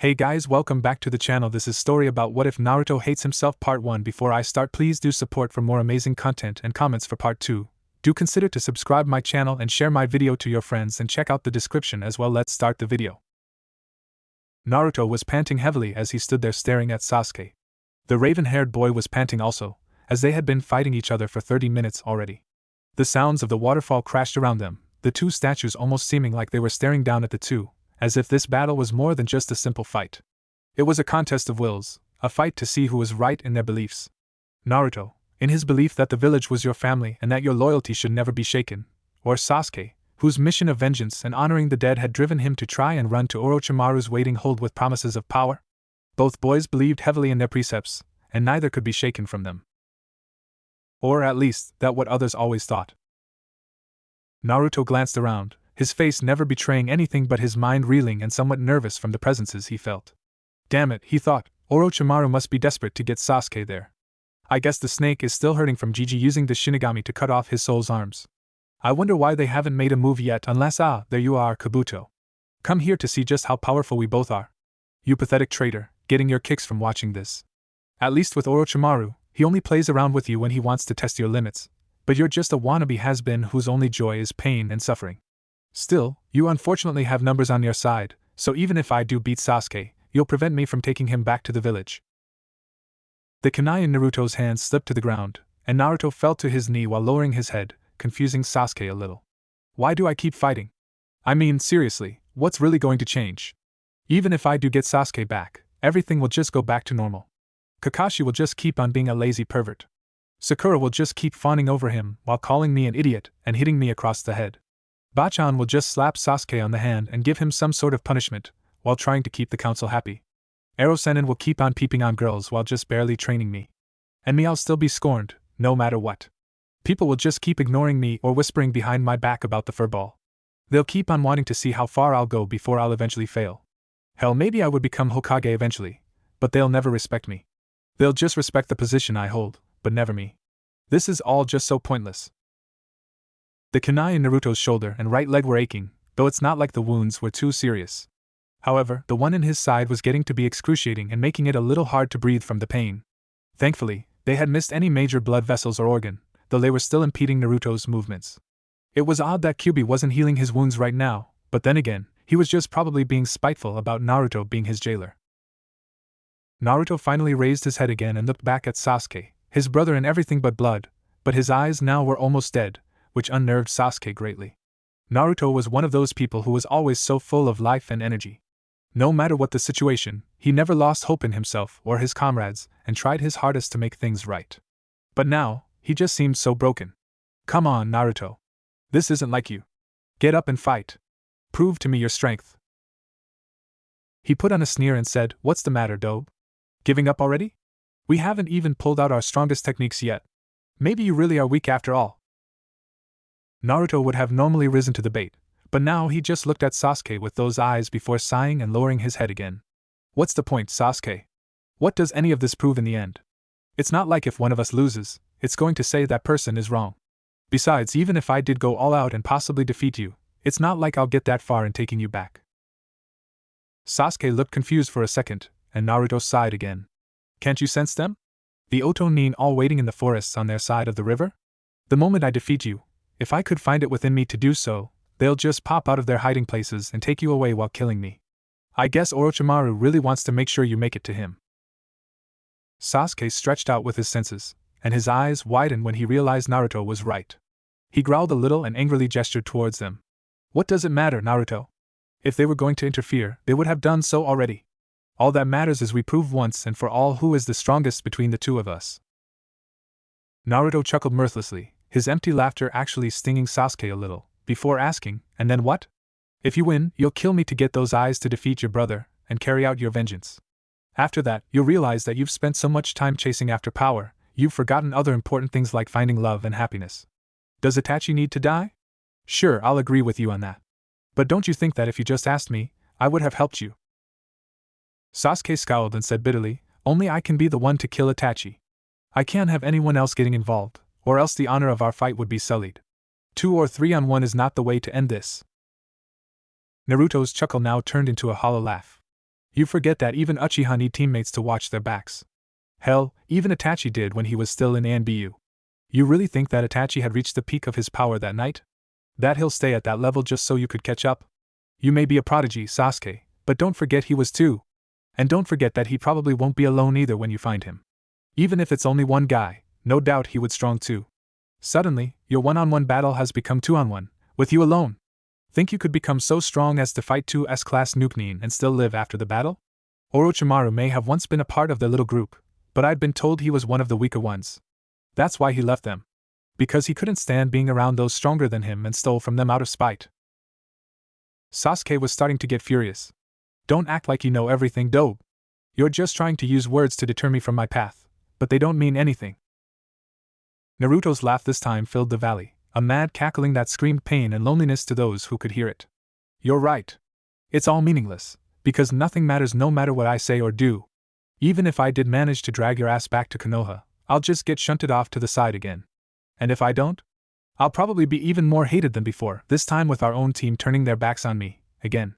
Hey guys, welcome back to the channel. This is story about what if Naruto hates himself part 1. Before I start, please do support for more amazing content and comments for part 2. Do consider to subscribe my channel and share my video to your friends and check out the description as well. Let's start the video. Naruto was panting heavily as he stood there staring at Sasuke. The raven-haired boy was panting also, as they had been fighting each other for 30 minutes already. The sounds of the waterfall crashed around them, the two statues almost seeming like they were staring down at the two, as if this battle was more than just a simple fight. It was a contest of wills, a fight to see who was right in their beliefs. Naruto, in his belief that the village was your family and that your loyalty should never be shaken, or Sasuke, whose mission of vengeance and honoring the dead had driven him to try and run to Orochimaru's waiting hold with promises of power? Both boys believed heavily in their precepts, and neither could be shaken from them. Or at least, that what others always thought. Naruto glanced around, his face never betraying anything but his mind reeling and somewhat nervous from the presences he felt. Damn it, he thought, Orochimaru must be desperate to get Sasuke there. I guess the snake is still hurting from Gigi using the Shinigami to cut off his soul's arms. I wonder why they haven't made a move yet unless there you are, Kabuto. Come here to see just how powerful we both are. You pathetic traitor, getting your kicks from watching this. At least with Orochimaru, he only plays around with you when he wants to test your limits, but you're just a wannabe has-been whose only joy is pain and suffering. Still, you unfortunately have numbers on your side, so even if I do beat Sasuke, you'll prevent me from taking him back to the village. The kunai in Naruto's hands slipped to the ground, and Naruto fell to his knee while lowering his head, confusing Sasuke a little. Why do I keep fighting? I mean, seriously, what's really going to change? Even if I do get Sasuke back, everything will just go back to normal. Kakashi will just keep on being a lazy pervert. Sakura will just keep fawning over him while calling me an idiot and hitting me across the head. Bachan will just slap Sasuke on the hand and give him some sort of punishment, while trying to keep the council happy. Erosenin will keep on peeping on girls while just barely training me. And me, I'll still be scorned, no matter what. People will just keep ignoring me or whispering behind my back about the furball. They'll keep on wanting to see how far I'll go before I'll eventually fail. Hell, maybe I would become Hokage eventually, but they'll never respect me. They'll just respect the position I hold, but never me. This is all just so pointless. The kunai in Naruto's shoulder and right leg were aching, though it's not like the wounds were too serious. However, the one in his side was getting to be excruciating and making it a little hard to breathe from the pain. Thankfully, they had missed any major blood vessels or organ, though they were still impeding Naruto's movements. It was odd that Kyuubi wasn't healing his wounds right now, but then again, he was just probably being spiteful about Naruto being his jailer. Naruto finally raised his head again and looked back at Sasuke, his brother in everything but blood, but his eyes now were almost dead, which unnerved Sasuke greatly. Naruto was one of those people who was always so full of life and energy. No matter what the situation, he never lost hope in himself or his comrades and tried his hardest to make things right. But now, he just seemed so broken. Come on, Naruto. This isn't like you. Get up and fight. Prove to me your strength. He put on a sneer and said, "What's the matter, Dobe? Giving up already? We haven't even pulled out our strongest techniques yet. Maybe you really are weak after all." Naruto would have normally risen to the bait, but now he just looked at Sasuke with those eyes before sighing and lowering his head again. What's the point, Sasuke? What does any of this prove in the end? It's not like if one of us loses, it's going to say that person is wrong. Besides, even if I did go all out and possibly defeat you, it's not like I'll get that far in taking you back. Sasuke looked confused for a second, and Naruto sighed again. Can't you sense them? The Otonin all waiting in the forests on their side of the river? The moment I defeat you, if I could find it within me to do so, they'll just pop out of their hiding places and take you away while killing me. I guess Orochimaru really wants to make sure you make it to him. Sasuke stretched out with his senses, and his eyes widened when he realized Naruto was right. He growled a little and angrily gestured towards them. What does it matter, Naruto? If they were going to interfere, they would have done so already. All that matters is we prove once and for all who is the strongest between the two of us. Naruto chuckled mirthlessly, his empty laughter actually stinging Sasuke a little, before asking, and then what? If you win, you'll kill me to get those eyes to defeat your brother, and carry out your vengeance. After that, you'll realize that you've spent so much time chasing after power, you've forgotten other important things like finding love and happiness. Does Itachi need to die? Sure, I'll agree with you on that. But don't you think that if you just asked me, I would have helped you? Sasuke scowled and said bitterly, only I can be the one to kill Itachi. I can't have anyone else getting involved, or else the honor of our fight would be sullied. 2 or 3 on 1 is not the way to end this. Naruto's chuckle now turned into a hollow laugh. You forget that even Uchiha need teammates to watch their backs. Hell, even Itachi did when he was still in ANBU. You really think that Itachi had reached the peak of his power that night? That he'll stay at that level just so you could catch up? You may be a prodigy, Sasuke, but don't forget he was too. And don't forget that he probably won't be alone either when you find him. Even if it's only one guy, no doubt he would strong too. Suddenly, your one-on-one battle has become two-on-one, with you alone. Think you could become so strong as to fight two S-class Nukenin and still live after the battle? Orochimaru may have once been a part of their little group, but I'd been told he was one of the weaker ones. That's why he left them. Because he couldn't stand being around those stronger than him and stole from them out of spite. Sasuke was starting to get furious. Don't act like you know everything, Dobe. You're just trying to use words to deter me from my path, but they don't mean anything. Naruto's laugh this time filled the valley, a mad cackling that screamed pain and loneliness to those who could hear it. You're right. It's all meaningless, because nothing matters no matter what I say or do. Even if I did manage to drag your ass back to Konoha, I'll just get shunted off to the side again. And if I don't? I'll probably be even more hated than before, this time with our own team turning their backs on me, again.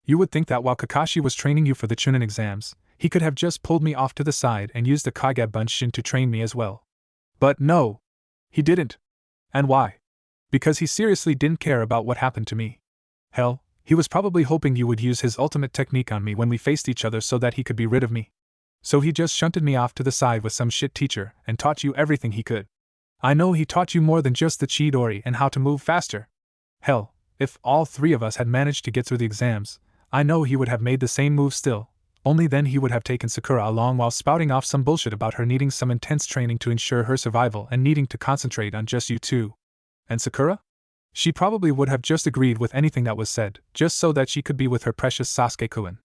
You would think that while Kakashi was training you for the Chunin exams, he could have just pulled me off to the side and used the Kage Bunshin to train me as well. But no. He didn't. And why? Because he seriously didn't care about what happened to me. Hell, he was probably hoping you would use his ultimate technique on me when we faced each other so that he could be rid of me. So he just shunted me off to the side with some shit teacher and taught you everything he could. I know he taught you more than just the Chidori and how to move faster. Hell, if all three of us had managed to get through the exams, I know he would have made the same move still, only then he would have taken Sakura along while spouting off some bullshit about her needing some intense training to ensure her survival and needing to concentrate on just you two. And Sakura? She probably would have just agreed with anything that was said, just so that she could be with her precious Sasuke-kun.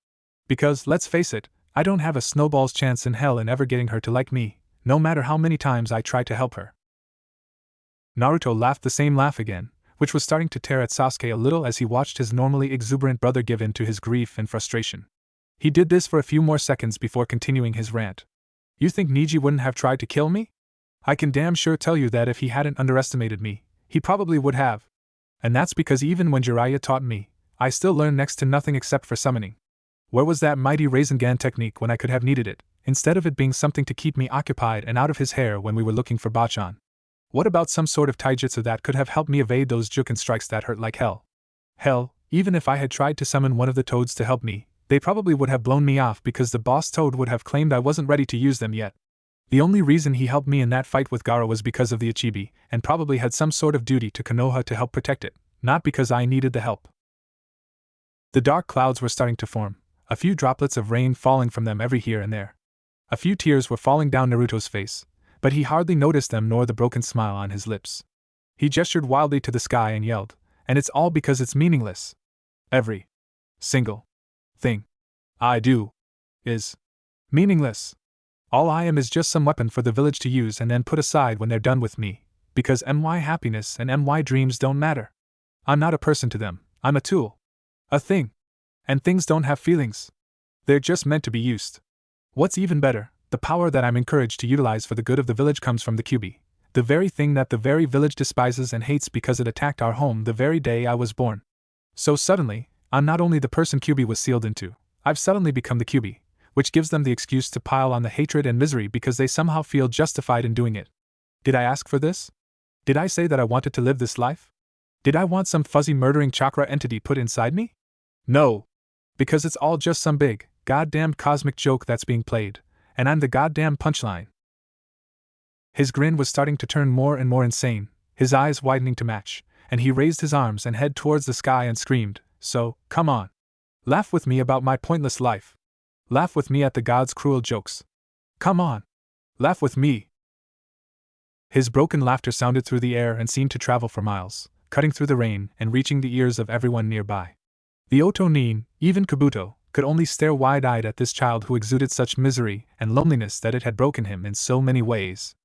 Because, let's face it, I don't have a snowball's chance in hell in ever getting her to like me, no matter how many times I try to help her. Naruto laughed the same laugh again, which was starting to tear at Sasuke a little as he watched his normally exuberant brother give in to his grief and frustration. He did this for a few more seconds before continuing his rant. You think Neji wouldn't have tried to kill me? I can damn sure tell you that if he hadn't underestimated me, he probably would have. And that's because even when Jiraiya taught me, I still learned next to nothing except for summoning. Where was that mighty Rasengan technique when I could have needed it, instead of it being something to keep me occupied and out of his hair when we were looking for Bachan? What about some sort of taijutsu that could have helped me evade those Juken strikes that hurt like hell? Hell, even if I had tried to summon one of the toads to help me, they probably would have blown me off because the boss toad would have claimed I wasn't ready to use them yet. The only reason he helped me in that fight with Gaara was because of the Ichibi, and probably had some sort of duty to Konoha to help protect it, not because I needed the help. The dark clouds were starting to form, a few droplets of rain falling from them every here and there. A few tears were falling down Naruto's face, but he hardly noticed them nor the broken smile on his lips. He gestured wildly to the sky and yelled, and it's all because it's meaningless. Every single thing I do is meaningless. All I am is just some weapon for the village to use and then put aside when they're done with me, because my happiness and my dreams don't matter. I'm not a person to them, I'm a tool. A thing. And things don't have feelings. They're just meant to be used. What's even better, the power that I'm encouraged to utilize for the good of the village comes from the Kyuubi, the very thing that the very village despises and hates because it attacked our home the very day I was born. So suddenly, I'm not only the person Kyuubi was sealed into, I've suddenly become the Kyuubi, which gives them the excuse to pile on the hatred and misery because they somehow feel justified in doing it. Did I ask for this? Did I say that I wanted to live this life? Did I want some fuzzy murdering chakra entity put inside me? No. Because it's all just some big, goddamn cosmic joke that's being played, and I'm the goddamn punchline. His grin was starting to turn more and more insane, his eyes widening to match, and he raised his arms and head towards the sky and screamed, "So, come on. Laugh with me about my pointless life. Laugh with me at the gods' cruel jokes. Come on. Laugh with me." His broken laughter sounded through the air and seemed to travel for miles, cutting through the rain and reaching the ears of everyone nearby. The Otonin, even Kabuto, could only stare wide-eyed at this child who exuded such misery and loneliness that it had broken him in so many ways.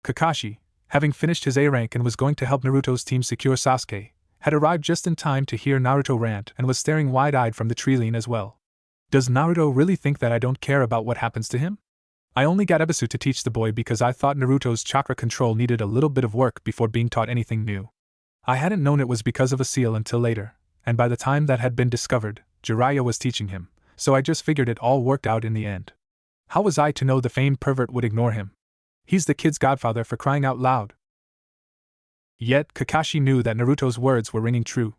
Kakashi, having finished his A rank and was going to help Naruto's team secure Sasuke, had arrived just in time to hear Naruto rant and was staring wide-eyed from the tree-line as well. Does Naruto really think that I don't care about what happens to him? I only got Ebisu to teach the boy because I thought Naruto's chakra control needed a little bit of work before being taught anything new. I hadn't known it was because of a seal until later, and by the time that had been discovered, Jiraiya was teaching him, so I just figured it all worked out in the end. How was I to know the famed pervert would ignore him? He's the kid's godfather, for crying out loud. Yet, Kakashi knew that Naruto's words were ringing true.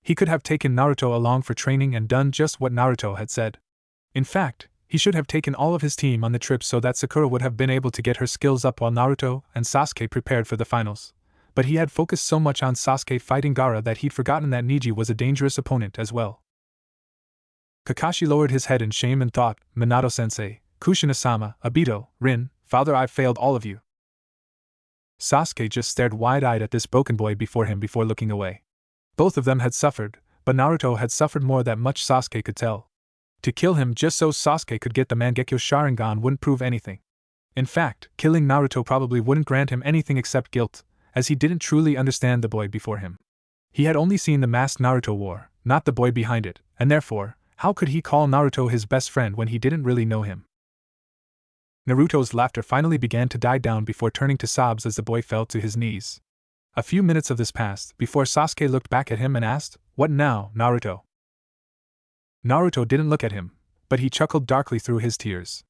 He could have taken Naruto along for training and done just what Naruto had said. In fact, he should have taken all of his team on the trip so that Sakura would have been able to get her skills up while Naruto and Sasuke prepared for the finals. But he had focused so much on Sasuke fighting Gaara that he'd forgotten that Neji was a dangerous opponent as well. Kakashi lowered his head in shame and thought, Minato-sensei, Kushina-sama, Obito, Rin, father, I've failed all of you. Sasuke just stared wide-eyed at this broken boy before him before looking away. Both of them had suffered, but Naruto had suffered more than much Sasuke could tell. To kill him just so Sasuke could get the Mangekyo Sharingan wouldn't prove anything. In fact, killing Naruto probably wouldn't grant him anything except guilt, as he didn't truly understand the boy before him. He had only seen the masked Naruto war, not the boy behind it, and therefore, how could he call Naruto his best friend when he didn't really know him? Naruto's laughter finally began to die down before turning to sobs as the boy fell to his knees. A few minutes of this passed before Sasuke looked back at him and asked, "What now, Naruto?" Naruto didn't look at him, but he chuckled darkly through his tears.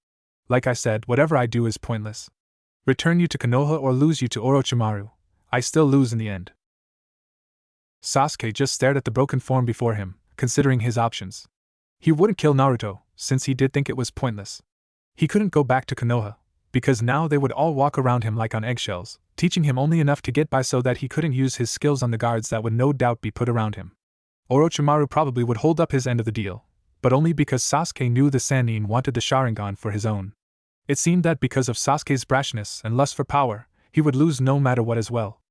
Like I said, whatever I do is pointless. Return you to Konoha or lose you to Orochimaru, I still lose in the end. Sasuke just stared at the broken form before him, considering his options. He wouldn't kill Naruto, since he did think it was pointless. He couldn't go back to Konoha, because now they would all walk around him like on eggshells, teaching him only enough to get by so that he couldn't use his skills on the guards that would no doubt be put around him. Orochimaru probably would hold up his end of the deal, but only because Sasuke knew the Sannin wanted the Sharingan for his own. It seemed that because of Sasuke's brashness and lust for power, he would lose no matter what as well.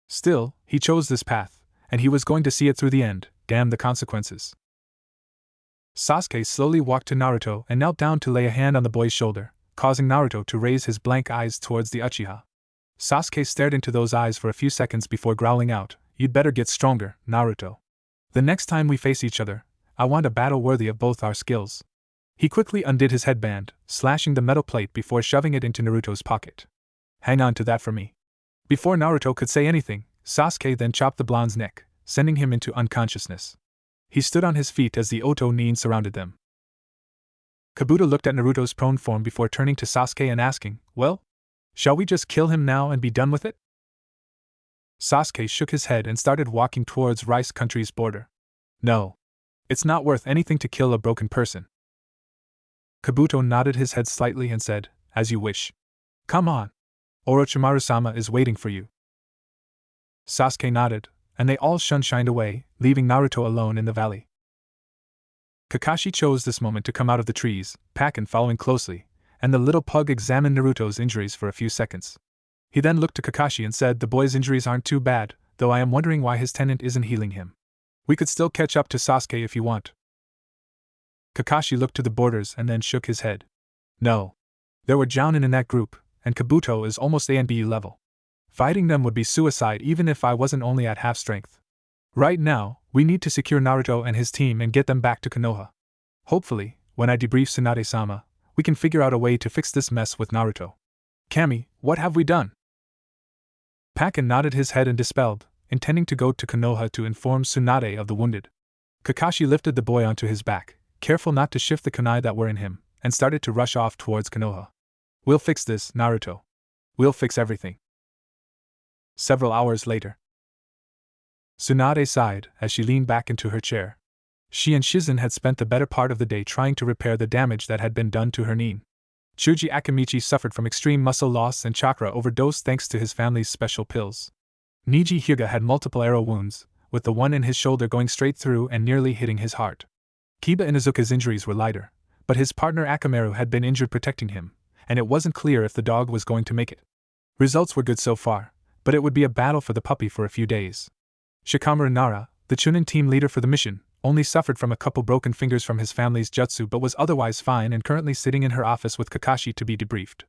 Still, he chose this path, and he was going to see it through the end, damn the consequences. Sasuke slowly walked to Naruto and knelt down to lay a hand on the boy's shoulder, causing Naruto to raise his blank eyes towards the Uchiha. Sasuke stared into those eyes for a few seconds before growling out, "You'd better get stronger, Naruto. The next time we face each other, I want a battle worthy of both our skills." He quickly undid his headband, slashing the metal plate before shoving it into Naruto's pocket. "Hang on to that for me." Before Naruto could say anything, Sasuke then chopped the blonde's neck, sending him into unconsciousness. He stood on his feet as the Oto Nin surrounded them. Kabuto looked at Naruto's prone form before turning to Sasuke and asking, "Well? Shall we just kill him now and be done with it?" Sasuke shook his head and started walking towards Rice Country's border. "No. It's not worth anything to kill a broken person." Kabuto nodded his head slightly and said, "As you wish. Come on. Orochimaru-sama is waiting for you." Sasuke nodded, and they all shined away, leaving Naruto alone in the valley. Kakashi chose this moment to come out of the trees, Pakken following closely, and the little pug examined Naruto's injuries for a few seconds. He then looked to Kakashi and said, "The boy's injuries aren't too bad, though I am wondering why his tenant isn't healing him. We could still catch up to Sasuke if you want." Kakashi looked to the borders and then shook his head. "No. There were Jounin in that group, and Kabuto is almost A and B level. Fighting them would be suicide even if I wasn't only at half strength. Right now, we need to secure Naruto and his team and get them back to Konoha. Hopefully, when I debrief Tsunade-sama, we can figure out a way to fix this mess with Naruto. Kami, what have we done?" Pakken nodded his head and dispelled, intending to go to Konoha to inform Tsunade of the wounded. Kakashi lifted the boy onto his back, careful not to shift the kunai that were in him, and started to rush off towards Konoha. "We'll fix this, Naruto. We'll fix everything." Several hours later, Tsunade sighed as she leaned back into her chair. She and Shizen had spent the better part of the day trying to repair the damage that had been done to her nin. Chuji Akimichi suffered from extreme muscle loss and chakra overdose thanks to his family's special pills. Niji Hyuga had multiple arrow wounds, with the one in his shoulder going straight through and nearly hitting his heart. Kiba Inuzuka's injuries were lighter, but his partner Akamaru had been injured protecting him, and it wasn't clear if the dog was going to make it. Results were good so far, but it would be a battle for the puppy for a few days. Shikamaru Nara, the Chunin team leader for the mission, only suffered from a couple broken fingers from his family's jutsu but was otherwise fine and currently sitting in her office with Kakashi to be debriefed.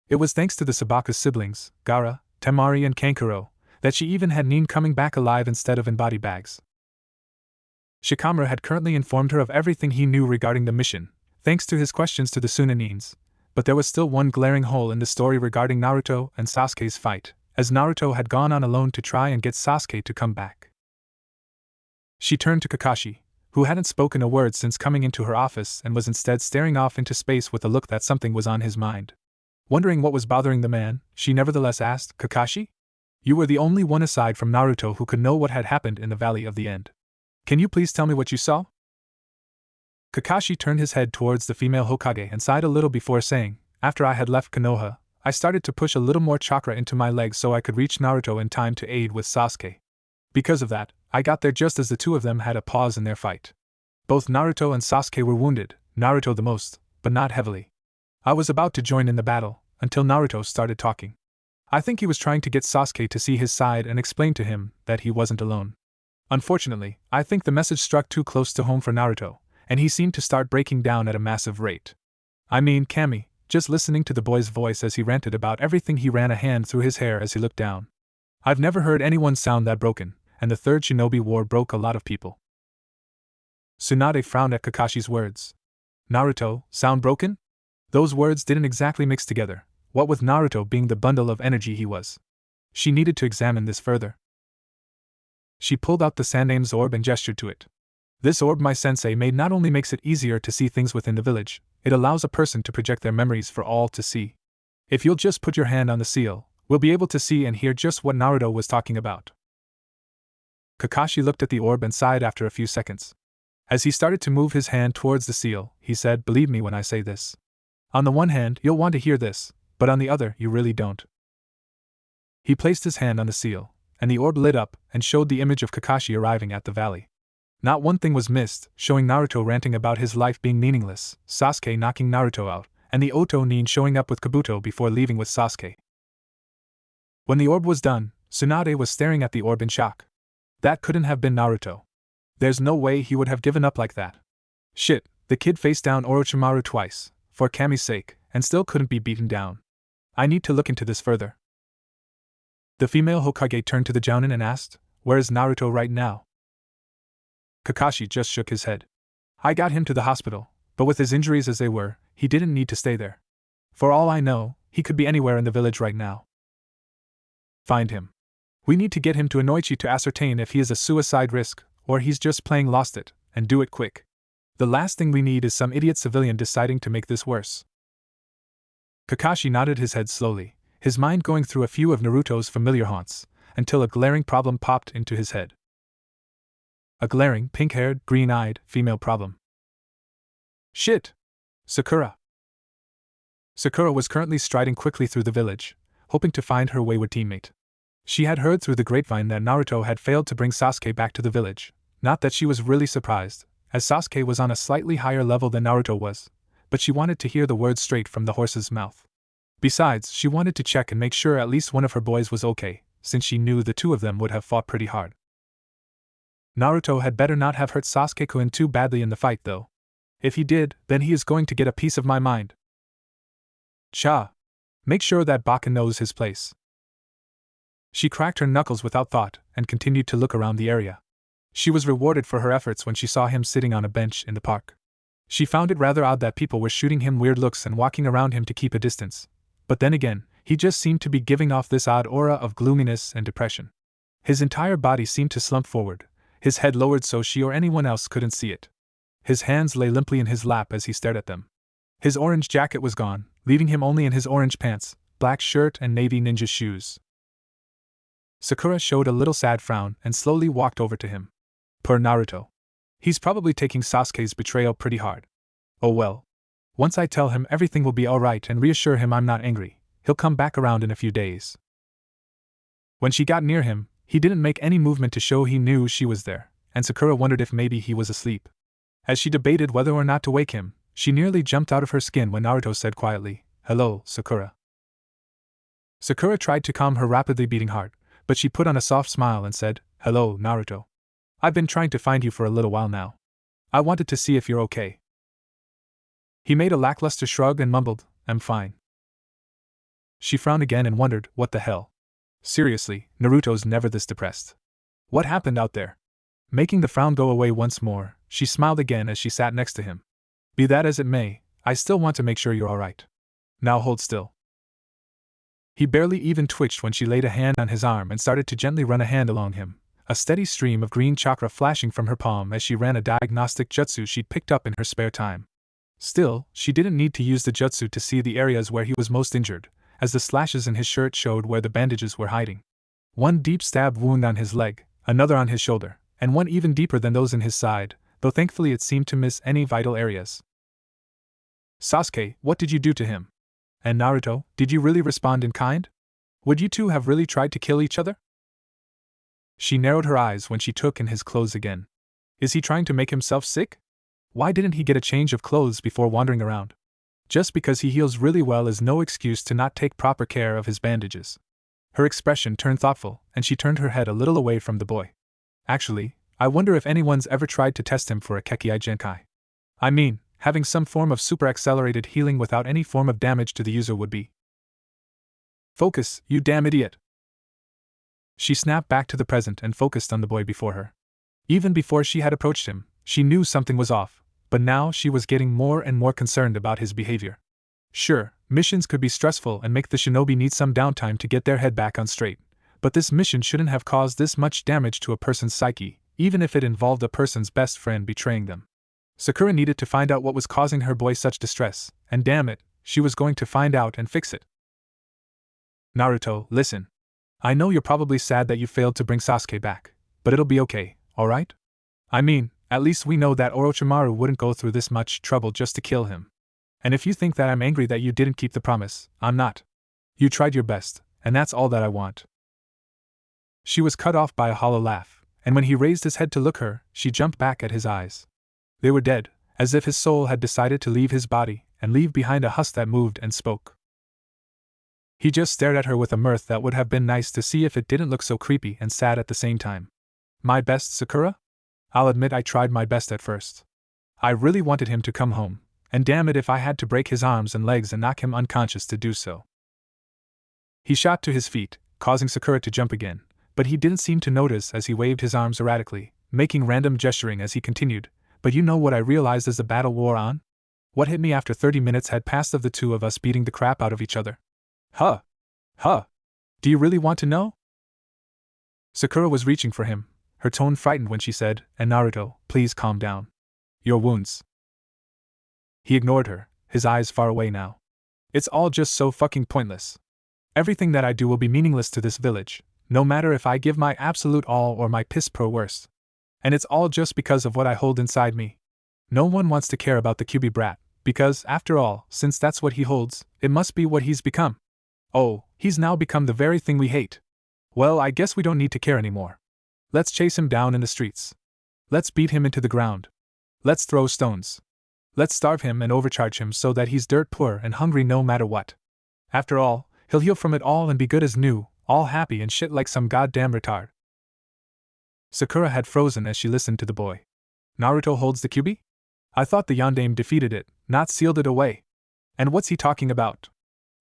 It was thanks to the Sabaka siblings, Gaara, Temari and Kankuro, that she even had Nin coming back alive instead of in body bags. Shikamaru had currently informed her of everything he knew regarding the mission, thanks to his questions to the Tsunanins, but there was still one glaring hole in the story regarding Naruto and Sasuke's fight, as Naruto had gone on alone to try and get Sasuke to come back. She turned to Kakashi, who hadn't spoken a word since coming into her office and was instead staring off into space with a look that something was on his mind. Wondering what was bothering the man, she nevertheless asked, "Kakashi? You were the only one aside from Naruto who could know what had happened in the Valley of the End. Can you please tell me what you saw?" Kakashi turned his head towards the female Hokage and sighed a little before saying, "After I had left Konoha, I started to push a little more chakra into my legs so I could reach Naruto in time to aid with Sasuke. Because of that, I got there just as the two of them had a pause in their fight. Both Naruto and Sasuke were wounded, Naruto the most, but not heavily. I was about to join in the battle, until Naruto started talking. I think he was trying to get Sasuke to see his side and explain to him that he wasn't alone. Unfortunately, I think the message struck too close to home for Naruto, and he seemed to start breaking down at a massive rate. I mean, Kami, just listening to the boy's voice as he ranted about everything, he ran a hand through his hair as he looked down. I've never heard anyone sound that broken, and the third shinobi war broke a lot of people." Tsunade frowned at Kakashi's words. Naruto, sound broken? Those words didn't exactly mix together, what with Naruto being the bundle of energy he was. She needed to examine this further. She pulled out the Sandame's orb and gestured to it. "This orb, my sensei made, not only makes it easier to see things within the village, it allows a person to project their memories for all to see. If you'll just put your hand on the seal, we'll be able to see and hear just what Naruto was talking about." Kakashi looked at the orb and sighed after a few seconds. As he started to move his hand towards the seal, he said, "Believe me when I say this. On the one hand, you'll want to hear this, but on the other, you really don't." He placed his hand on the seal, and the orb lit up and showed the image of Kakashi arriving at the valley. Not one thing was missed, showing Naruto ranting about his life being meaningless, Sasuke knocking Naruto out, and the Oto Nin showing up with Kabuto before leaving with Sasuke. When the orb was done, Tsunade was staring at the orb in shock. That couldn't have been Naruto. There's no way he would have given up like that. Shit, the kid faced down Orochimaru twice, for Kami's sake, and still couldn't be beaten down. I need to look into this further. The female Hokage turned to the Jounin and asked, "Where is Naruto right now?" Kakashi just shook his head. "I got him to the hospital, but with his injuries as they were, he didn't need to stay there. For all I know, he could be anywhere in the village right now. Find him. We need to get him to Inoichi to ascertain if he is a suicide risk, or he's just playing lost it, and do it quick. The last thing we need is some idiot civilian deciding to make this worse." Kakashi nodded his head slowly, his mind going through a few of Naruto's familiar haunts, until a glaring problem popped into his head. A glaring, pink-haired, green-eyed, female problem. Shit! Sakura. Sakura was currently striding quickly through the village, hoping to find her wayward teammate. She had heard through the grapevine that Naruto had failed to bring Sasuke back to the village, not that she was really surprised, as Sasuke was on a slightly higher level than Naruto was, but she wanted to hear the words straight from the horse's mouth. Besides, she wanted to check and make sure at least one of her boys was okay, since she knew the two of them would have fought pretty hard. Naruto had better not have hurt Sasuke-kun too badly in the fight though. If he did, then he is going to get a piece of my mind. Cha! Make sure that Baka knows his place. She cracked her knuckles without thought and continued to look around the area. She was rewarded for her efforts when she saw him sitting on a bench in the park. She found it rather odd that people were shooting him weird looks and walking around him to keep a distance, but then again, he just seemed to be giving off this odd aura of gloominess and depression. His entire body seemed to slump forward, his head lowered so she or anyone else couldn't see it. His hands lay limply in his lap as he stared at them. His orange jacket was gone, leaving him only in his orange pants, black shirt and navy ninja shoes. Sakura showed a little sad frown and slowly walked over to him. Per Naruto. He's probably taking Sasuke's betrayal pretty hard. Oh well. Once I tell him everything will be alright and reassure him I'm not angry, he'll come back around in a few days. When she got near him, he didn't make any movement to show he knew she was there, and Sakura wondered if maybe he was asleep. As she debated whether or not to wake him, she nearly jumped out of her skin when Naruto said quietly, "Hello, Sakura." Sakura tried to calm her rapidly beating heart, but she put on a soft smile and said, "Hello, Naruto. I've been trying to find you for a little while now. I wanted to see if you're okay." He made a lackluster shrug and mumbled, "I'm fine." She frowned again and wondered, what the hell? Seriously, Naruto's never this depressed. What happened out there? Making the frown go away once more, she smiled again as she sat next to him. "Be that as it may, I still want to make sure you're alright. Now hold still." He barely even twitched when she laid a hand on his arm and started to gently run a hand along him, a steady stream of green chakra flashing from her palm as she ran a diagnostic jutsu she'd picked up in her spare time. Still, she didn't need to use the jutsu to see the areas where he was most injured, as the slashes in his shirt showed where the bandages were hiding. One deep stab wound on his leg, another on his shoulder, and one even deeper than those in his side, though thankfully it seemed to miss any vital areas. Sasuke, what did you do to him? And Naruto, did you really respond in kind? Would you two have really tried to kill each other? She narrowed her eyes when she took in his clothes again. Is he trying to make himself sick? Why didn't he get a change of clothes before wandering around? Just because he heals really well is no excuse to not take proper care of his bandages. Her expression turned thoughtful, and she turned her head a little away from the boy. Actually, I wonder if anyone's ever tried to test him for a Kekkai Genkai. I mean, having some form of super-accelerated healing without any form of damage to the user would be. Focus, you damn idiot! She snapped back to the present and focused on the boy before her. Even before she had approached him, she knew something was off, but now she was getting more and more concerned about his behavior. Sure, missions could be stressful and make the shinobi need some downtime to get their head back on straight, but this mission shouldn't have caused this much damage to a person's psyche, even if it involved a person's best friend betraying them. Sakura needed to find out what was causing her boy such distress, and damn it, she was going to find out and fix it. Naruto, listen. I know you're probably sad that you failed to bring Sasuke back, but it'll be okay, alright? I mean, at least we know that Orochimaru wouldn't go through this much trouble just to kill him. And if you think that I'm angry that you didn't keep the promise, I'm not. You tried your best, and that's all that I want. She was cut off by a hollow laugh, and when he raised his head to look her, she jumped back at his eyes. They were dead, as if his soul had decided to leave his body and leave behind a husk that moved and spoke. He just stared at her with a mirth that would have been nice to see if it didn't look so creepy and sad at the same time. My best, Sakura? I'll admit I tried my best at first. I really wanted him to come home, and damn it if I had to break his arms and legs and knock him unconscious to do so. He shot to his feet, causing Sakura to jump again, but he didn't seem to notice as he waved his arms erratically, making random gesturing as he continued. But you know what I realized as the battle wore on? What hit me after 30 minutes had passed of the two of us beating the crap out of each other? Huh. Do you really want to know? Sakura was reaching for him, her tone frightened when she said, and Naruto, please calm down. Your wounds. He ignored her, his eyes far away now. It's all just so fucking pointless. Everything that I do will be meaningless to this village, no matter if I give my absolute all or my piss pro worst. And it's all just because of what I hold inside me. No one wants to care about the Kyuubi brat, because, after all, since that's what he holds, it must be what he's become. Oh, he's now become the very thing we hate. Well, I guess we don't need to care anymore. Let's chase him down in the streets. Let's beat him into the ground. Let's throw stones. Let's starve him and overcharge him so that he's dirt poor and hungry no matter what. After all, he'll heal from it all and be good as new, all happy and shit like some goddamn retard. Sakura had frozen as she listened to the boy. Naruto holds the Kyuubi? I thought the Yondaime defeated it, not sealed it away. And what's he talking about?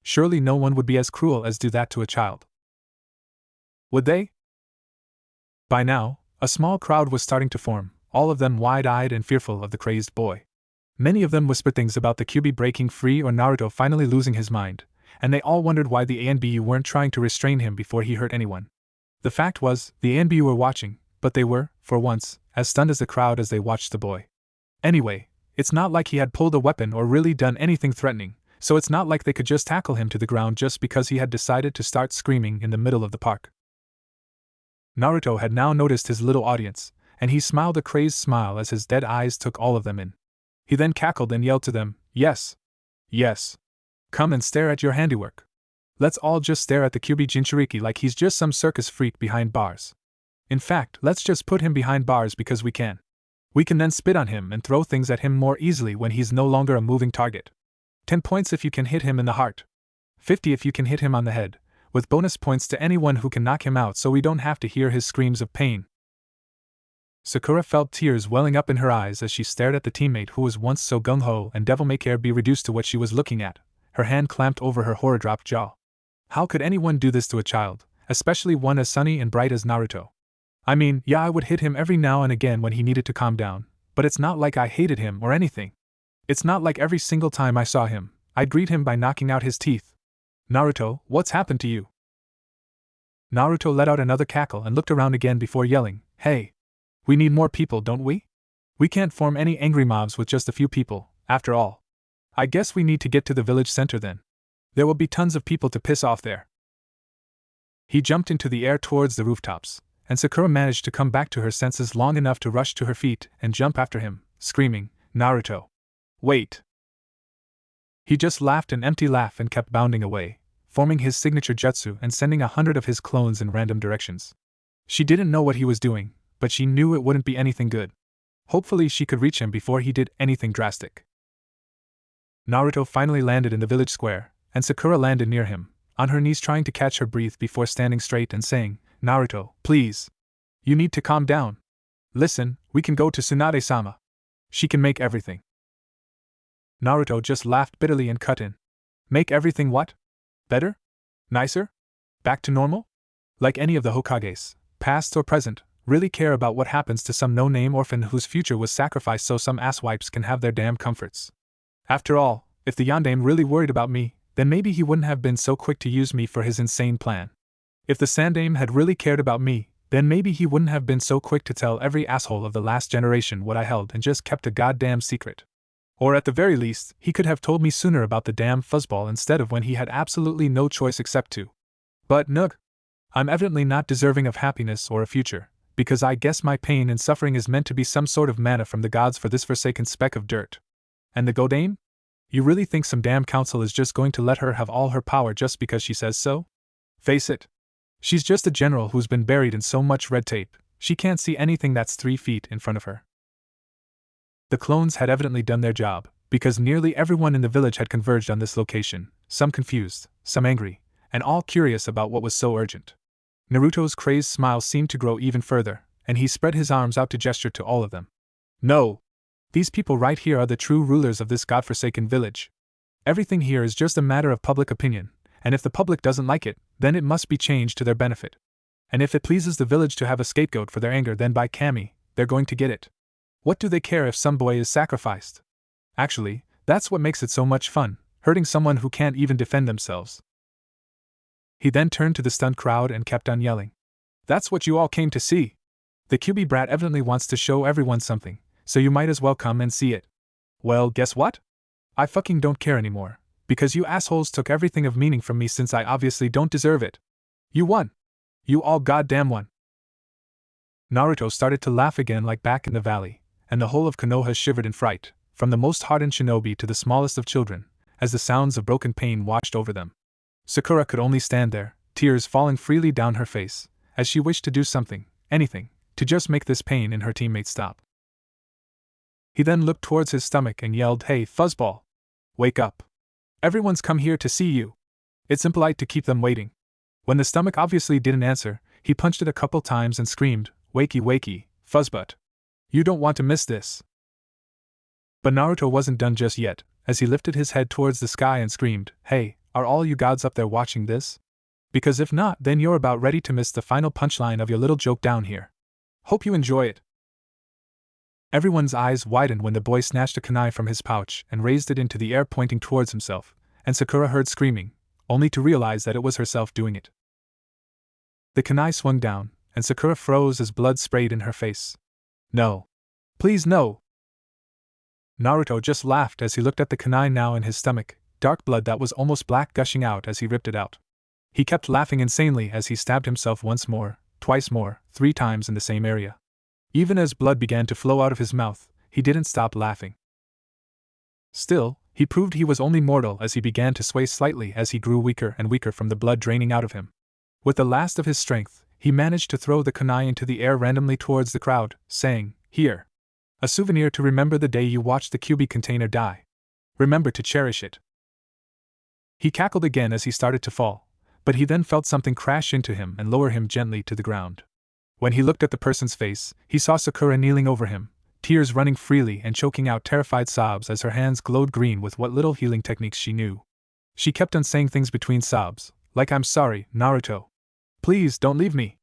Surely no one would be as cruel as do that to a child. Would they? By now, a small crowd was starting to form, all of them wide-eyed and fearful of the crazed boy. Many of them whispered things about the Kyuubi breaking free or Naruto finally losing his mind, and they all wondered why the ANBU weren't trying to restrain him before he hurt anyone. The fact was, the ANBU were watching, but they were, for once, as stunned as the crowd as they watched the boy. Anyway, it's not like he had pulled a weapon or really done anything threatening, so it's not like they could just tackle him to the ground just because he had decided to start screaming in the middle of the park. Naruto had now noticed his little audience, and he smiled a crazed smile as his dead eyes took all of them in. He then cackled and yelled to them, Yes. Yes. Come and stare at your handiwork. Let's all just stare at the Kyuubi Jinchuriki like he's just some circus freak behind bars. In fact, let's just put him behind bars because we can. We can then spit on him and throw things at him more easily when he's no longer a moving target. 10 points if you can hit him in the heart. 50 if you can hit him on the head, with bonus points to anyone who can knock him out so we don't have to hear his screams of pain. Sakura felt tears welling up in her eyes as she stared at the teammate who was once so gung-ho and devil-may-care be reduced to what she was looking at, her hand clamped over her horror-dropped jaw. How could anyone do this to a child, especially one as sunny and bright as Naruto? I mean, yeah, I would hit him every now and again when he needed to calm down, but it's not like I hated him or anything. It's not like every single time I saw him, I'd greet him by knocking out his teeth. Naruto, what's happened to you? Naruto let out another cackle and looked around again before yelling, "Hey! We need more people, don't we? We can't form any angry mobs with just a few people, after all. I guess we need to get to the village center then. There will be tons of people to piss off there." He jumped into the air towards the rooftops, and Sakura managed to come back to her senses long enough to rush to her feet and jump after him, screaming, "Naruto! Wait!" He just laughed an empty laugh and kept bounding away, forming his signature jutsu and sending 100 of his clones in random directions. She didn't know what he was doing, but she knew it wouldn't be anything good. Hopefully she could reach him before he did anything drastic. Naruto finally landed in the village square, and Sakura landed near him, on her knees trying to catch her breath before standing straight and saying, "Naruto, please. You need to calm down. Listen, we can go to Tsunade-sama. She can make everything." Naruto just laughed bitterly and cut in. "Make everything what? Better? Nicer? Back to normal? Like any of the Hokages, past or present, really care about what happens to some no-name orphan whose future was sacrificed so some asswipes can have their damn comforts. After all, if the Yondaime really worried about me, then maybe he wouldn't have been so quick to use me for his insane plan. If the Sandaime had really cared about me, then maybe he wouldn't have been so quick to tell every asshole of the last generation what I held and just kept a goddamn secret. Or at the very least, he could have told me sooner about the damn fuzzball instead of when he had absolutely no choice except to. But nug. I'm evidently not deserving of happiness or a future, because I guess my pain and suffering is meant to be some sort of manna from the gods for this forsaken speck of dirt. And the Godaime? You really think some damn council is just going to let her have all her power just because she says so? Face it. She's just a general who's been buried in so much red tape, she can't see anything that's 3 feet in front of her. The clones had evidently done their job, because nearly everyone in the village had converged on this location, some confused, some angry, and all curious about what was so urgent. Naruto's crazed smile seemed to grow even further, and he spread his arms out to gesture to all of them. "No! These people right here are the true rulers of this godforsaken village. Everything here is just a matter of public opinion, and if the public doesn't like it, then it must be changed to their benefit. And if it pleases the village to have a scapegoat for their anger, then by Kami, they're going to get it. What do they care if some boy is sacrificed? Actually, that's what makes it so much fun, hurting someone who can't even defend themselves." He then turned to the stunned crowd and kept on yelling. "That's what you all came to see. The QB brat evidently wants to show everyone something, so you might as well come and see it. Well, guess what? I fucking don't care anymore, because you assholes took everything of meaning from me since I obviously don't deserve it. You won. You all goddamn won." Naruto started to laugh again like back in the valley, and the whole of Konoha shivered in fright, from the most hardened shinobi to the smallest of children, as the sounds of broken pain washed over them. Sakura could only stand there, tears falling freely down her face, as she wished to do something, anything, to just make this pain in her teammates stop. He then looked towards his stomach and yelled, "Hey, fuzzball! Wake up! Everyone's come here to see you. It's impolite to keep them waiting." When the stomach obviously didn't answer, he punched it a couple times and screamed, "Wakey wakey, fuzzbutt! You don't want to miss this." But Naruto wasn't done just yet, as he lifted his head towards the sky and screamed, "Hey, are all you gods up there watching this? Because if not, then you're about ready to miss the final punchline of your little joke down here. Hope you enjoy it." Everyone's eyes widened when the boy snatched a kunai from his pouch and raised it into the air pointing towards himself, and Sakura heard screaming, only to realize that it was herself doing it. The kunai swung down, and Sakura froze as blood sprayed in her face. "No. Please no." Naruto just laughed as he looked at the kunai now in his stomach, dark blood that was almost black gushing out as he ripped it out. He kept laughing insanely as he stabbed himself once more, twice more, 3 times in the same area. Even as blood began to flow out of his mouth, he didn't stop laughing. Still, he proved he was only mortal as he began to sway slightly as he grew weaker and weaker from the blood draining out of him. With the last of his strength, he managed to throw the kunai into the air randomly towards the crowd, saying, "Here. A souvenir to remember the day you watched the QB container die. Remember to cherish it." He cackled again as he started to fall, but he then felt something crash into him and lower him gently to the ground. When he looked at the person's face, he saw Sakura kneeling over him, tears running freely and choking out terrified sobs as her hands glowed green with what little healing techniques she knew. She kept on saying things between sobs, like, "I'm sorry, Naruto. Please don't leave me.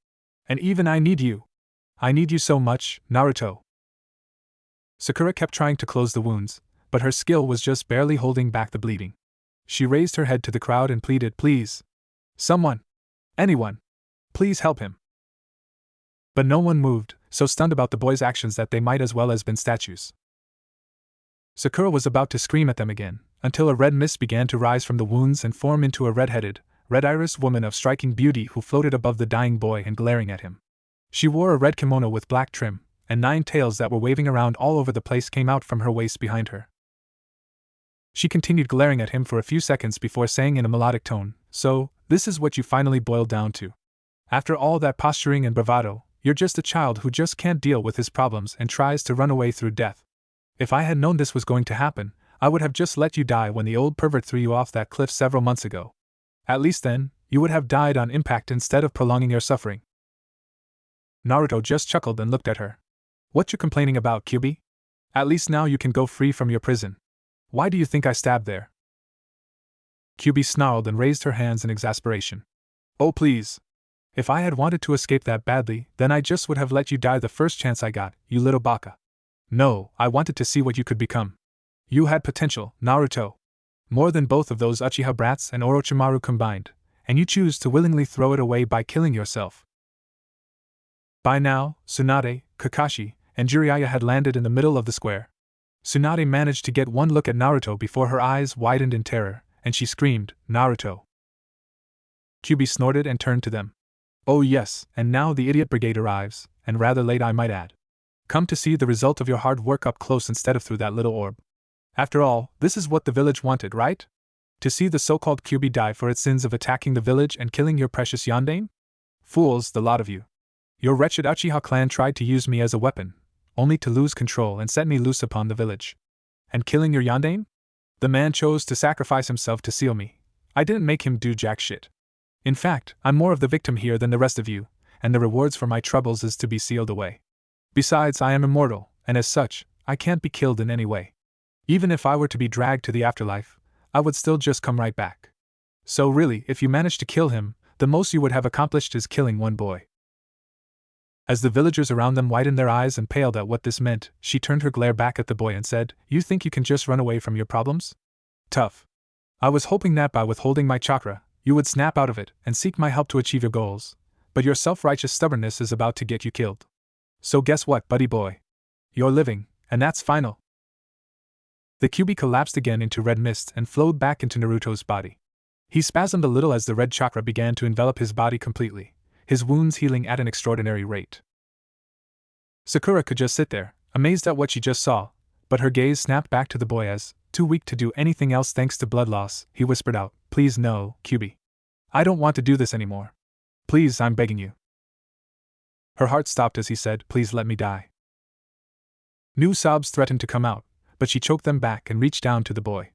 And even I need you. I need you so much, Naruto." Sakura kept trying to close the wounds, but her skill was just barely holding back the bleeding. She raised her head to the crowd and pleaded, "Please. Someone. Anyone. Please help him. But no one moved, so stunned about the boy's actions that they might as well have been statues. Sakura was about to scream at them again, until a red mist began to rise from the wounds and form into a red-headed, red-irised woman of striking beauty who floated above the dying boy and glaring at him. She wore a red kimono with black trim, and 9 tails that were waving around all over the place came out from her waist behind her. She continued glaring at him for a few seconds before saying in a melodic tone, "So, this is what you finally boiled down to. After all that posturing and bravado, you're just a child who just can't deal with his problems and tries to run away through death. If I had known this was going to happen, I would have just let you die when the old pervert threw you off that cliff several months ago. At least then, you would have died on impact instead of prolonging your suffering." Naruto just chuckled and looked at her. "What you complaining about, Kyubi? At least now you can go free from your prison. Why do you think I stabbed there?" Kyubi snarled and raised her hands in exasperation. "Oh please. If I had wanted to escape that badly, then I just would have let you die the first chance I got, you little baka. No, I wanted to see what you could become. You had potential, Naruto. More than both of those Uchiha brats and Orochimaru combined, and you choose to willingly throw it away by killing yourself." By now, Tsunade, Kakashi, and Jiraiya had landed in the middle of the square. Tsunade managed to get one look at Naruto before her eyes widened in terror, and she screamed, "Naruto!" Kyubi snorted and turned to them. "Oh yes, and now the idiot brigade arrives, and rather late I might add. Come to see the result of your hard work up close instead of through that little orb. After all, this is what the village wanted, right? To see the so-called Kyubi die for its sins of attacking the village and killing your precious Yondaime? Fools, the lot of you. Your wretched Uchiha clan tried to use me as a weapon, only to lose control and set me loose upon the village. And killing your Yondaime? The man chose to sacrifice himself to seal me. I didn't make him do jack shit. In fact, I'm more of the victim here than the rest of you, and the rewards for my troubles is to be sealed away. Besides, I am immortal, and as such, I can't be killed in any way. Even if I were to be dragged to the afterlife, I would still just come right back. So really, if you manage to kill him, the most you would have accomplished is killing one boy." As the villagers around them widened their eyes and paled at what this meant, she turned her glare back at the boy and said, "You think you can just run away from your problems? Tough. I was hoping that by withholding my chakra, you would snap out of it and seek my help to achieve your goals, but your self-righteous stubbornness is about to get you killed. So guess what, buddy boy? You're living, and that's final." The Kyubi collapsed again into red mist and flowed back into Naruto's body. He spasmed a little as the red chakra began to envelop his body completely, his wounds healing at an extraordinary rate. Sakura could just sit there, amazed at what she just saw, but her gaze snapped back to the boy as, too weak to do anything else thanks to blood loss, he whispered out, "Please no, Kyubi. I don't want to do this anymore. Please, I'm begging you." Her heart stopped as he said, "Please let me die." New sobs threatened to come out, but she choked them back and reached down to the boy.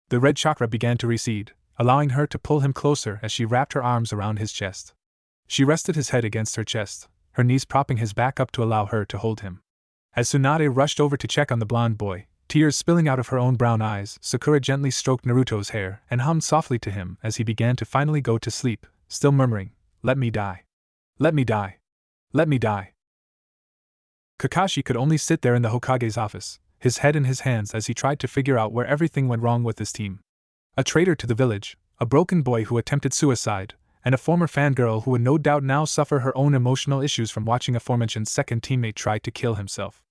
The red chakra began to recede, allowing her to pull him closer as she wrapped her arms around his chest. She rested his head against her chest, her knees propping his back up to allow her to hold him. As Tsunade rushed over to check on the blonde boy, tears spilling out of her own brown eyes, Sakura gently stroked Naruto's hair and hummed softly to him as he began to finally go to sleep, still murmuring, "Let me die. Let me die. Let me die." Kakashi could only sit there in the Hokage's office, his head in his hands as he tried to figure out where everything went wrong with his team. A traitor to the village, a broken boy who attempted suicide, and a former fangirl who would no doubt now suffer her own emotional issues from watching aforementioned second teammate try to kill himself.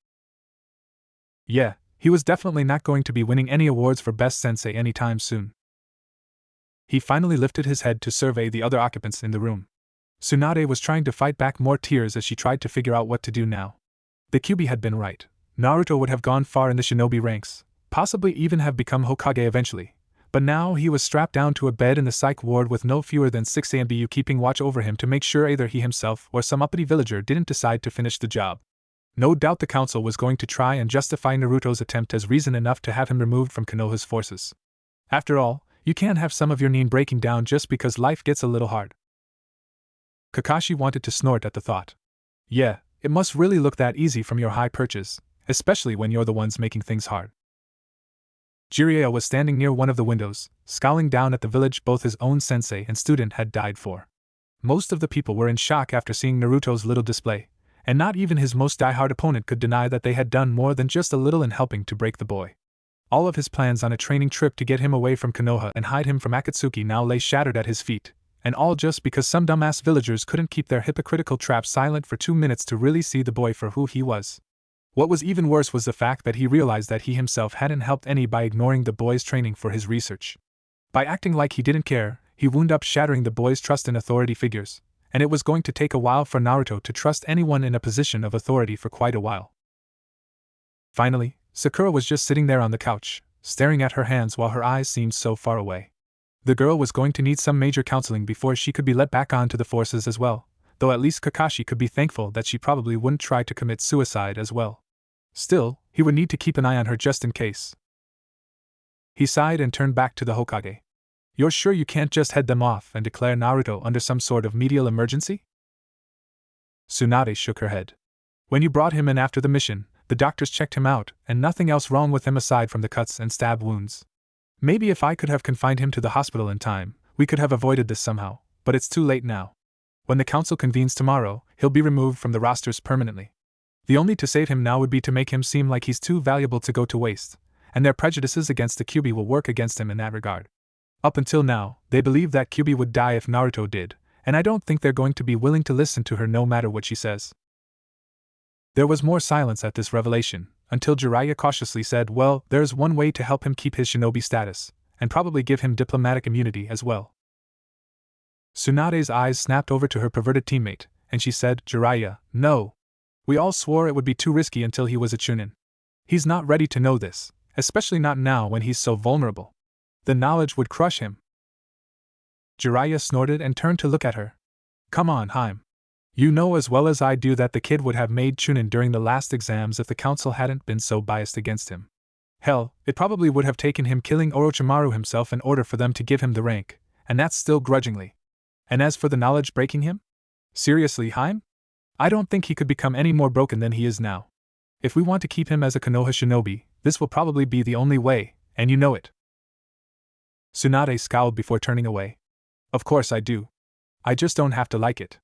Yeah, he was definitely not going to be winning any awards for best sensei anytime soon. He finally lifted his head to survey the other occupants in the room. Tsunade was trying to fight back more tears as she tried to figure out what to do now. The Kyubi had been right. Naruto would have gone far in the shinobi ranks, possibly even have become Hokage eventually, but now he was strapped down to a bed in the psych ward with no fewer than 6 AMBU keeping watch over him to make sure either he himself or some uppity villager didn't decide to finish the job. No doubt the council was going to try and justify Naruto's attempt as reason enough to have him removed from Konoha's forces. After all, you can't have some of your nin breaking down just because life gets a little hard. Kakashi wanted to snort at the thought. Yeah, it must really look that easy from your high perches, especially when you're the ones making things hard. Jiraiya was standing near one of the windows, scowling down at the village both his own sensei and student had died for. Most of the people were in shock after seeing Naruto's little display, and not even his most diehard opponent could deny that they had done more than just a little in helping to break the boy. All of his plans on a training trip to get him away from Konoha and hide him from Akatsuki now lay shattered at his feet, And all just because some dumbass villagers couldn't keep their hypocritical trap silent for 2 minutes to really see the boy for who he was. What was even worse was the fact that he realized that he himself hadn't helped any by ignoring the boy's training for his research. By acting like he didn't care, he wound up shattering the boy's trust in authority figures, and it was going to take a while for Naruto to trust anyone in a position of authority for quite a while. Finally, Sakura was just sitting there on the couch, staring at her hands while her eyes seemed so far away. The girl was going to need some major counseling before she could be let back onto the forces as well, though at least Kakashi could be thankful that she probably wouldn't try to commit suicide as well. Still, he would need to keep an eye on her just in case. He sighed and turned back to the Hokage. You're sure you can't just head them off and declare Naruto under some sort of medial emergency? Tsunade shook her head. When you brought him in after the mission, the doctors checked him out, and nothing else wrong with him aside from the cuts and stab wounds. Maybe if I could have confined him to the hospital in time, we could have avoided this somehow, but it's too late now. When the council convenes tomorrow, he'll be removed from the rosters permanently. The only to save him now would be to make him seem like he's too valuable to go to waste, and their prejudices against the Kyuubi will work against him in that regard. Up until now, they believed that Kyuubi would die if Naruto did, and I don't think they're going to be willing to listen to her no matter what she says. There was more silence at this revelation, until Jiraiya cautiously said, well, there's one way to help him keep his shinobi status, and probably give him diplomatic immunity as well. Tsunade's eyes snapped over to her perverted teammate, and she said, Jiraiya, no. We all swore it would be too risky until he was a Chunin. He's not ready to know this, especially not now when he's so vulnerable. The knowledge would crush him. Jiraiya snorted and turned to look at her. Come on, Haim. You know as well as I do that the kid would have made Chunin during the last exams if the council hadn't been so biased against him. Hell, it probably would have taken him killing Orochimaru himself in order for them to give him the rank, and that's still grudgingly. And as for the knowledge breaking him? Seriously, Haim? I don't think he could become any more broken than he is now. If we want to keep him as a Konoha shinobi, this will probably be the only way, and you know it. Tsunade scowled before turning away. Of course I do. I just don't have to like it.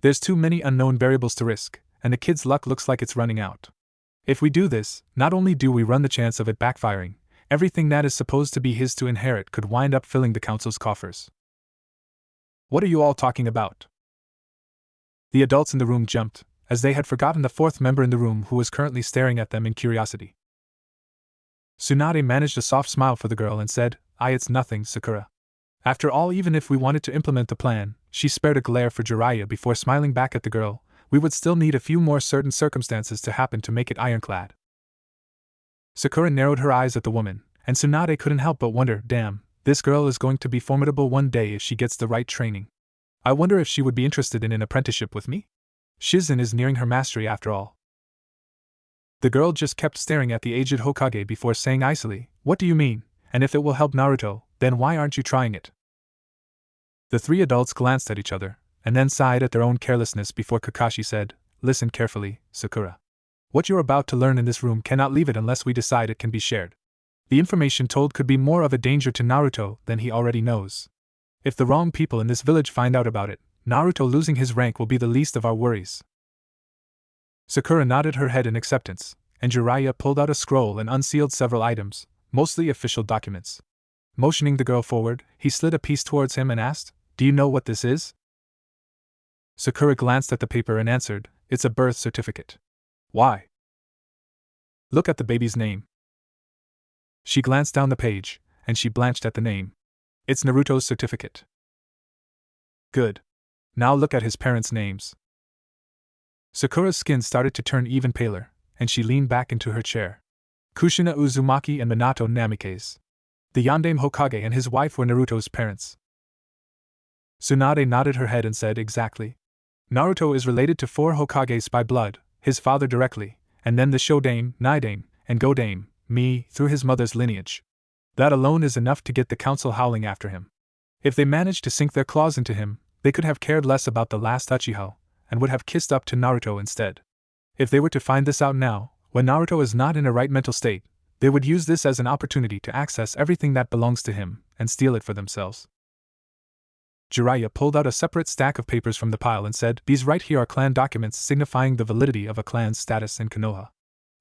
There's too many unknown variables to risk, and the kid's luck looks like it's running out. If we do this, not only do we run the chance of it backfiring, everything that is supposed to be his to inherit could wind up filling the council's coffers. What are you all talking about? The adults in the room jumped, as they had forgotten the fourth member in the room who was currently staring at them in curiosity. Tsunade managed a soft smile for the girl and said, it's nothing, Sakura. After all, even if we wanted to implement the plan, she spared a glare for Jiraiya before smiling back at the girl, we would still need a few more certain circumstances to happen to make it ironclad. Sakura narrowed her eyes at the woman, and Tsunade couldn't help but wonder, damn, this girl is going to be formidable one day if she gets the right training. I wonder if she would be interested in an apprenticeship with me? Shizen is nearing her mastery after all. The girl just kept staring at the aged Hokage before saying icily, what do you mean, and if it will help Naruto, then why aren't you trying it? The three adults glanced at each other, and then sighed at their own carelessness before Kakashi said, listen carefully, Sakura. What you're about to learn in this room cannot leave it unless we decide it can be shared. The information told could be more of a danger to Naruto than he already knows. If the wrong people in this village find out about it, Naruto losing his rank will be the least of our worries. Sakura nodded her head in acceptance, and Jiraiya pulled out a scroll and unsealed several items, mostly official documents. Motioning the girl forward, he slid a piece towards him and asked, do you know what this is? Sakura glanced at the paper and answered, it's a birth certificate. Why? Look at the baby's name. She glanced down the page, and she blanched at the name. It's Naruto's certificate. Good. Now look at his parents' names. Sakura's skin started to turn even paler, and she leaned back into her chair. Kushina Uzumaki and Minato Namikaze. The Yondaime Hokage and his wife were Naruto's parents. Tsunade nodded her head and said, exactly. Naruto is related to 4 Hokages by blood, his father directly, and then the Shodaime, Nidaime, and Godaime, me, through his mother's lineage. That alone is enough to get the council howling after him. If they managed to sink their claws into him, they could have cared less about the last Uchiha, and would have kissed up to Naruto instead. If they were to find this out now, when Naruto is not in a right mental state, they would use this as an opportunity to access everything that belongs to him, and steal it for themselves. Jiraiya pulled out a separate stack of papers from the pile and said, these right here are clan documents signifying the validity of a clan's status in Konoha.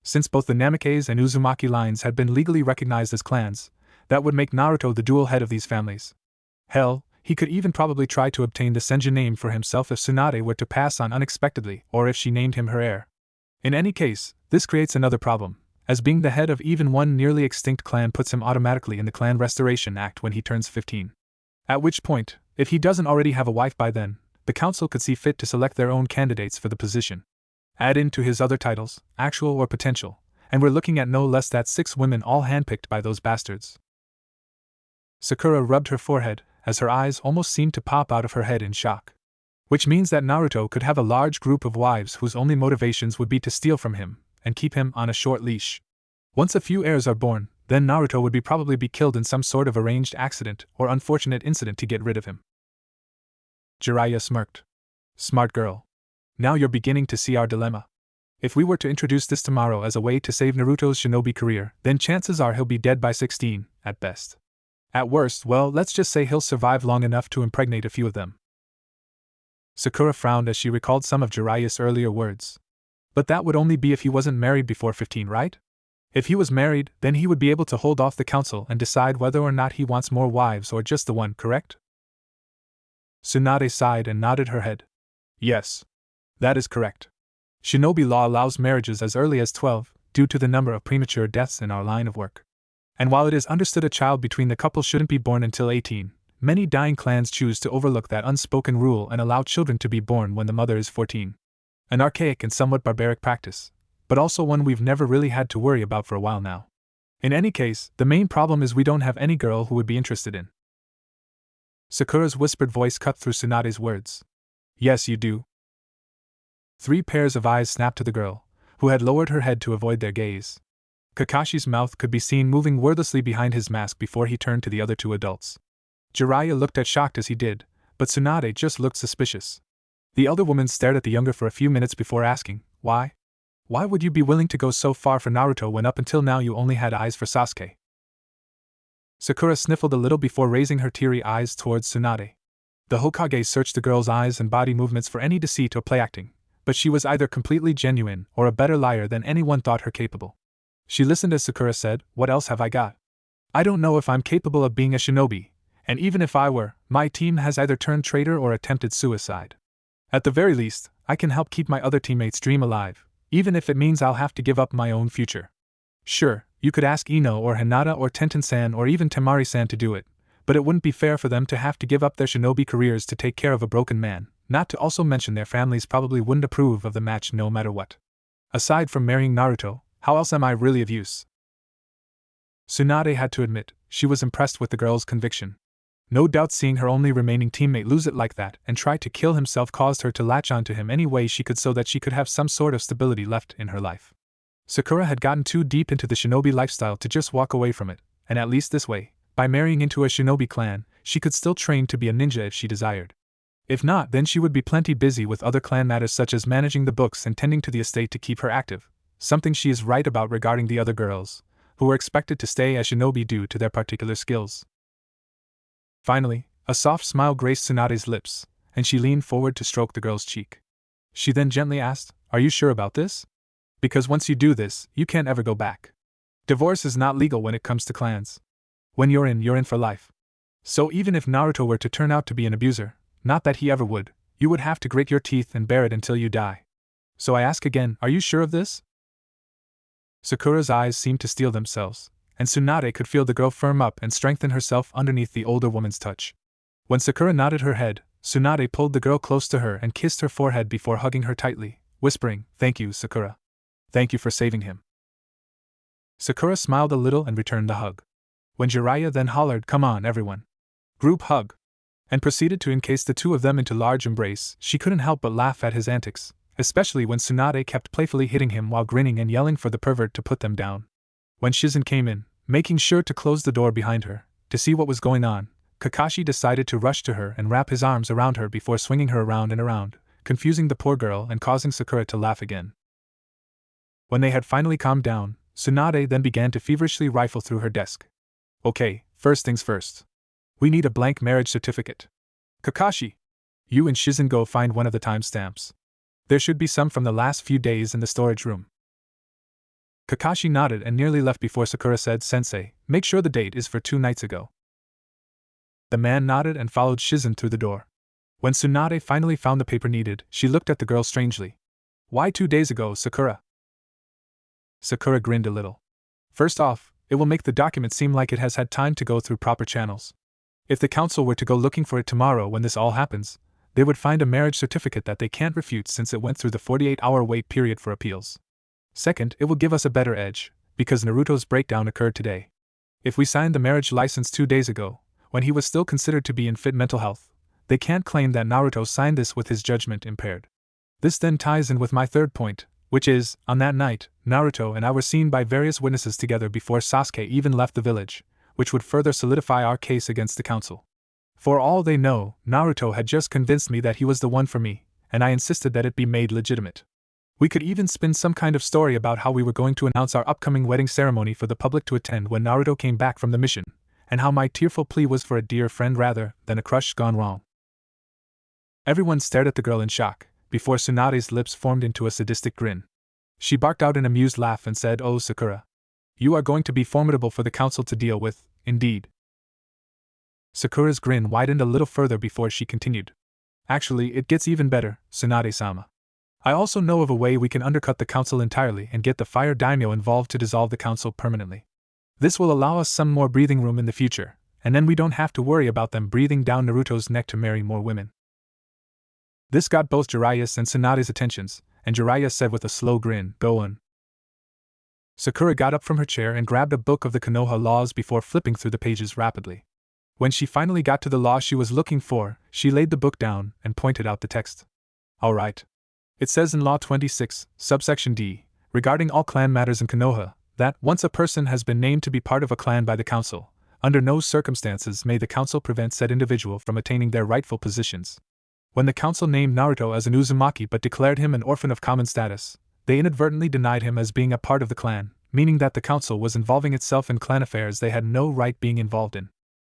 Since both the Namikaze and Uzumaki lines had been legally recognized as clans, that would make Naruto the dual head of these families. Hell, He could even probably try to obtain the Senju name for himself if Tsunade were to pass on unexpectedly, or if she named him her heir. In any case, this creates another problem, as being the head of even one nearly extinct clan puts him automatically in the Clan Restoration Act when he turns 15. At which point, if he doesn't already have a wife by then, the council could see fit to select their own candidates for the position. Add in to his other titles, actual or potential, and we're looking at no less than 6 women all handpicked by those bastards. Sakura rubbed her forehead, as her eyes almost seemed to pop out of her head in shock. Which means that Naruto could have a large group of wives whose only motivations would be to steal from him, and keep him on a short leash. Once a few heirs are born, then Naruto would probably be killed in some sort of arranged accident or unfortunate incident to get rid of him. Jiraiya smirked. Smart girl. Now you're beginning to see our dilemma. If we were to introduce this tomorrow as a way to save Naruto's shinobi career, then chances are he'll be dead by 16, at best. At worst, well, let's just say he'll survive long enough to impregnate a few of them. Sakura frowned as she recalled some of Jiraiya's earlier words. But that would only be if he wasn't married before 15, right? If he was married, then he would be able to hold off the council and decide whether or not he wants more wives or just the one, correct? Tsunade sighed and nodded her head. Yes. That is correct. Shinobi law allows marriages as early as 12, due to the number of premature deaths in our line of work. And while it is understood a child between the couple shouldn't be born until 18, many dying clans choose to overlook that unspoken rule and allow children to be born when the mother is 14. An archaic and somewhat barbaric practice, but also one we've never really had to worry about for a while now. In any case, the main problem is we don't have any girl who would be interested in. Sakura's whispered voice cut through Tsunade's words. Yes, you do. 3 pairs of eyes snapped to the girl, who had lowered her head to avoid their gaze. Kakashi's mouth could be seen moving wordlessly behind his mask before he turned to the other 2 adults. Jiraiya looked as shocked as he did, but Tsunade just looked suspicious. The elder woman stared at the younger for a few minutes before asking, Why? Why would you be willing to go so far for Naruto when up until now you only had eyes for Sasuke? Sakura sniffled a little before raising her teary eyes towards Tsunade. The Hokage searched the girl's eyes and body movements for any deceit or play acting, but she was either completely genuine or a better liar than anyone thought her capable. She listened as Sakura said, What else have I got? I don't know if I'm capable of being a shinobi, and even if I were, my team has either turned traitor or attempted suicide. At the very least, I can help keep my other teammates' dream alive, even if it means I'll have to give up my own future. Sure, you could ask Ino or Hinata or Tenten-san or even Temari-san to do it, but it wouldn't be fair for them to have to give up their shinobi careers to take care of a broken man, not to also mention their families probably wouldn't approve of the match no matter what. Aside from marrying Naruto, how else am I really of use? Tsunade had to admit, she was impressed with the girl's conviction. No doubt seeing her only remaining teammate lose it like that and try to kill himself caused her to latch onto him any way she could so that she could have some sort of stability left in her life. Sakura had gotten too deep into the shinobi lifestyle to just walk away from it, and at least this way, by marrying into a shinobi clan, she could still train to be a ninja if she desired. If not, then she would be plenty busy with other clan matters such as managing the books and tending to the estate to keep her active, something she is right about regarding the other girls, who were expected to stay as shinobi due to their particular skills. Finally, a soft smile graced Tsunade's lips, and she leaned forward to stroke the girl's cheek. She then gently asked, Are you sure about this? Because once you do this, you can't ever go back. Divorce is not legal when it comes to clans. When you're in for life. So even if Naruto were to turn out to be an abuser, not that he ever would, you would have to grit your teeth and bear it until you die. So I ask again, are you sure of this? Sakura's eyes seemed to steel themselves, and Tsunade could feel the girl firm up and strengthen herself underneath the older woman's touch. When Sakura nodded her head, Tsunade pulled the girl close to her and kissed her forehead before hugging her tightly, whispering, Thank you, Sakura. Thank you for saving him. Sakura smiled a little and returned the hug. When Jiraiya then hollered, Come on, everyone. Group hug. And proceeded to encase the 2 of them into large embrace, she couldn't help but laugh at his antics, especially when Tsunade kept playfully hitting him while grinning and yelling for the pervert to put them down. When Shizen came in, making sure to close the door behind her, to see what was going on, Kakashi decided to rush to her and wrap his arms around her before swinging her around and around, confusing the poor girl and causing Sakura to laugh again. When they had finally calmed down, Tsunade then began to feverishly rifle through her desk. Okay, first things first. We need a blank marriage certificate. Kakashi! You and Shizen go find one of the timestamps. There should be some from the last few days in the storage room. Kakashi nodded and nearly left before Sakura said, Sensei, make sure the date is for 2 nights ago. The man nodded and followed Shizen through the door. When Tsunade finally found the paper needed, she looked at the girl strangely. Why 2 days ago, Sakura? Sakura grinned a little. First off, it will make the document seem like it has had time to go through proper channels. If the council were to go looking for it tomorrow when this all happens, they would find a marriage certificate that they can't refute since it went through the 48-hour wait period for appeals. Second, it will give us a better edge, because Naruto's breakdown occurred today. If we signed the marriage license 2 days ago, when he was still considered to be in fit mental health, they can't claim that Naruto signed this with his judgment impaired. This then ties in with my third point, which is, on that night, Naruto and I were seen by various witnesses together before Sasuke even left the village, which would further solidify our case against the council. For all they know, Naruto had just convinced me that he was the one for me, and I insisted that it be made legitimate. We could even spin some kind of story about how we were going to announce our upcoming wedding ceremony for the public to attend when Naruto came back from the mission, and how my tearful plea was for a dear friend rather than a crush gone wrong. Everyone stared at the girl in shock, before Tsunade's lips formed into a sadistic grin. She barked out an amused laugh and said, "Oh, Sakura. You are going to be formidable for the council to deal with, indeed." Sakura's grin widened a little further before she continued. "Actually, it gets even better, Tsunade-sama. I also know of a way we can undercut the council entirely and get the fire daimyo involved to dissolve the council permanently. This will allow us some more breathing room in the future, and then we don't have to worry about them breathing down Naruto's neck to marry more women." This got both Jiraiya's and Tsunade's attentions, and Jiraiya said with a slow grin, "Go on." Sakura got up from her chair and grabbed a book of the Konoha laws before flipping through the pages rapidly. When she finally got to the law she was looking for, she laid the book down and pointed out the text. "All right. It says in Law 26, subsection D, regarding all clan matters in Konoha, that, once a person has been named to be part of a clan by the council, under no circumstances may the council prevent said individual from attaining their rightful positions. When the council named Naruto as an Uzumaki but declared him an orphan of common status, they inadvertently denied him as being a part of the clan, meaning that the council was involving itself in clan affairs they had no right being involved in.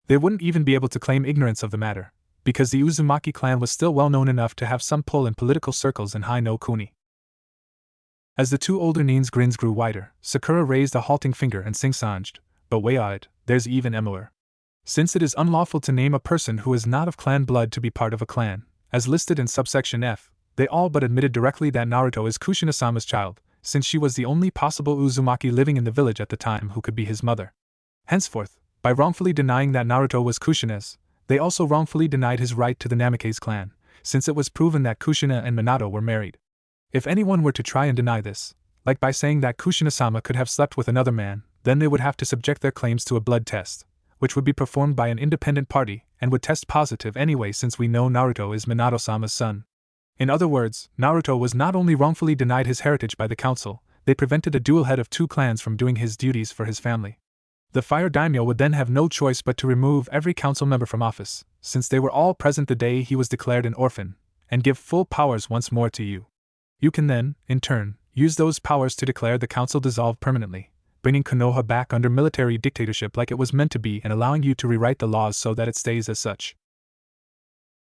They wouldn't even be able to claim ignorance of the matter, because the Uzumaki clan was still well known enough to have some pull in political circles in Hai no Kuni." As the two older Nin's grins grew wider, Sakura raised a halting finger and sing-songed, "But wait, there's even more. Since it is unlawful to name a person who is not of clan blood to be part of a clan, as listed in subsection F, they all but admitted directly that Naruto is Kushina-sama's child, since she was the only possible Uzumaki living in the village at the time who could be his mother. Henceforth, by wrongfully denying that Naruto was Kushina's, they also wrongfully denied his right to the Namikaze clan, since it was proven that Kushina and Minato were married. If anyone were to try and deny this, like by saying that Kushina-sama could have slept with another man, then they would have to subject their claims to a blood test, which would be performed by an independent party, and would test positive anyway since we know Naruto is Minato-sama's son. In other words, Naruto was not only wrongfully denied his heritage by the council, they prevented a dual head of two clans from doing his duties for his family. The fire daimyo would then have no choice but to remove every council member from office, since they were all present the day he was declared an orphan, and give full powers once more to you. You can then, in turn, use those powers to declare the council dissolved permanently, bringing Konoha back under military dictatorship like it was meant to be and allowing you to rewrite the laws so that it stays as such."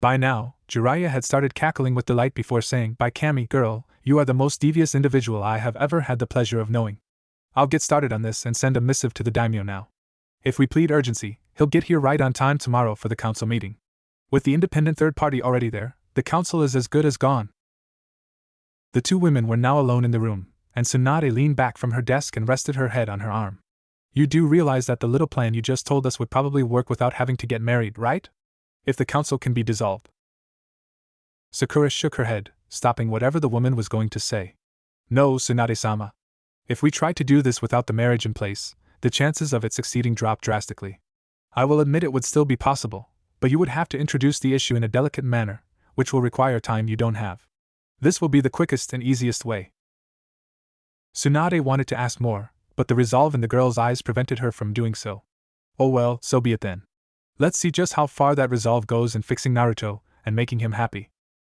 By now, Jiraiya had started cackling with delight before saying, "By Kami, girl, you are the most devious individual I have ever had the pleasure of knowing. I'll get started on this and send a missive to the daimyo now. If we plead urgency, he'll get here right on time tomorrow for the council meeting. With the independent third party already there, the council is as good as gone." The two women were now alone in the room, and Tsunade leaned back from her desk and rested her head on her arm. "You do realize that the little plan you just told us would probably work without having to get married, right? If the council can be dissolved." Sakura shook her head, stopping whatever the woman was going to say. "No, Tsunade-sama. If we try to do this without the marriage in place, the chances of it succeeding drop drastically. I will admit it would still be possible, but you would have to introduce the issue in a delicate manner, which will require time you don't have. This will be the quickest and easiest way." Tsunade wanted to ask more, but the resolve in the girl's eyes prevented her from doing so. "Oh well, so be it then. Let's see just how far that resolve goes in fixing Naruto and making him happy.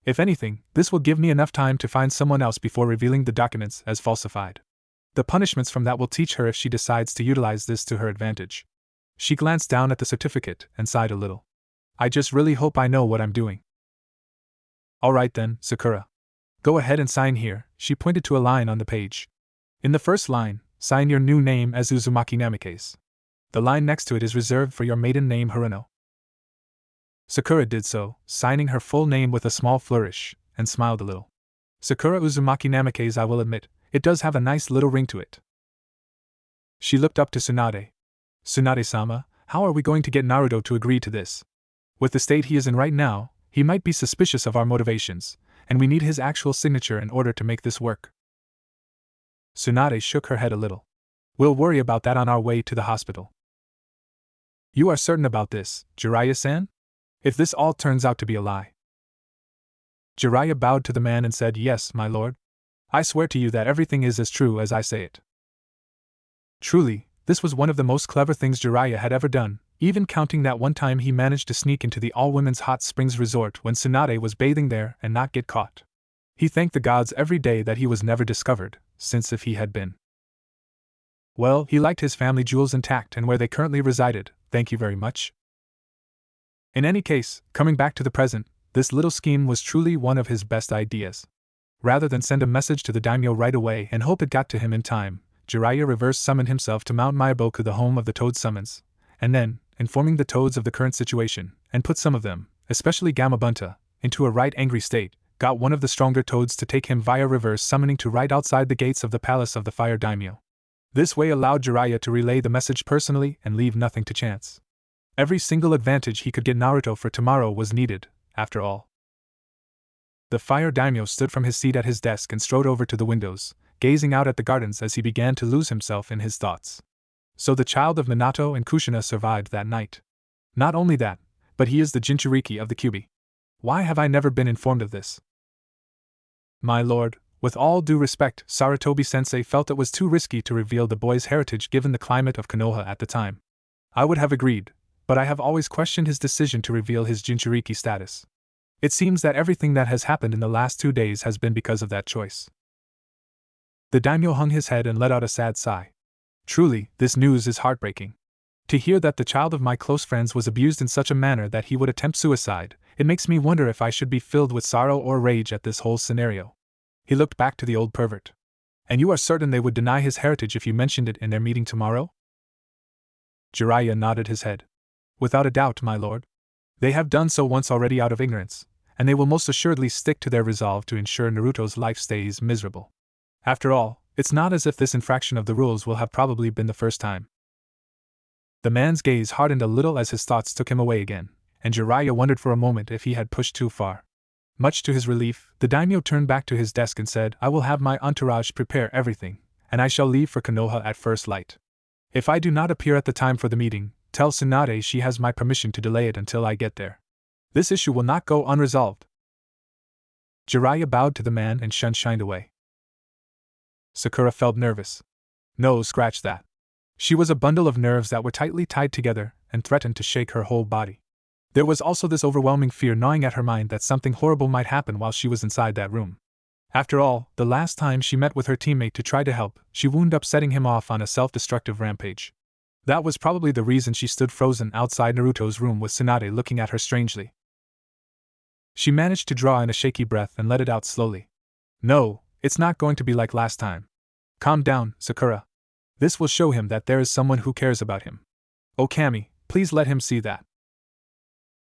If anything, this will give me enough time to find someone else before revealing the documents as falsified. The punishments from that will teach her if she decides to utilize this to her advantage." She glanced down at the certificate and sighed a little. "I just really hope I know what I'm doing." "All right then, Sakura. Go ahead and sign here." She pointed to a line on the page. "In the first line, sign your new name as Uzumaki Namikaze. The line next to it is reserved for your maiden name Haruno. Sakura did so, signing her full name with a small flourish, and smiled a little. Sakura Uzumaki Namikaze, I will admit, it does have a nice little ring to it. She looked up to Tsunade. Tsunade-sama, how are we going to get Naruto to agree to this? With the state he is in right now, he might be suspicious of our motivations, and we need his actual signature in order to make this work. Tsunade shook her head a little. We'll worry about that on our way to the hospital. You are certain about this, Jiraiya-san? If this all turns out to be a lie. Jiraiya bowed to the man and said, Yes, my lord. I swear to you that everything is as true as I say it. Truly, this was one of the most clever things Jiraiya had ever done, even counting that one time he managed to sneak into the all-women's hot springs resort when Tsunade was bathing there and not get caught. He thanked the gods every day that he was never discovered, since if he had been. Well, he liked his family jewels intact and where they currently resided, thank you very much. In any case, coming back to the present, this little scheme was truly one of his best ideas. Rather than send a message to the daimyo right away and hope it got to him in time, Jiraiya reverse summoned himself to Mount Maiboku, the home of the Toad Summons, and then, informing the Toads of the current situation, and put some of them, especially Gamabunta, into a right angry state, got one of the stronger Toads to take him via reverse summoning to right outside the gates of the Palace of the Fire Daimyo. This way allowed Jiraiya to relay the message personally and leave nothing to chance. Every single advantage he could get Naruto for tomorrow was needed, after all. The Fire Daimyo stood from his seat at his desk and strode over to the windows, gazing out at the gardens as he began to lose himself in his thoughts. So the child of Minato and Kushina survived that night. Not only that, but he is the Jinchuriki of the Kyuubi. Why have I never been informed of this? My lord, with all due respect, Sarutobi-sensei felt it was too risky to reveal the boy's heritage given the climate of Konoha at the time. I would have agreed, but I have always questioned his decision to reveal his Jinchuriki status. It seems that everything that has happened in the last 2 days has been because of that choice. The daimyo hung his head and let out a sad sigh. Truly, this news is heartbreaking. To hear that the child of my close friends was abused in such a manner that he would attempt suicide, it makes me wonder if I should be filled with sorrow or rage at this whole scenario. He looked back to the old pervert. And you are certain they would deny his heritage if you mentioned it in their meeting tomorrow? Jiraiya nodded his head. Without a doubt, my lord. They have done so once already out of ignorance, and they will most assuredly stick to their resolve to ensure Naruto's life stays miserable. After all, it's not as if this infraction of the rules will have probably been the first time. The man's gaze hardened a little as his thoughts took him away again, and Jiraiya wondered for a moment if he had pushed too far. Much to his relief, the daimyo turned back to his desk and said, I will have my entourage prepare everything, and I shall leave for Konoha at first light. If I do not appear at the time for the meeting, tell Tsunade she has my permission to delay it until I get there. This issue will not go unresolved. Jiraiya bowed to the man and shined away. Sakura felt nervous. No, scratch that. She was a bundle of nerves that were tightly tied together and threatened to shake her whole body. There was also this overwhelming fear gnawing at her mind that something horrible might happen while she was inside that room. After all, the last time she met with her teammate to try to help, she wound up setting him off on a self-destructive rampage. That was probably the reason she stood frozen outside Naruto's room with Tsunade looking at her strangely. She managed to draw in a shaky breath and let it out slowly. No, it's not going to be like last time. Calm down, Sakura. This will show him that there is someone who cares about him. Oh Kami, please let him see that.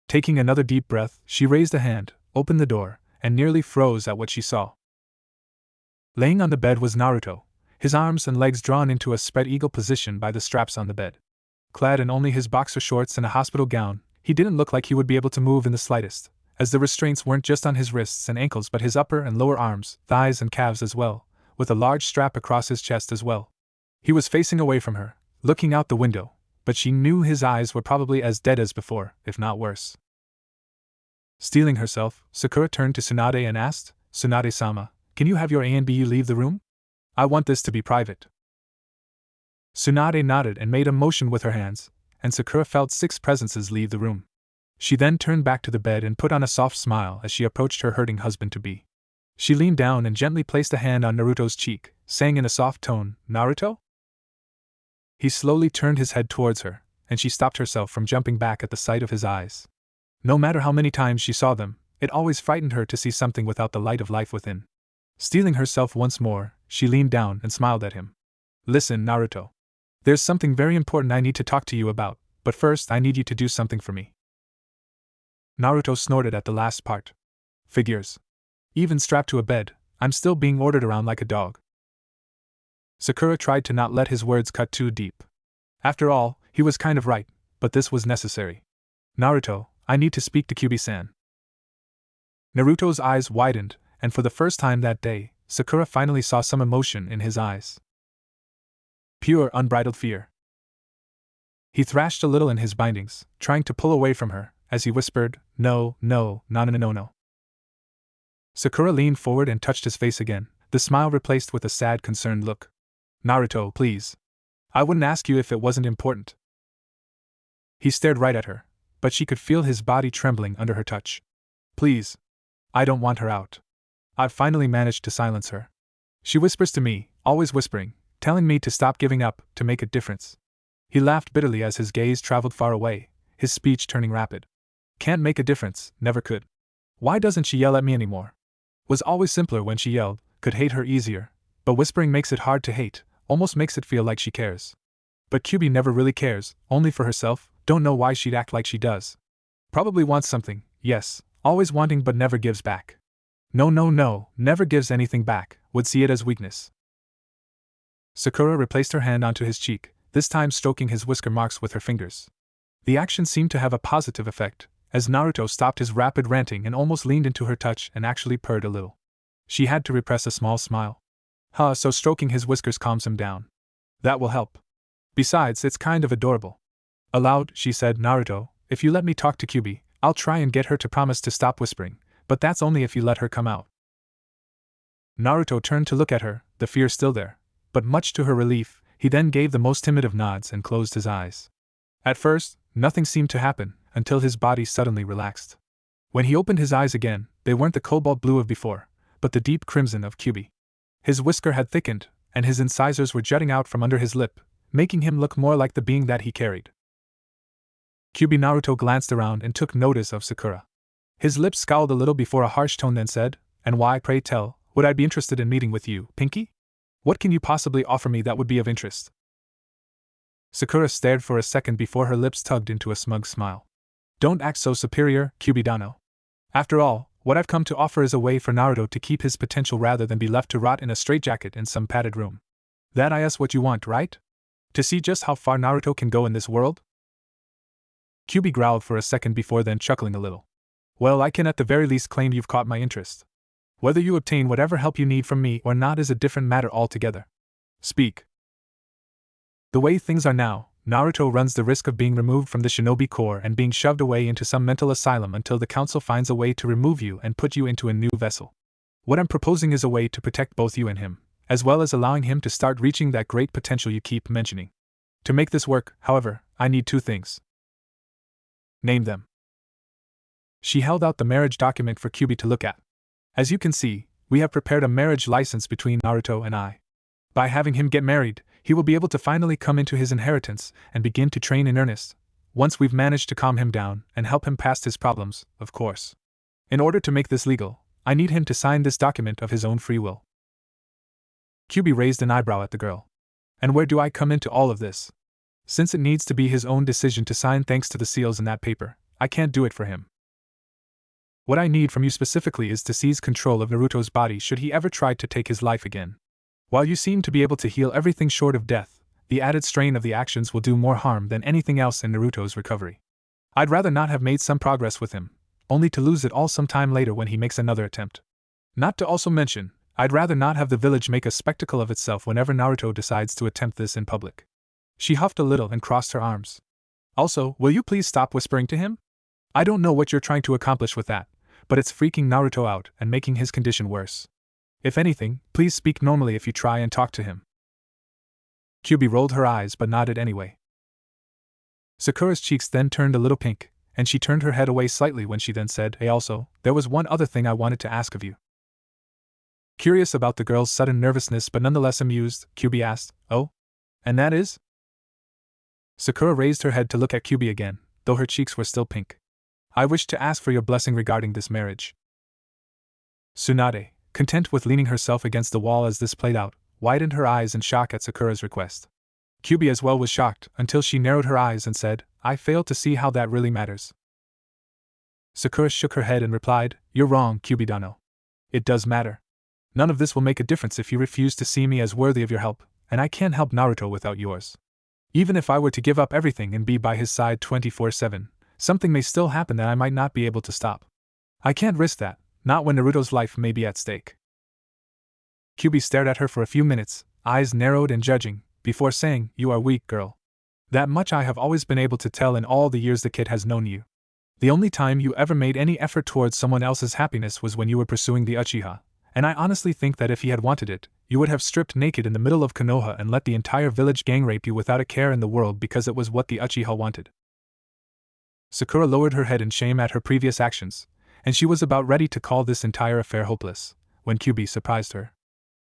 Taking another deep breath, she raised a hand, opened the door, and nearly froze at what she saw. Laying on the bed was Naruto, his arms and legs drawn into a spread eagle position by the straps on the bed. Clad in only his boxer shorts and a hospital gown, he didn't look like he would be able to move in the slightest, as the restraints weren't just on his wrists and ankles but his upper and lower arms, thighs and calves as well, with a large strap across his chest as well. He was facing away from her, looking out the window, but she knew his eyes were probably as dead as before, if not worse. Steeling herself, Sakura turned to Tsunade and asked, Tsunade-sama, can you have your A and B leave the room? I want this to be private. Tsunade nodded and made a motion with her hands, and Sakura felt 6 presences leave the room. She then turned back to the bed and put on a soft smile as she approached her hurting husband-to-be. She leaned down and gently placed a hand on Naruto's cheek, saying in a soft tone, Naruto? He slowly turned his head towards her, and she stopped herself from jumping back at the sight of his eyes. No matter how many times she saw them, it always frightened her to see something without the light of life within. Steeling herself once more, she leaned down and smiled at him. Listen, Naruto. There's something very important I need to talk to you about, but first I need you to do something for me. Naruto snorted at the last part. Figures. Even strapped to a bed, I'm still being ordered around like a dog. Sakura tried to not let his words cut too deep. After all, he was kind of right, but this was necessary. Naruto, I need to speak to Kyubi-san. Naruto's eyes widened, and for the first time that day, Sakura finally saw some emotion in his eyes. Pure, unbridled fear. He thrashed a little in his bindings, trying to pull away from her, as he whispered, No. Sakura leaned forward and touched his face again, the smile replaced with a sad, concerned look. Naruto, please. I wouldn't ask you if it wasn't important. He stared right at her, but she could feel his body trembling under her touch. Please. I don't want her out. I've finally managed to silence her. She whispers to me, always whispering, telling me to stop giving up, to make a difference. He laughed bitterly as his gaze traveled far away, his speech turning rapid. Can't make a difference, never could. Why doesn't she yell at me anymore? Was always simpler when she yelled, could hate her easier, but whispering makes it hard to hate, almost makes it feel like she cares. But Kyubi never really cares, only for herself, don't know why she'd act like she does. Probably wants something, yes, always wanting but never gives back. No, never gives anything back, would see it as weakness. Sakura replaced her hand onto his cheek, this time stroking his whisker marks with her fingers. The action seemed to have a positive effect, as Naruto stopped his rapid ranting and almost leaned into her touch and actually purred a little. She had to repress a small smile. So stroking his whiskers calms him down. That will help. Besides, it's kind of adorable. Aloud, she said, Naruto, if you let me talk to Kyubi, I'll try and get her to promise to stop whispering, but that's only if you let her come out. Naruto turned to look at her, the fear still there, but much to her relief, he then gave the most timid of nods and closed his eyes. At first, nothing seemed to happen, until his body suddenly relaxed. When he opened his eyes again, they weren't the cobalt blue of before, but the deep crimson of Kyubi. His whisker had thickened, and his incisors were jutting out from under his lip, making him look more like the being that he carried. Kyubi Naruto glanced around and took notice of Sakura. His lips scowled a little before a harsh tone then said, And why, pray tell, would I be interested in meeting with you, Pinky? What can you possibly offer me that would be of interest? Sakura stared for a second before her lips tugged into a smug smile. Don't act so superior, Kyubi-dano. After all, what I've come to offer is a way for Naruto to keep his potential rather than be left to rot in a straitjacket in some padded room. That is what you want, right? To see just how far Naruto can go in this world? Kyubi growled for a second before then chuckling a little. Well, I can at the very least claim you've caught my interest. Whether you obtain whatever help you need from me or not is a different matter altogether. Speak. The way things are now, Naruto runs the risk of being removed from the Shinobi Corps and being shoved away into some mental asylum until the council finds a way to remove you and put you into a new vessel. What I'm proposing is a way to protect both you and him, as well as allowing him to start reaching that great potential you keep mentioning. To make this work, however, I need two things. Name them. She held out the marriage document for Kyubi to look at. As you can see, we have prepared a marriage license between Naruto and I. By having him get married, he will be able to finally come into his inheritance and begin to train in earnest, once we've managed to calm him down and help him past his problems, of course. In order to make this legal, I need him to sign this document of his own free will. Kyubi raised an eyebrow at the girl. And where do I come into all of this? Since it needs to be his own decision to sign thanks to the seals in that paper, I can't do it for him. What I need from you specifically is to seize control of Naruto's body should he ever try to take his life again. While you seem to be able to heal everything short of death, the added strain of the actions will do more harm than anything else in Naruto's recovery. I'd rather not have made some progress with him, only to lose it all sometime later when he makes another attempt. Not to also mention, I'd rather not have the village make a spectacle of itself whenever Naruto decides to attempt this in public. She huffed a little and crossed her arms. Also, will you please stop whispering to him? I don't know what you're trying to accomplish with that, but it's freaking Naruto out and making his condition worse. If anything, please speak normally if you try and talk to him. Kyubi rolled her eyes but nodded anyway. Sakura's cheeks then turned a little pink, and she turned her head away slightly when she then said, Hey, also, there was one other thing I wanted to ask of you. Curious about the girl's sudden nervousness but nonetheless amused, Kyubi asked, Oh? And that is? Sakura raised her head to look at Kyubi again, though her cheeks were still pink. I wish to ask for your blessing regarding this marriage. Tsunade, content with leaning herself against the wall as this played out, widened her eyes in shock at Sakura's request. Kyubi as well was shocked, until she narrowed her eyes and said, I fail to see how that really matters. Sakura shook her head and replied, "You're wrong, Kyubidano. It does matter. None of this will make a difference if you refuse to see me as worthy of your help, and I can't help Naruto without yours. Even if I were to give up everything and be by his side 24/7, something may still happen that I might not be able to stop. I can't risk that, not when Naruto's life may be at stake." Kyubi stared at her for a few minutes, eyes narrowed and judging, before saying, "You are weak, girl. That much I have always been able to tell in all the years the kid has known you. The only time you ever made any effort towards someone else's happiness was when you were pursuing the Uchiha, and I honestly think that if he had wanted it, you would have stripped naked in the middle of Konoha and let the entire village gang rape you without a care in the world because it was what the Uchiha wanted." Sakura lowered her head in shame at her previous actions, and she was about ready to call this entire affair hopeless, when Kyubi surprised her.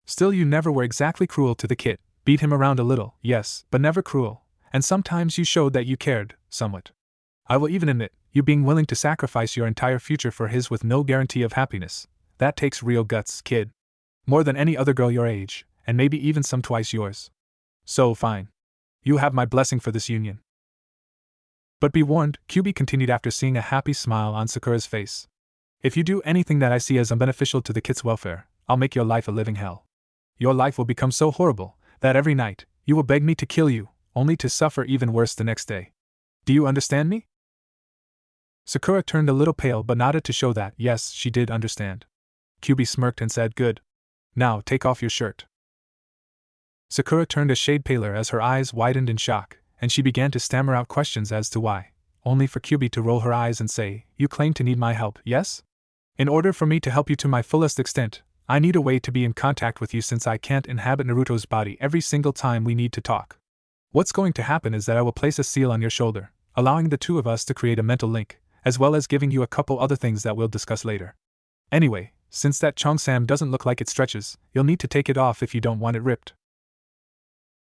"Still, you never were exactly cruel to the kid, beat him around a little, yes, but never cruel, and sometimes you showed that you cared, somewhat. I will even admit, you being willing to sacrifice your entire future for his with no guarantee of happiness, that takes real guts, kid. More than any other girl your age, and maybe even some twice yours. So, fine. You have my blessing for this union. But be warned," Kyubi continued after seeing a happy smile on Sakura's face. "If you do anything that I see as unbeneficial to the kid's welfare, I'll make your life a living hell. Your life will become so horrible that every night you will beg me to kill you, only to suffer even worse the next day. Do you understand me?" Sakura turned a little pale but nodded to show that, yes, she did understand. Kyubi smirked and said, "Good. Now take off your shirt." Sakura turned a shade paler as her eyes widened in shock, and she began to stammer out questions as to why, only for Kyubi to roll her eyes and say, "You claim to need my help, yes? In order for me to help you to my fullest extent, I need a way to be in contact with you since I can't inhabit Naruto's body every single time we need to talk. What's going to happen is that I will place a seal on your shoulder, allowing the two of us to create a mental link, as well as giving you a couple other things that we'll discuss later. Anyway, since that cheongsam doesn't look like it stretches, you'll need to take it off if you don't want it ripped."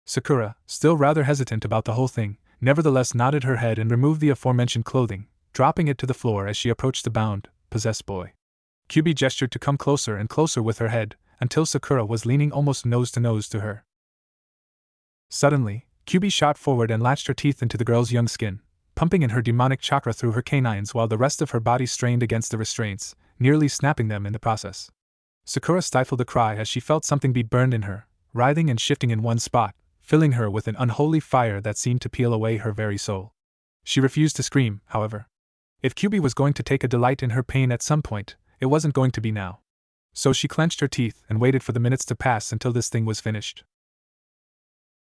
Sakura, still rather hesitant about the whole thing, nevertheless nodded her head and removed the aforementioned clothing, dropping it to the floor as she approached the bound, possessed boy. Kyubi gestured to come closer and closer with her head, until Sakura was leaning almost nose to nose to her. Suddenly, Kyubi shot forward and latched her teeth into the girl's young skin, pumping in her demonic chakra through her canines while the rest of her body strained against the restraints, nearly snapping them in the process. Sakura stifled a cry as she felt something be burned in her, writhing and shifting in one spot, filling her with an unholy fire that seemed to peel away her very soul. She refused to scream, however. If Kyubi was going to take a delight in her pain at some point, it wasn't going to be now. So she clenched her teeth and waited for the minutes to pass until this thing was finished.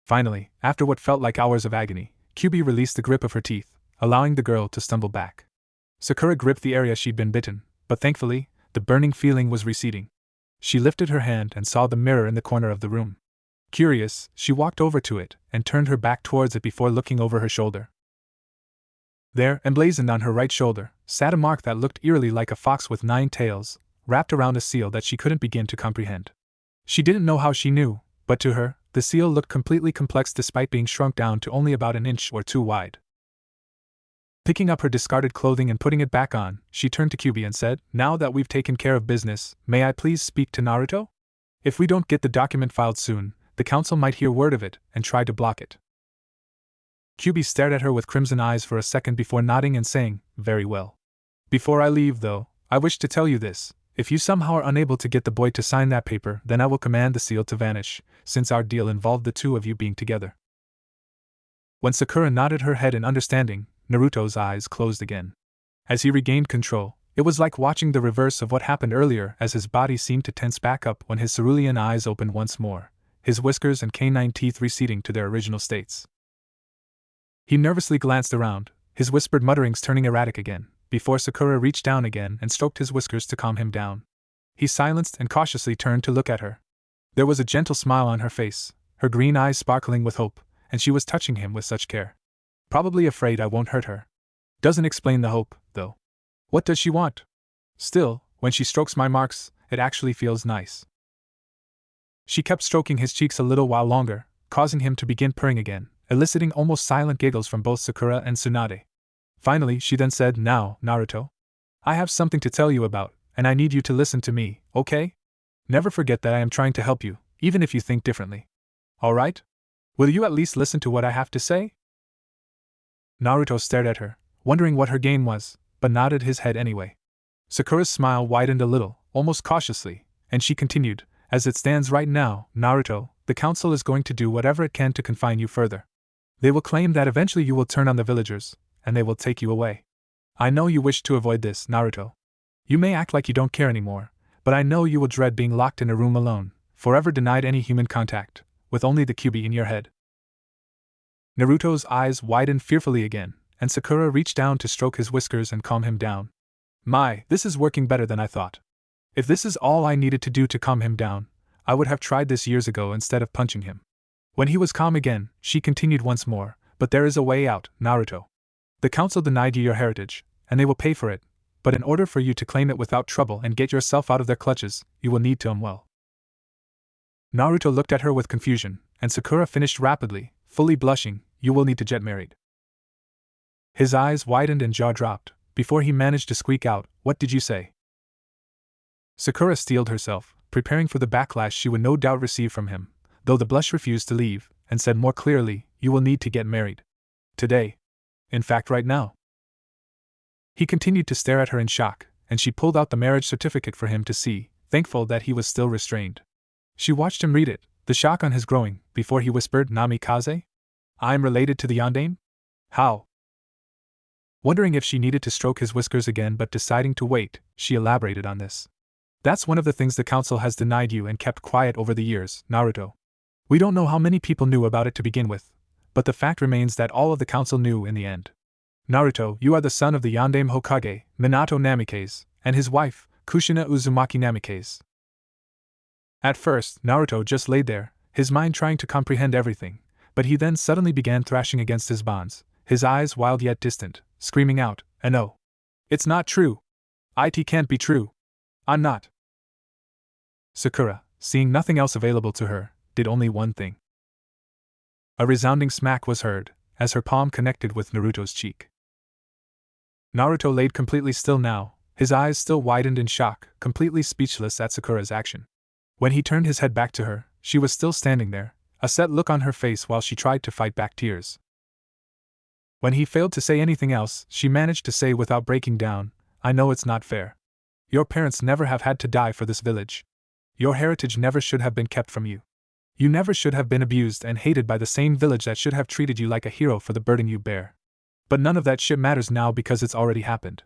Finally, after what felt like hours of agony, Kyubi released the grip of her teeth, allowing the girl to stumble back. Sakura gripped the area she'd been bitten, but thankfully, the burning feeling was receding. She lifted her hand and saw the mirror in the corner of the room. Curious, she walked over to it and turned her back towards it before looking over her shoulder. There, emblazoned on her right shoulder, sat a mark that looked eerily like a fox with 9 tails, wrapped around a seal that she couldn't begin to comprehend. She didn't know how she knew, but to her, the seal looked completely complex despite being shrunk down to only about an inch or two wide. Picking up her discarded clothing and putting it back on, she turned to Kyubi and said, "Now that we've taken care of business, may I please speak to Naruto? If we don't get the document filed soon, the council might hear word of it and try to block it." Kyubi stared at her with crimson eyes for a second before nodding and saying, "Very well. Before I leave, though, I wish to tell you this. If you somehow are unable to get the boy to sign that paper, then I will command the seal to vanish, since our deal involved the two of you being together." When Sakura nodded her head in understanding, Naruto's eyes closed again. As he regained control, it was like watching the reverse of what happened earlier as his body seemed to tense back up when his cerulean eyes opened once more, his whiskers and canine teeth receding to their original states. He nervously glanced around, his whispered mutterings turning erratic again, before Sakura reached down again and stroked his whiskers to calm him down. He silenced and cautiously turned to look at her. There was a gentle smile on her face, her green eyes sparkling with hope, and she was touching him with such care. Probably afraid I won't hurt her. Doesn't explain the hope, though. What does she want? Still, when she strokes my marks, it actually feels nice. She kept stroking his cheeks a little while longer, causing him to begin purring again, eliciting almost silent giggles from both Sakura and Tsunade. Finally, she then said, "Now, Naruto, I have something to tell you about, and I need you to listen to me, okay? Never forget that I am trying to help you, even if you think differently. Alright? Will you at least listen to what I have to say?" Naruto stared at her, wondering what her game was, but nodded his head anyway. Sakura's smile widened a little, almost cautiously, and she continued, "As it stands right now, Naruto, the council is going to do whatever it can to confine you further. They will claim that eventually you will turn on the villagers, and they will take you away. I know you wish to avoid this, Naruto. You may act like you don't care anymore, but I know you will dread being locked in a room alone, forever denied any human contact, with only the QB in your head." Naruto's eyes widened fearfully again, and Sakura reached down to stroke his whiskers and calm him down. "My, this is working better than I thought. If this is all I needed to do to calm him down, I would have tried this years ago instead of punching him." When he was calm again, she continued once more, "But there is a way out, Naruto. The council denied you your heritage, and they will pay for it, but in order for you to claim it without trouble and get yourself out of their clutches, you will need to well." Naruto looked at her with confusion, and Sakura finished rapidly, fully blushing, "You will need to get married." His eyes widened and jaw dropped, before he managed to squeak out, "What did you say?" Sakura steeled herself, preparing for the backlash she would no doubt receive from him, though the blush refused to leave, and said more clearly, "You will need to get married. Today. In fact, right now." He continued to stare at her in shock, and she pulled out the marriage certificate for him to see, thankful that he was still restrained. She watched him read it, the shock on his growing, before he whispered, "Namikaze? I'm related to the Yondaime? How?" Wondering if she needed to stroke his whiskers again but deciding to wait, she elaborated on this. "That's one of the things the council has denied you and kept quiet over the years, Naruto. We don't know how many people knew about it to begin with, but the fact remains that all of the council knew in the end. Naruto, you are the son of the Yondaime Hokage, Minato Namikaze, and his wife, Kushina Uzumaki Namikaze." At first, Naruto just lay there, his mind trying to comprehend everything, but he then suddenly began thrashing against his bonds, his eyes wild yet distant, screaming out, "No! It's not true! It can't be true! I'm not!" Sakura, seeing nothing else available to her, did only one thing. A resounding smack was heard, as her palm connected with Naruto's cheek. Naruto laid completely still now, his eyes still widened in shock, completely speechless at Sakura's action. When he turned his head back to her, she was still standing there, a set look on her face while she tried to fight back tears. When he failed to say anything else, she managed to say without breaking down, "I know it's not fair. Your parents never have had to die for this village. Your heritage never should have been kept from you. You never should have been abused and hated by the same village that should have treated you like a hero for the burden you bear. But none of that shit matters now because it's already happened."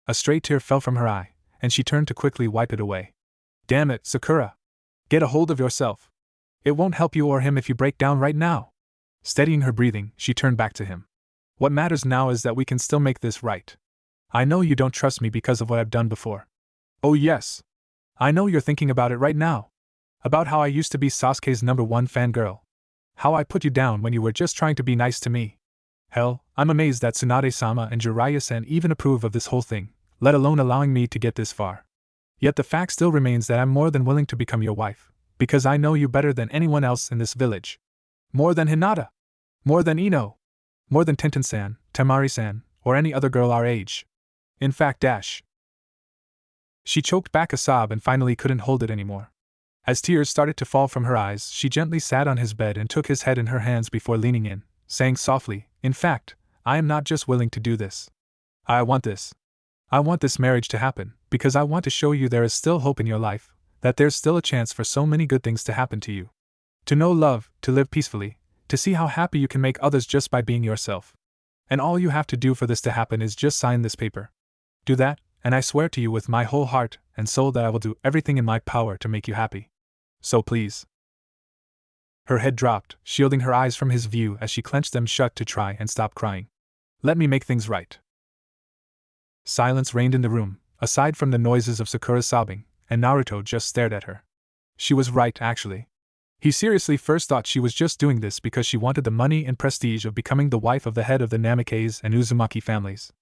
A stray tear fell from her eye, and she turned to quickly wipe it away. "Damn it, Sakura! Get a hold of yourself. It won't help you or him if you break down right now." Steadying her breathing, she turned back to him. "What matters now is that we can still make this right. I know you don't trust me because of what I've done before. Oh yes. I know you're thinking about it right now. About how I used to be Sasuke's #1 fangirl. How I put you down when you were just trying to be nice to me. Hell, I'm amazed that Tsunade-sama and Jiraiya-san even approve of this whole thing, let alone allowing me to get this far. Yet the fact still remains that I'm more than willing to become your wife, because I know you better than anyone else in this village. More than Hinata. More than Ino. More than Tenten-san, Temari-san, or any other girl our age. In fact, She choked back a sob and finally couldn't hold it anymore. As tears started to fall from her eyes, she gently sat on his bed and took his head in her hands before leaning in, saying softly, "In fact, I am not just willing to do this. I want this. I want this marriage to happen, because I want to show you there is still hope in your life, that there's still a chance for so many good things to happen to you. To know love, to live peacefully, to see how happy you can make others just by being yourself. And all you have to do for this to happen is just sign this paper. Do that, and I swear to you with my whole heart and soul that I will do everything in my power to make you happy. So please." Her head dropped, shielding her eyes from his view as she clenched them shut to try and stop crying. "Let me make things right." Silence reigned in the room, aside from the noises of Sakura's sobbing, and Naruto just stared at her. She was right, actually. He seriously first thought she was just doing this because she wanted the money and prestige of becoming the wife of the head of the Namikaze and Uzumaki families.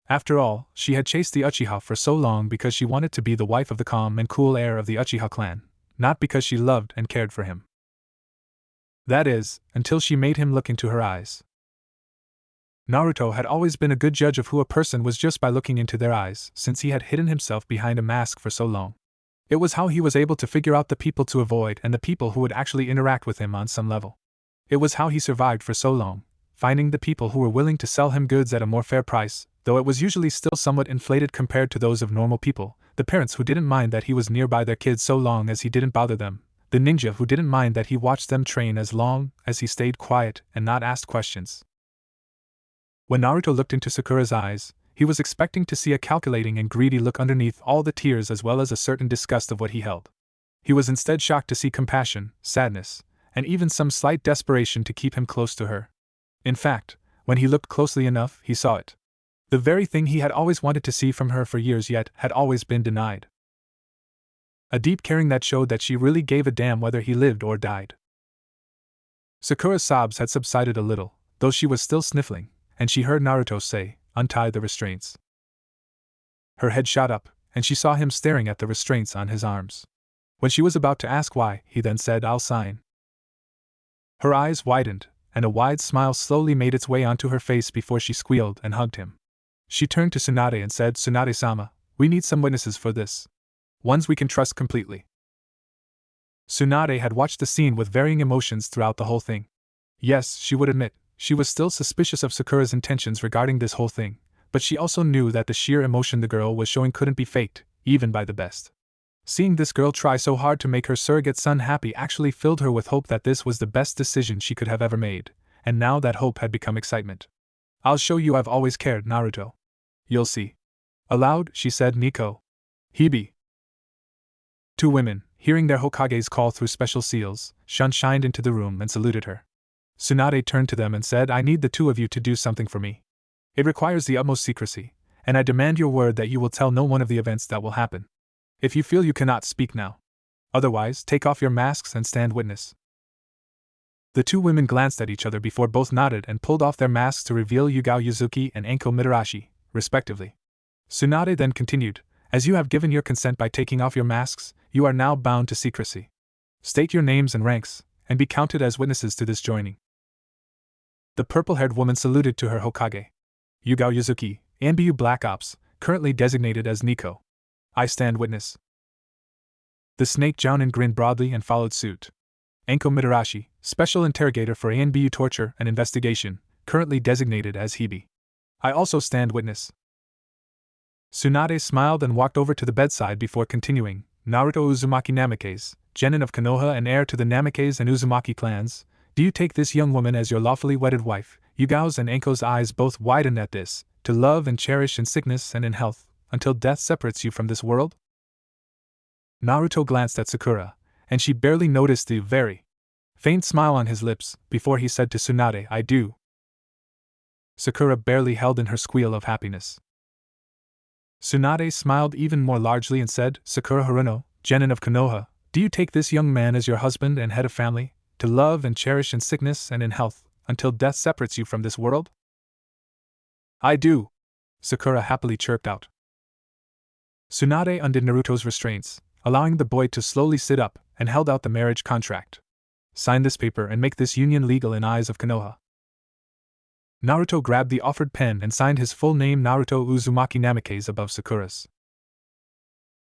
After all, she had chased the Uchiha for so long because she wanted to be the wife of the calm and cool heir of the Uchiha clan, not because she loved and cared for him. That is, until she made him look into her eyes. Naruto had always been a good judge of who a person was just by looking into their eyes, since he had hidden himself behind a mask for so long. It was how he was able to figure out the people to avoid and the people who would actually interact with him on some level. It was how he survived for so long, finding the people who were willing to sell him goods at a more fair price, though it was usually still somewhat inflated compared to those of normal people, the parents who didn't mind that he was nearby their kids so long as he didn't bother them, the ninja who didn't mind that he watched them train as long as he stayed quiet and not asked questions. When Naruto looked into Sakura's eyes, he was expecting to see a calculating and greedy look underneath all the tears as well as a certain disgust of what he held. He was instead shocked to see compassion, sadness, and even some slight desperation to keep him close to her. In fact, when he looked closely enough, he saw it. The very thing he had always wanted to see from her for years yet had always been denied. A deep caring that showed that she really gave a damn whether he lived or died. Sakura's sobs had subsided a little, though she was still sniffling, and she heard Naruto say, "Untie the restraints." Her head shot up, and she saw him staring at the restraints on his arms. When she was about to ask why, he then said, "I'll sign." Her eyes widened, and a wide smile slowly made its way onto her face before she squealed and hugged him. She turned to Tsunade and said, "Tsunade-sama, we need some witnesses for this. Ones we can trust completely." Tsunade had watched the scene with varying emotions throughout the whole thing. Yes, she would admit, she was still suspicious of Sakura's intentions regarding this whole thing, but she also knew that the sheer emotion the girl was showing couldn't be faked, even by the best. Seeing this girl try so hard to make her surrogate son happy actually filled her with hope that this was the best decision she could have ever made, and now that hope had become excitement. "I'll show you I've always cared, Naruto. You'll see." Aloud, she said, "Nico. Hibi." Two women, hearing their Hokage's call through special seals, shined into the room and saluted her. Tsunade turned to them and said, "I need the two of you to do something for me. It requires the utmost secrecy, and I demand your word that you will tell no one of the events that will happen. If you feel you cannot speak now. Otherwise, take off your masks and stand witness." The two women glanced at each other before both nodded and pulled off their masks to reveal Yugao Yuzuki and Anko Mitarashi, respectively. Tsunade then continued, "As you have given your consent by taking off your masks, you are now bound to secrecy. State your names and ranks, and be counted as witnesses to this joining." The purple-haired woman saluted to her Hokage. "Yugao Yuzuki, NBU Black Ops, currently designated as Nico. I stand witness." The snake Jounin grinned broadly and followed suit. "Anko Mitarashi, Special Interrogator for ANBU Torture and Investigation, currently designated as Hibi. I also stand witness." Tsunade smiled and walked over to the bedside before continuing, "Naruto Uzumaki Namikaze, genin of Konoha and heir to the Namikaze and Uzumaki clans, do you take this young woman as your lawfully wedded wife?" Yugao's and Anko's eyes both widened at this, "to love and cherish in sickness and in health, until death separates you from this world?" Naruto glanced at Sakura, and she barely noticed the very faint smile on his lips, before he said to Tsunade, "I do." Sakura barely held in her squeal of happiness. Tsunade smiled even more largely and said, "Sakura Haruno, genin of Konoha, do you take this young man as your husband and head of family, to love and cherish in sickness and in health, until death separates you from this world?" "I do," Sakura happily chirped out. Tsunade undid Naruto's restraints, allowing the boy to slowly sit up, and held out the marriage contract. "Sign this paper and make this union legal in eyes of Konoha." Naruto grabbed the offered pen and signed his full name Naruto Uzumaki Namikaze above Sakura's.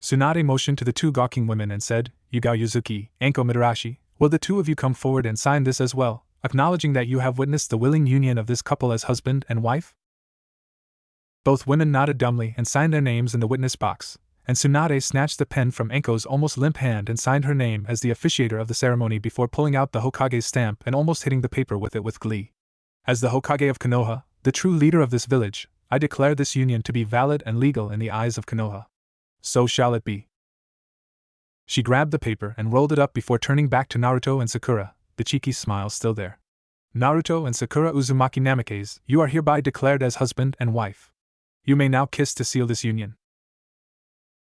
Tsunade motioned to the two gawking women and said, "Yugao Yuzuki, Anko Mitarashi, will the two of you come forward and sign this as well, acknowledging that you have witnessed the willing union of this couple as husband and wife?" Both women nodded dumbly and signed their names in the witness box, and Tsunade snatched the pen from Anko's almost limp hand and signed her name as the officiator of the ceremony before pulling out the Hokage's stamp and almost hitting the paper with it with glee. "As the Hokage of Konoha, the true leader of this village, I declare this union to be valid and legal in the eyes of Konoha. So shall it be." She grabbed the paper and rolled it up before turning back to Naruto and Sakura, the cheeky smile still there. "Naruto and Sakura Uzumaki Namikaze, you are hereby declared as husband and wife. You may now kiss to seal this union."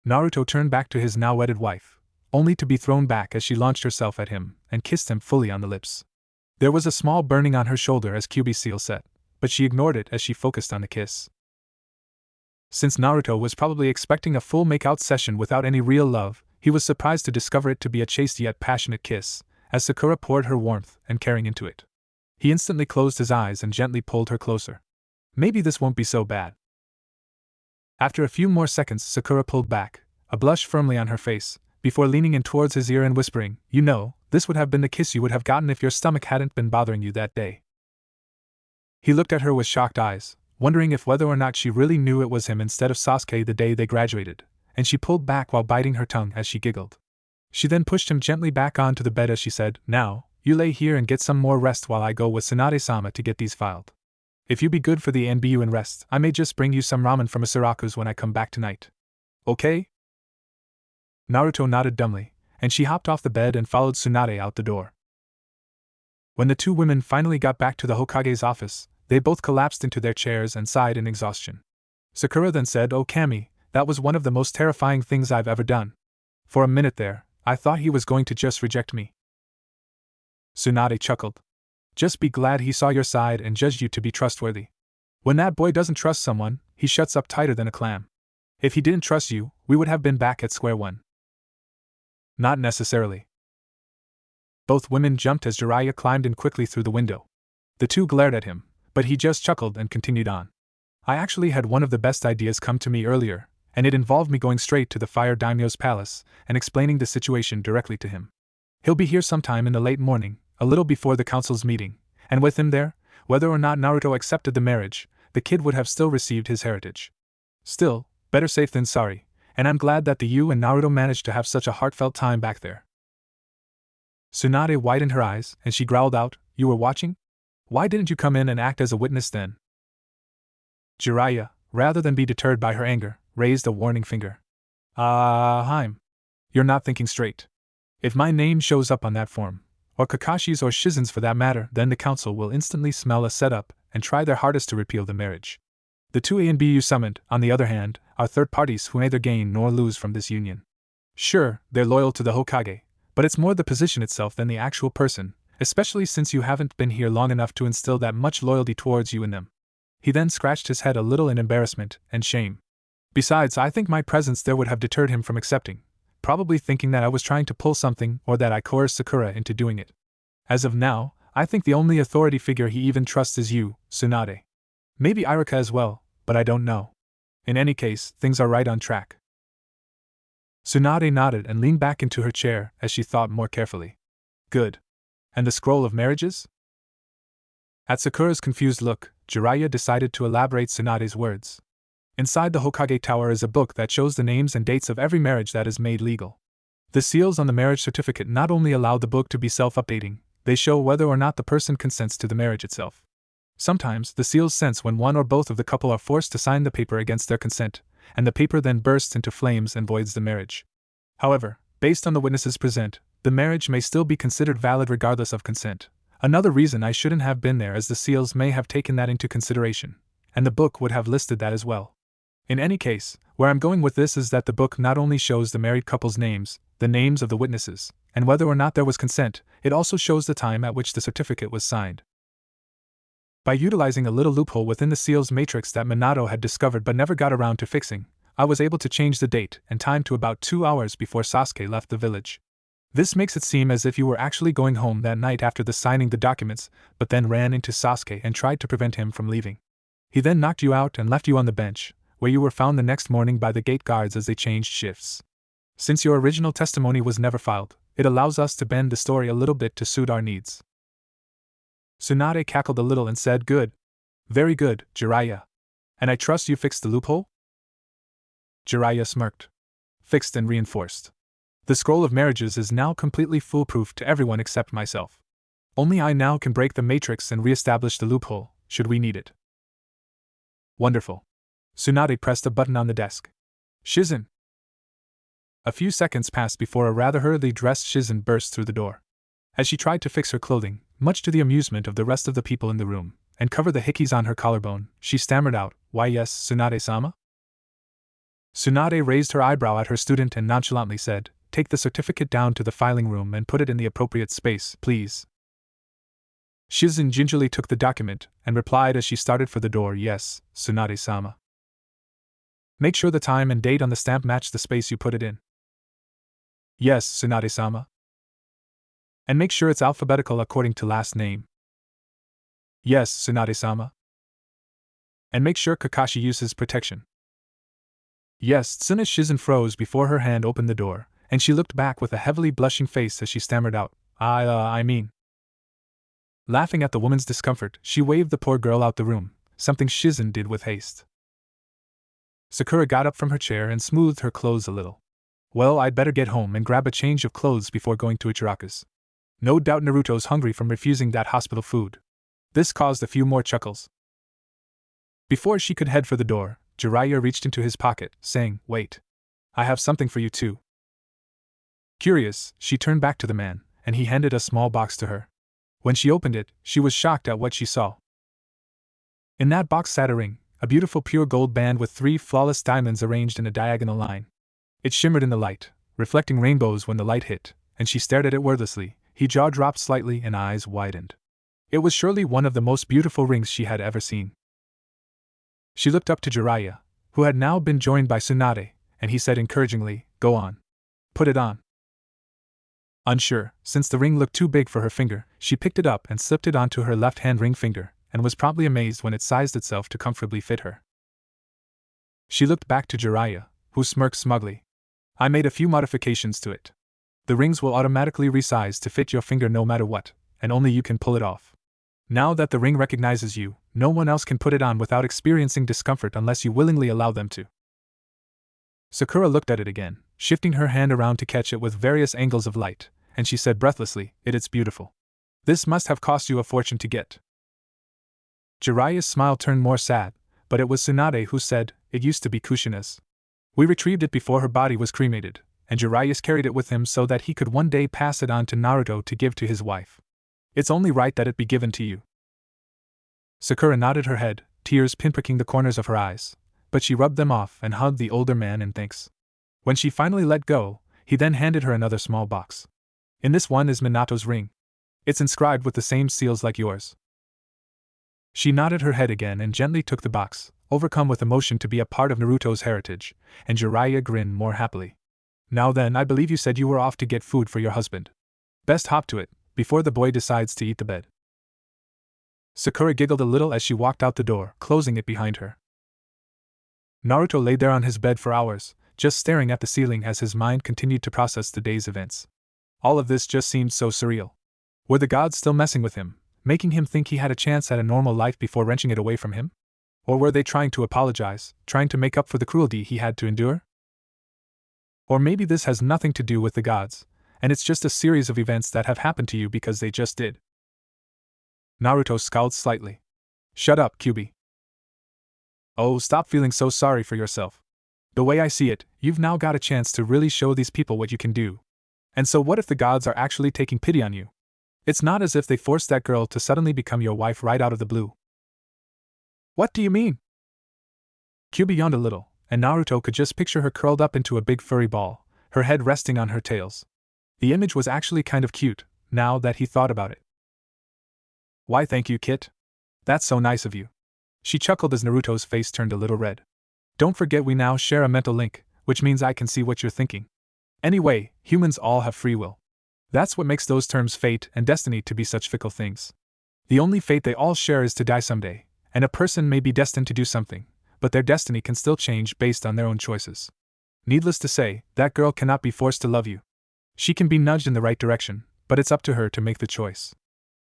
Naruto turned back to his now wedded wife, only to be thrown back as she launched herself at him and kissed him fully on the lips. There was a small burning on her shoulder as Kyuubi's seal set, but she ignored it as she focused on the kiss. Since Naruto was probably expecting a full make-out session without any real love, he was surprised to discover it to be a chaste yet passionate kiss, as Sakura poured her warmth and caring into it. He instantly closed his eyes and gently pulled her closer. Maybe this won't be so bad. After a few more seconds, Sakura pulled back, a blush firmly on her face, before leaning in towards his ear and whispering, "You know, this would have been the kiss you would have gotten if your stomach hadn't been bothering you that day." He looked at her with shocked eyes, wondering if whether or not she really knew it was him instead of Sasuke the day they graduated, and she pulled back while biting her tongue as she giggled. She then pushed him gently back onto the bed as she said, "Now, you lay here and get some more rest while I go with Tsunade-sama to get these filed. If you be good for the NBU and rest, I may just bring you some ramen from Asuraku's when I come back tonight. Okay?" Naruto nodded dumbly, and she hopped off the bed and followed Tsunade out the door. When the two women finally got back to the Hokage's office, they both collapsed into their chairs and sighed in exhaustion. Sakura then said, "Oh Kami, that was one of the most terrifying things I've ever done. For a minute there, I thought he was going to just reject me." Tsunade chuckled. "Just be glad he saw your side and judged you to be trustworthy. When that boy doesn't trust someone, he shuts up tighter than a clam. If he didn't trust you, we would have been back at square one." "Not necessarily." Both women jumped as Jiraiya climbed in quickly through the window. The two glared at him, but he just chuckled and continued on. "I actually had one of the best ideas come to me earlier, and it involved me going straight to the Fire Daimyo's palace and explaining the situation directly to him. He'll be here sometime in the late morning, a little before the council's meeting, and with him there, whether or not Naruto accepted the marriage, the kid would have still received his heritage. Still, better safe than sorry, and I'm glad that you and Naruto managed to have such a heartfelt time back there." Tsunade widened her eyes, and she growled out, "You were watching? Why didn't you come in and act as a witness then?" Jiraiya, rather than be deterred by her anger, raised a warning finger. Haim. You're not thinking straight. If my name shows up on that form, or Kakashi's or Shizen's for that matter, then the council will instantly smell a setup and try their hardest to repeal the marriage. The two A and B you summoned, on the other hand, are third parties who neither gain nor lose from this union. Sure, they're loyal to the Hokage, but it's more the position itself than the actual person, especially since you haven't been here long enough to instill that much loyalty towards you in them." He then scratched his head a little in embarrassment and shame. "Besides, I think my presence there would have deterred him from accepting, probably thinking that I was trying to pull something or that I coerced Sakura into doing it. As of now, I think the only authority figure he even trusts is you, Tsunade. Maybe Iruka as well, but I don't know. In any case, things are right on track." Tsunade nodded and leaned back into her chair as she thought more carefully. "Good. And the scroll of marriages?" At Sakura's confused look, Jiraiya decided to elaborate Tsunade's words. "Inside the Hokage Tower is a book that shows the names and dates of every marriage that is made legal. The seals on the marriage certificate not only allow the book to be self-updating, they show whether or not the person consents to the marriage itself. Sometimes, the seals sense when one or both of the couple are forced to sign the paper against their consent, and the paper then bursts into flames and voids the marriage. However, based on the witnesses present, the marriage may still be considered valid regardless of consent. Another reason I shouldn't have been there is the seals may have taken that into consideration, and the book would have listed that as well. In any case, where I'm going with this is that the book not only shows the married couple's names, the names of the witnesses, and whether or not there was consent, it also shows the time at which the certificate was signed. By utilizing a little loophole within the seals matrix that Minato had discovered but never got around to fixing, I was able to change the date and time to about 2 hours before Sasuke left the village. This makes it seem as if you were actually going home that night after the signing the documents, but then ran into Sasuke and tried to prevent him from leaving. He then knocked you out and left you on the bench, where you were found the next morning by the gate guards as they changed shifts. Since your original testimony was never filed, it allows us to bend the story a little bit to suit our needs." Tsunade cackled a little and said, "Good. Very good, Jiraiya. And I trust you fixed the loophole?" Jiraiya smirked. "Fixed and reinforced. The scroll of marriages is now completely foolproof to everyone except myself. Only I now can break the matrix and re-establish the loophole, should we need it." "Wonderful." Tsunade pressed a button on the desk. "Shizen!" A few seconds passed before a rather hurriedly dressed Shizen burst through the door. As she tried to fix her clothing, much to the amusement of the rest of the people in the room, and cover the hickeys on her collarbone, she stammered out, "Why yes, Tsunade-sama?" Tsunade raised her eyebrow at her student and nonchalantly said, "Take the certificate down to the filing room and put it in the appropriate space, please." Shizen gingerly took the document and replied as she started for the door, "Yes, Tsunade-sama." "Make sure the time and date on the stamp match the space you put it in." "Yes, Tsunade-sama." "And make sure it's alphabetical according to last name." "Yes, Tsunade-sama." "And make sure Kakashi uses protection." "Yes." Tsunade's Shizen froze before her hand opened the door, and she looked back with a heavily blushing face as she stammered out, I mean. Laughing at the woman's discomfort, she waved the poor girl out the room, something Shizen did with haste. Sakura got up from her chair and smoothed her clothes a little. Well, I'd better get home and grab a change of clothes before going to Ichiraku's. No doubt Naruto's hungry from refusing that hospital food. This caused a few more chuckles. Before she could head for the door, Jiraiya reached into his pocket, saying, "Wait. I have something for you too." Curious, she turned back to the man, and he handed a small box to her. When she opened it, she was shocked at what she saw. In that box sat a ring, a beautiful pure gold band with 3 flawless diamonds arranged in a diagonal line. It shimmered in the light, reflecting rainbows when the light hit, and she stared at it wordlessly. Her jaw dropped slightly and eyes widened. It was surely one of the most beautiful rings she had ever seen. She looked up to Jiraiya, who had now been joined by Tsunade, and he said encouragingly, "Go on. Put it on." Unsure, since the ring looked too big for her finger, she picked it up and slipped it onto her left-hand ring finger, and was promptly amazed when it sized itself to comfortably fit her. She looked back to Jiraiya, who smirked smugly. "I made a few modifications to it. The rings will automatically resize to fit your finger no matter what, and only you can pull it off. Now that the ring recognizes you, no one else can put it on without experiencing discomfort unless you willingly allow them to." Sakura looked at it again, shifting her hand around to catch it with various angles of light, and she said breathlessly, "It's beautiful. This must have cost you a fortune to get." Jiraiya's smile turned more sad, but it was Tsunade who said, "It used to be Kushina's. We retrieved it before her body was cremated, and Jiraiya carried it with him so that he could one day pass it on to Naruto to give to his wife. It's only right that it be given to you." Sakura nodded her head, tears pinpricking the corners of her eyes, but she rubbed them off and hugged the older man in thanks. When she finally let go, he then handed her another small box. "In this one is Minato's ring. It's inscribed with the same seals like yours." She nodded her head again and gently took the box, overcome with emotion to be a part of Naruto's heritage, and Jiraiya grinned more happily. "Now then, I believe you said you were off to get food for your husband. Best hop to it, before the boy decides to eat the bed." Sakura giggled a little as she walked out the door, closing it behind her. Naruto lay there on his bed for hours, just staring at the ceiling as his mind continued to process the day's events. All of this just seemed so surreal. Were the gods still messing with him, making him think he had a chance at a normal life before wrenching it away from him? Or were they trying to apologize, trying to make up for the cruelty he had to endure? Or maybe this has nothing to do with the gods, and it's just a series of events that have happened to you because they just did. Naruto scowled slightly. "Shut up, Kyubi. Oh, stop feeling so sorry for yourself. The way I see it, you've now got a chance to really show these people what you can do. And so what if the gods are actually taking pity on you? It's not as if they forced that girl to suddenly become your wife right out of the blue." "What do you mean?" Kyubi yawned a little, and Naruto could just picture her curled up into a big furry ball, her head resting on her tails. The image was actually kind of cute, now that he thought about it. "Why, thank you, Kit. That's so nice of you." She chuckled as Naruto's face turned a little red. "Don't forget we now share a mental link, which means I can see what you're thinking. Anyway, humans all have free will. That's what makes those terms fate and destiny to be such fickle things. The only fate they all share is to die someday, and a person may be destined to do something, but their destiny can still change based on their own choices. Needless to say, that girl cannot be forced to love you. She can be nudged in the right direction, but it's up to her to make the choice.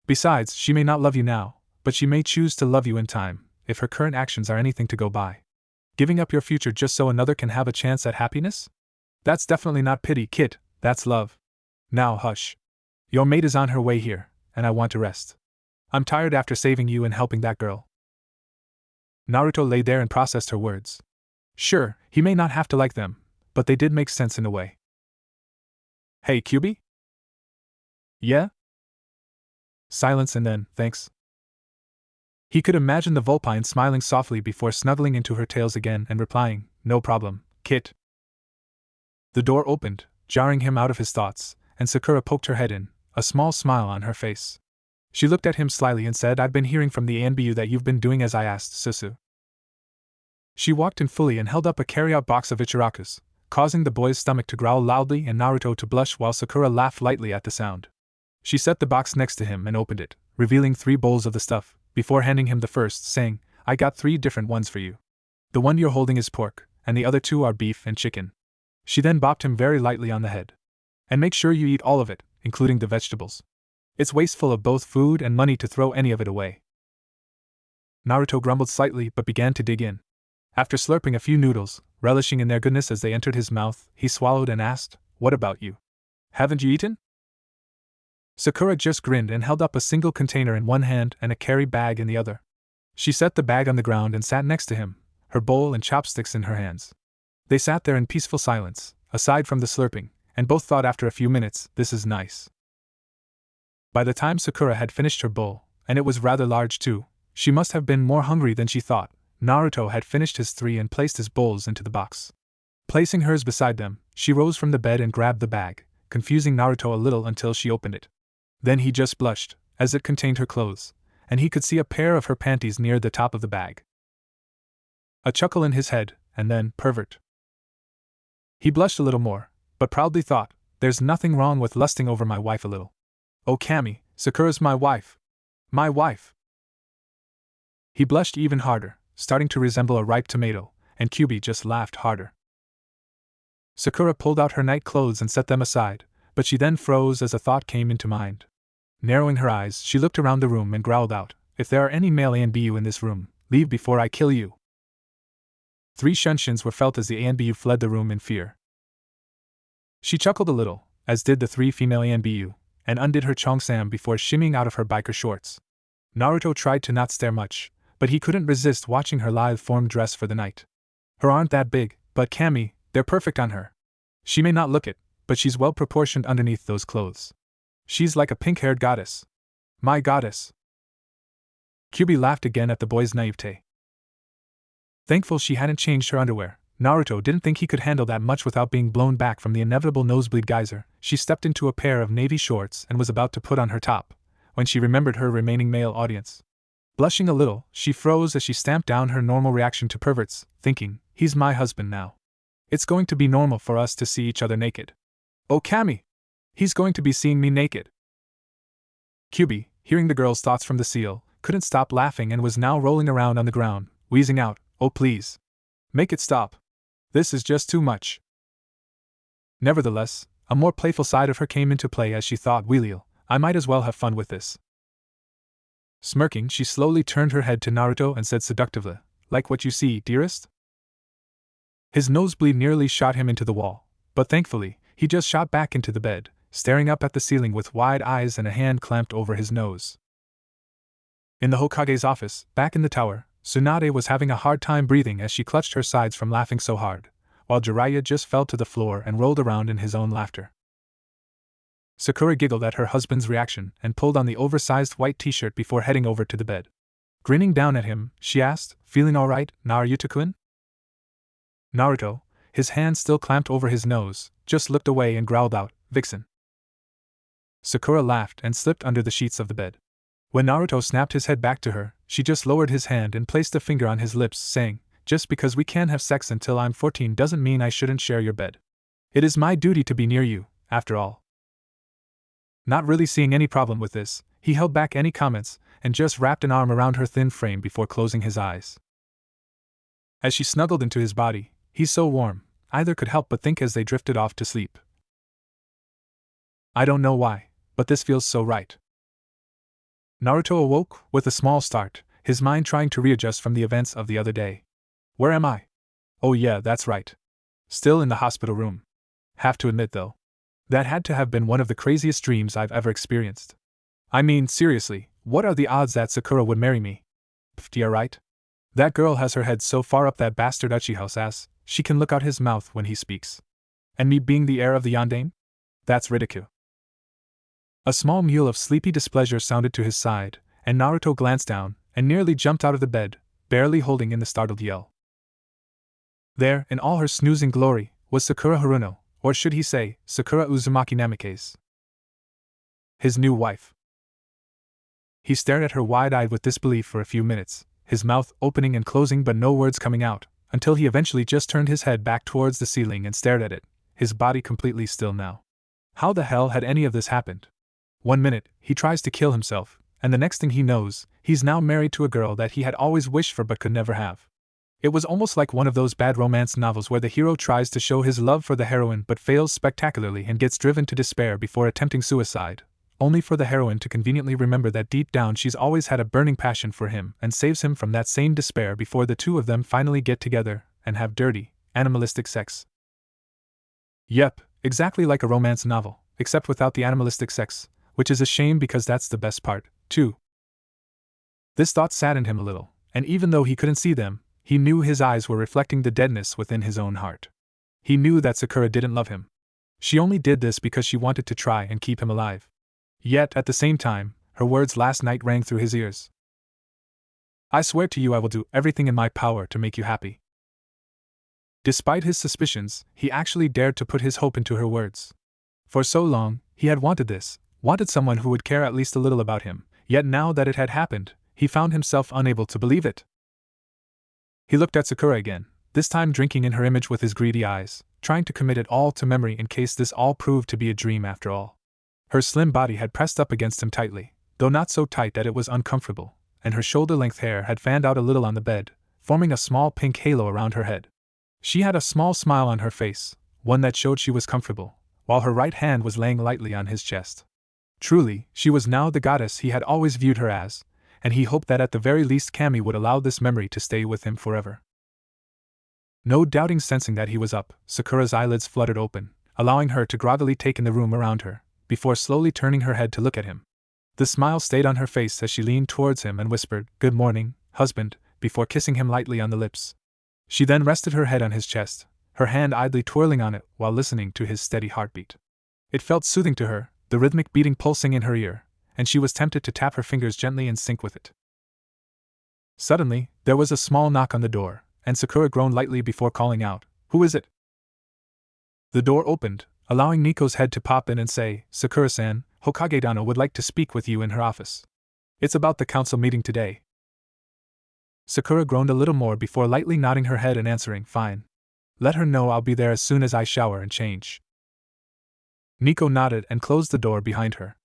Besides, she may not love you now, but she may choose to love you in time, if her current actions are anything to go by. Giving up your future just so another can have a chance at happiness? That's definitely not pity, Kit, that's love. Now hush. Your mate is on her way here, and I want to rest. I'm tired after saving you and helping that girl." Naruto lay there and processed her words. Sure, he may not have to like them, but they did make sense in a way. "Hey, Kyubi?" "Yeah?" Silence and then, "Thanks." He could imagine the vulpine smiling softly before snuggling into her tails again and replying, "No problem, Kit." The door opened, jarring him out of his thoughts, and Sakura poked her head in, a small smile on her face. She looked at him slyly and said, "I've been hearing from the ANBU that you've been doing as I asked, Susu." She walked in fully and held up a carry-out box of Ichiraku's, causing the boy's stomach to growl loudly and Naruto to blush while Sakura laughed lightly at the sound. She set the box next to him and opened it, revealing 3 bowls of the stuff, before handing him the first, saying, "I got 3 different ones for you. The one you're holding is pork, and the other 2 are beef and chicken." She then bopped him very lightly on the head. "And make sure you eat all of it, including the vegetables. It's wasteful of both food and money to throw any of it away." Naruto grumbled slightly but began to dig in. After slurping a few noodles, relishing in their goodness as they entered his mouth, he swallowed and asked, "What about you? Haven't you eaten?" Sakura just grinned and held up a single container in one hand and a carry bag in the other. She set the bag on the ground and sat next to him, her bowl and chopsticks in her hands. They sat there in peaceful silence, aside from the slurping, and both thought after a few minutes, "This is nice." By the time Sakura had finished her bowl, and it was rather large too, she must have been more hungry than she thought. Naruto had finished his 3 and placed his bowls into the box. Placing hers beside them, she rose from the bed and grabbed the bag, confusing Naruto a little until she opened it. Then he just blushed, as it contained her clothes, and he could see a pair of her panties near the top of the bag. A chuckle in his head, and then, pervert. He blushed a little more, but proudly thought, "There's nothing wrong with lusting over my wife a little. Oh Kami, Sakura's my wife. My wife." He blushed even harder, starting to resemble a ripe tomato, and Kyubi just laughed harder. Sakura pulled out her night clothes and set them aside, but she then froze as a thought came into mind. Narrowing her eyes, she looked around the room and growled out, "If there are any male ANBU in this room, leave before I kill you." 3 shunshins were felt as the ANBU fled the room in fear. She chuckled a little, as did the 3 female ANBU, and undid her cheongsam before shimmying out of her biker shorts. Naruto tried to not stare much, but he couldn't resist watching her lithe form dress for the night. Her aren't that big, but Kami, they're perfect on her. She may not look it, but she's well proportioned underneath those clothes. She's like a pink-haired goddess. My goddess. Kyubi laughed again at the boy's naivete. Thankful she hadn't changed her underwear, Naruto didn't think he could handle that much without being blown back from the inevitable nosebleed geyser. She stepped into a pair of navy shorts and was about to put on her top, when she remembered her remaining male audience. Blushing a little, she froze as she stamped down her normal reaction to perverts, thinking, "He's my husband now. It's going to be normal for us to see each other naked. Oh Kami! He's going to be seeing me naked." Kyubi, hearing the girl's thoughts from the seal, couldn't stop laughing and was now rolling around on the ground, wheezing out, "Oh please. Make it stop. This is just too much." Nevertheless, a more playful side of her came into play as she thought, "Wheelio, I might as well have fun with this." Smirking, she slowly turned her head to Naruto and said seductively, "Like what you see, dearest?" His nosebleed nearly shot him into the wall, but thankfully, he just shot back into the bed, staring up at the ceiling with wide eyes and a hand clamped over his nose. In the Hokage's office, back in the tower, Tsunade was having a hard time breathing as she clutched her sides from laughing so hard, while Jiraiya just fell to the floor and rolled around in his own laughter. Sakura giggled at her husband's reaction and pulled on the oversized white t-shirt before heading over to the bed. Grinning down at him, she asked, "Feeling alright, Naruto-kun?" Naruto, his hand still clamped over his nose, just looked away and growled out, "Vixen." Sakura laughed and slipped under the sheets of the bed. When Naruto snapped his head back to her, she just lowered his hand and placed a finger on his lips, saying, "Just because we can't have sex until I'm 14 doesn't mean I shouldn't share your bed. It is my duty to be near you, after all." Not really seeing any problem with this, he held back any comments and just wrapped an arm around her thin frame before closing his eyes. As she snuggled into his body, "He's so warm," either could help but think as they drifted off to sleep. "I don't know why, but this feels so right." Naruto awoke with a small start, his mind trying to readjust from the events of the other day. Where am I? Oh yeah, that's right. Still in the hospital room. Have to admit though, that had to have been one of the craziest dreams I've ever experienced. I mean, seriously, what are the odds that Sakura would marry me? Pfft, yeah right? That girl has her head so far up that bastard Uchiha's ass, she can look out his mouth when he speaks. And me being the heir of the Yondaime? That's ridicule. A small mewl of sleepy displeasure sounded to his side, and Naruto glanced down and nearly jumped out of the bed, barely holding in the startled yell. There, in all her snoozing glory, was Sakura Haruno, or should he say, Sakura Uzumaki Namikaze, his new wife. He stared at her wide-eyed with disbelief for a few minutes, his mouth opening and closing but no words coming out, until he eventually just turned his head back towards the ceiling and stared at it, his body completely still now. How the hell had any of this happened? 1 minute, he tries to kill himself, and the next thing he knows, he's now married to a girl that he had always wished for but could never have. It was almost like one of those bad romance novels where the hero tries to show his love for the heroine but fails spectacularly and gets driven to despair before attempting suicide, only for the heroine to conveniently remember that deep down she's always had a burning passion for him and saves him from that same despair before the two of them finally get together and have dirty, animalistic sex. Yep, exactly like a romance novel, except without the animalistic sex, which is a shame because that's the best part, too. This thought saddened him a little, and even though he couldn't see them, he knew his eyes were reflecting the deadness within his own heart. He knew that Sakura didn't love him. She only did this because she wanted to try and keep him alive. Yet, at the same time, her words last night rang through his ears. I swear to you I will do everything in my power to make you happy. Despite his suspicions, he actually dared to put his hope into her words. For so long, he had wanted this, wanted someone who would care at least a little about him, yet now that it had happened, he found himself unable to believe it. He looked at Sakura again, this time drinking in her image with his greedy eyes, trying to commit it all to memory in case this all proved to be a dream after all. Her slim body had pressed up against him tightly, though not so tight that it was uncomfortable, and her shoulder-length hair had fanned out a little on the bed, forming a small pink halo around her head. She had a small smile on her face, one that showed she was comfortable, while her right hand was laying lightly on his chest. Truly, she was now the goddess he had always viewed her as, and he hoped that at the very least Kami would allow this memory to stay with him forever. No doubting sensing that he was up, Sakura's eyelids fluttered open, allowing her to groggily take in the room around her, before slowly turning her head to look at him. The smile stayed on her face as she leaned towards him and whispered, "Good morning, husband," before kissing him lightly on the lips. She then rested her head on his chest, her hand idly twirling on it while listening to his steady heartbeat. It felt soothing to her, the rhythmic beating pulsing in her ear, and she was tempted to tap her fingers gently in sync with it. Suddenly, there was a small knock on the door, and Sakura groaned lightly before calling out, "Who is it?" The door opened, allowing Nico's head to pop in and say, "Sakura-san, Hokage-dano would like to speak with you in her office. It's about the council meeting today." Sakura groaned a little more before lightly nodding her head and answering, "Fine. Let her know I'll be there as soon as I shower and change." Nico nodded and closed the door behind her.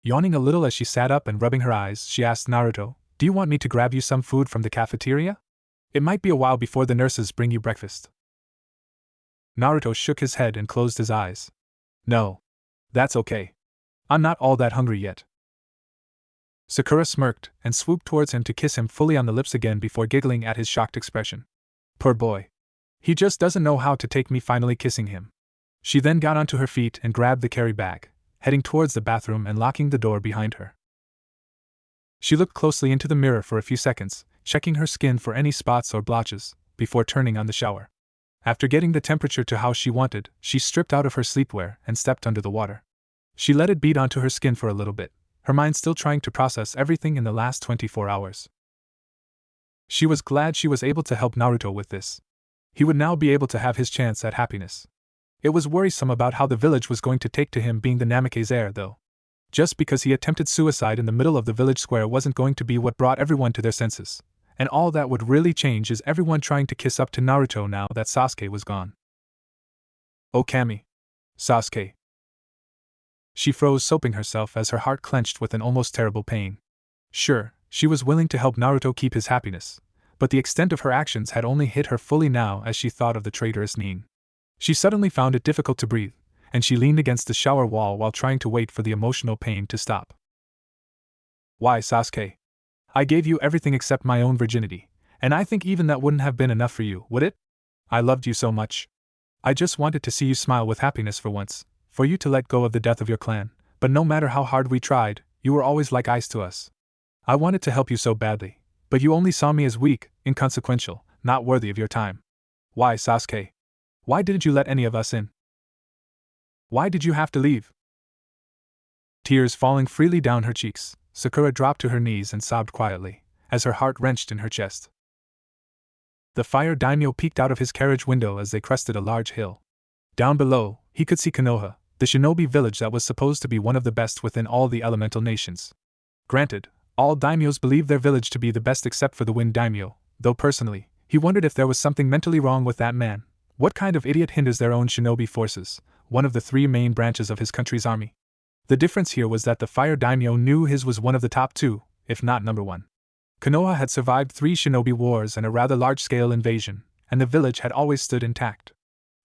Yawning a little as she sat up and rubbing her eyes, she asked Naruto, "Do you want me to grab you some food from the cafeteria? It might be a while before the nurses bring you breakfast." Naruto shook his head and closed his eyes. "No. That's okay. I'm not all that hungry yet." Sakura smirked and swooped towards him to kiss him fully on the lips again before giggling at his shocked expression. "Poor boy. He just doesn't know how to take me finally kissing him." She then got onto her feet and grabbed the carry bag, heading towards the bathroom and locking the door behind her. She looked closely into the mirror for a few seconds, checking her skin for any spots or blotches, before turning on the shower. After getting the temperature to how she wanted, she stripped out of her sleepwear and stepped under the water. She let it beat onto her skin for a little bit, her mind still trying to process everything in the last 24 hours. She was glad she was able to help Naruto with this. He would now be able to have his chance at happiness. It was worrisome about how the village was going to take to him being the Namake's heir, though. Just because he attempted suicide in the middle of the village square wasn't going to be what brought everyone to their senses. And all that would really change is everyone trying to kiss up to Naruto now that Sasuke was gone. "Oh Kami. Sasuke." She froze, soaping herself as her heart clenched with an almost terrible pain. Sure, she was willing to help Naruto keep his happiness, but the extent of her actions had only hit her fully now as she thought of the traitorous Nin. She suddenly found it difficult to breathe, and she leaned against the shower wall while trying to wait for the emotional pain to stop. "Why, Sasuke? I gave you everything except my own virginity, and I think even that wouldn't have been enough for you, would it? I loved you so much. I just wanted to see you smile with happiness for once, for you to let go of the death of your clan, but no matter how hard we tried, you were always like ice to us. I wanted to help you so badly, but you only saw me as weak, inconsequential, not worthy of your time. Why, Sasuke? Why didn't you let any of us in? Why did you have to leave?" Tears falling freely down her cheeks, Sakura dropped to her knees and sobbed quietly, as her heart wrenched in her chest. The fire daimyo peeked out of his carriage window as they crested a large hill. Down below, he could see Konoha, the shinobi village that was supposed to be one of the best within all the elemental nations. Granted, all daimyos believed their village to be the best except for the wind daimyo, though personally, he wondered if there was something mentally wrong with that man. What kind of idiot hinders their own shinobi forces, one of the three main branches of his country's army? The difference here was that the fire daimyo knew his was one of the top two, if not number one. Konoha had survived 3 shinobi wars and a rather large-scale invasion, and the village had always stood intact.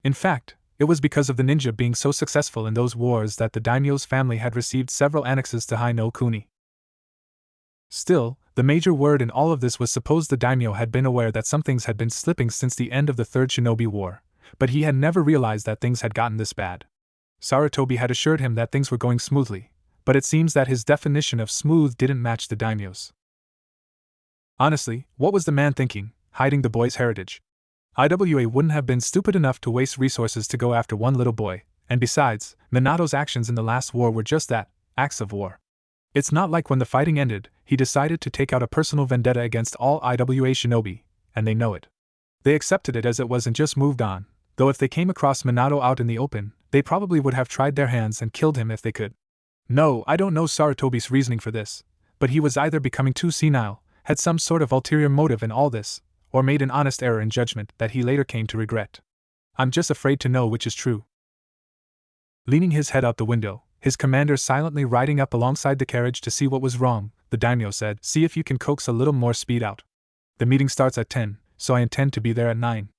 In fact, It was because of the ninja being so successful in those wars that the daimyo's family had received several annexes to Hai no Kuni. Still, the major word in all of this was suppose the daimyo had been aware that some things had been slipping since the end of the Third Shinobi War, but he had never realized that things had gotten this bad. Sarutobi had assured him that things were going smoothly, but it seems that his definition of smooth didn't match the daimyo's. Honestly, what was the man thinking, hiding the boy's heritage? IWA wouldn't have been stupid enough to waste resources to go after one little boy, and besides, Minato's actions in the last war were just that, acts of war. It's not like when the fighting ended, he decided to take out a personal vendetta against all IWA shinobi, and they know it. They accepted it as it was and just moved on, though if they came across Minato out in the open, they probably would have tried their hands and killed him if they could. No, I don't know Sarutobi's reasoning for this, but he was either becoming too senile, had some sort of ulterior motive in all this, or made an honest error in judgment that he later came to regret. I'm just afraid to know which is true. Leaning his head out the window, his commander silently riding up alongside the carriage to see what was wrong, the daimyo said, "See if you can coax a little more speed out. The meeting starts at 10, so I intend to be there at 9.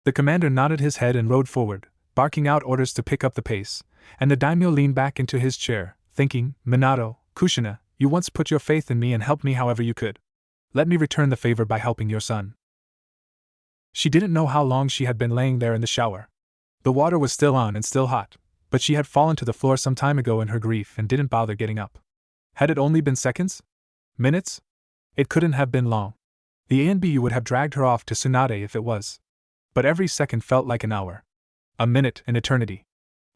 The commander nodded his head and rode forward, barking out orders to pick up the pace, and the daimyo leaned back into his chair, thinking, Minato, Kushina, you once put your faith in me and helped me however you could. Let me return the favor by helping your son. She didn't know how long she had been laying there in the shower. The water was still on and still hot, but she had fallen to the floor some time ago in her grief and didn't bother getting up. Had it only been seconds? Minutes? It couldn't have been long. The ANBU would have dragged her off to Tsunade if it was. But every second felt like an hour. A minute, an eternity.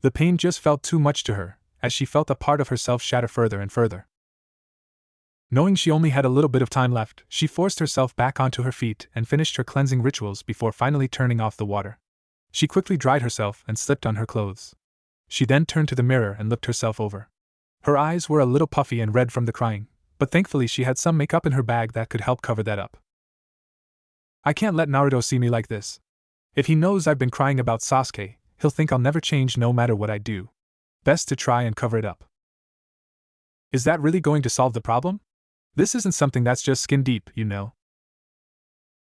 The pain just felt too much to her, as she felt a part of herself shatter further and further. Knowing she only had a little bit of time left, she forced herself back onto her feet and finished her cleansing rituals before finally turning off the water. She quickly dried herself and slipped on her clothes. She then turned to the mirror and looked herself over. Her eyes were a little puffy and red from the crying, but thankfully she had some makeup in her bag that could help cover that up. I can't let Naruto see me like this. If he knows I've been crying about Sasuke, he'll think I'll never change no matter what I do. Best to try and cover it up. Is that really going to solve the problem? This isn't something that's just skin deep, you know.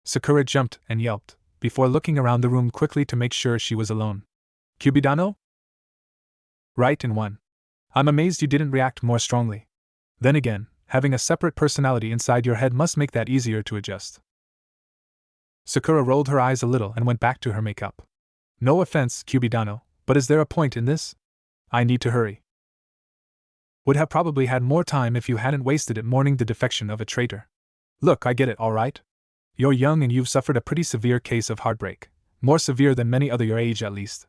Sakura jumped and yelped, before looking around the room quickly to make sure she was alone. Kubidano? Right in one. I'm amazed you didn't react more strongly. Then again, having a separate personality inside your head must make that easier to adjust. Sakura rolled her eyes a little and went back to her makeup. No offense, Kubidano, but is there a point in this? I need to hurry. Would have probably had more time if you hadn't wasted it mourning the defection of a traitor. Look, I get it, alright? You're young and you've suffered a pretty severe case of heartbreak, more severe than many other your age at least.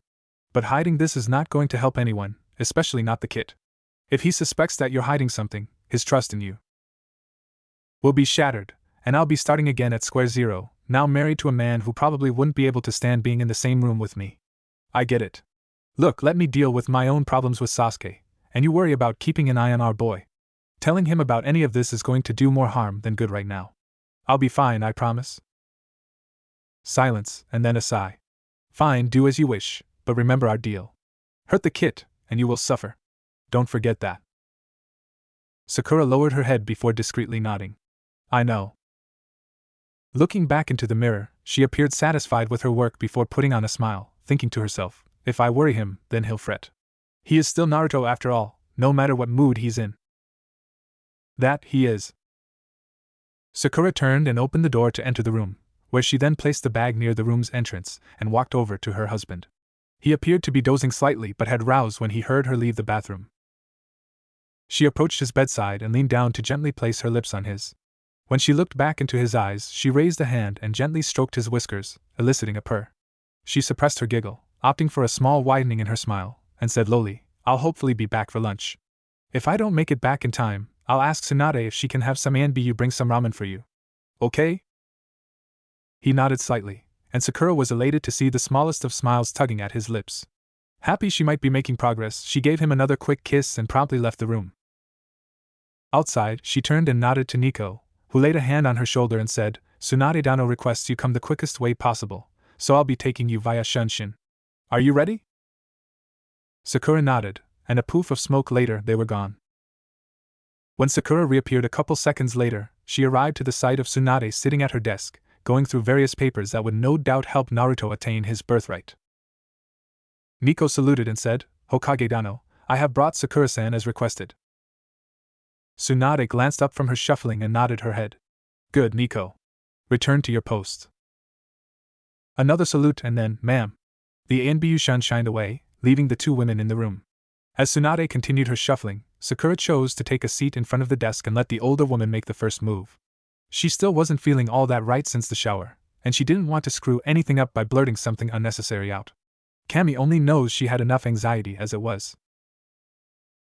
But hiding this is not going to help anyone, especially not the kid. If he suspects that you're hiding something, his trust in you will be shattered, and I'll be starting again at square zero, now married to a man who probably wouldn't be able to stand being in the same room with me. I get it. Look, let me deal with my own problems with Sasuke, and you worry about keeping an eye on our boy. Telling him about any of this is going to do more harm than good right now. I'll be fine, I promise. Silence, and then a sigh. Fine, do as you wish, but remember our deal. Hurt the kid, and you will suffer. Don't forget that. Sakura lowered her head before discreetly nodding. I know. Looking back into the mirror, she appeared satisfied with her work before putting on a smile, thinking to herself, if I worry him, then he'll fret. He is still Naruto after all, no matter what mood he's in. That he is. Sakura turned and opened the door to enter the room, where she then placed the bag near the room's entrance and walked over to her husband. He appeared to be dozing slightly but had roused when he heard her leave the bathroom. She approached his bedside and leaned down to gently place her lips on his. When she looked back into his eyes, she raised a hand and gently stroked his whiskers, eliciting a purr. She suppressed her giggle, opting for a small widening in her smile, and said lowly, I'll hopefully be back for lunch. If I don't make it back in time, I'll ask Tsunade if she can have some and bring some ramen for you. Okay? He nodded slightly, and Sakura was elated to see the smallest of smiles tugging at his lips. Happy she might be making progress, she gave him another quick kiss and promptly left the room. Outside, she turned and nodded to Nico, who laid a hand on her shoulder and said, Tsunade Dano requests you come the quickest way possible, so I'll be taking you via Shunshin. Are you ready? Sakura nodded, and a poof of smoke later they were gone. When Sakura reappeared a couple seconds later, she arrived to the sight of Tsunade sitting at her desk, going through various papers that would no doubt help Naruto attain his birthright. Nico saluted and said, Hokage Dano, I have brought Sakura-san as requested. Tsunade glanced up from her shuffling and nodded her head. Good, Nico. Return to your post. Another salute and then, ma'am. The Anbu-shan shined away, leaving the two women in the room. As Tsunade continued her shuffling, Sakura chose to take a seat in front of the desk and let the older woman make the first move. She still wasn't feeling all that right since the shower, and she didn't want to screw anything up by blurting something unnecessary out. Cammy only knows she had enough anxiety as it was.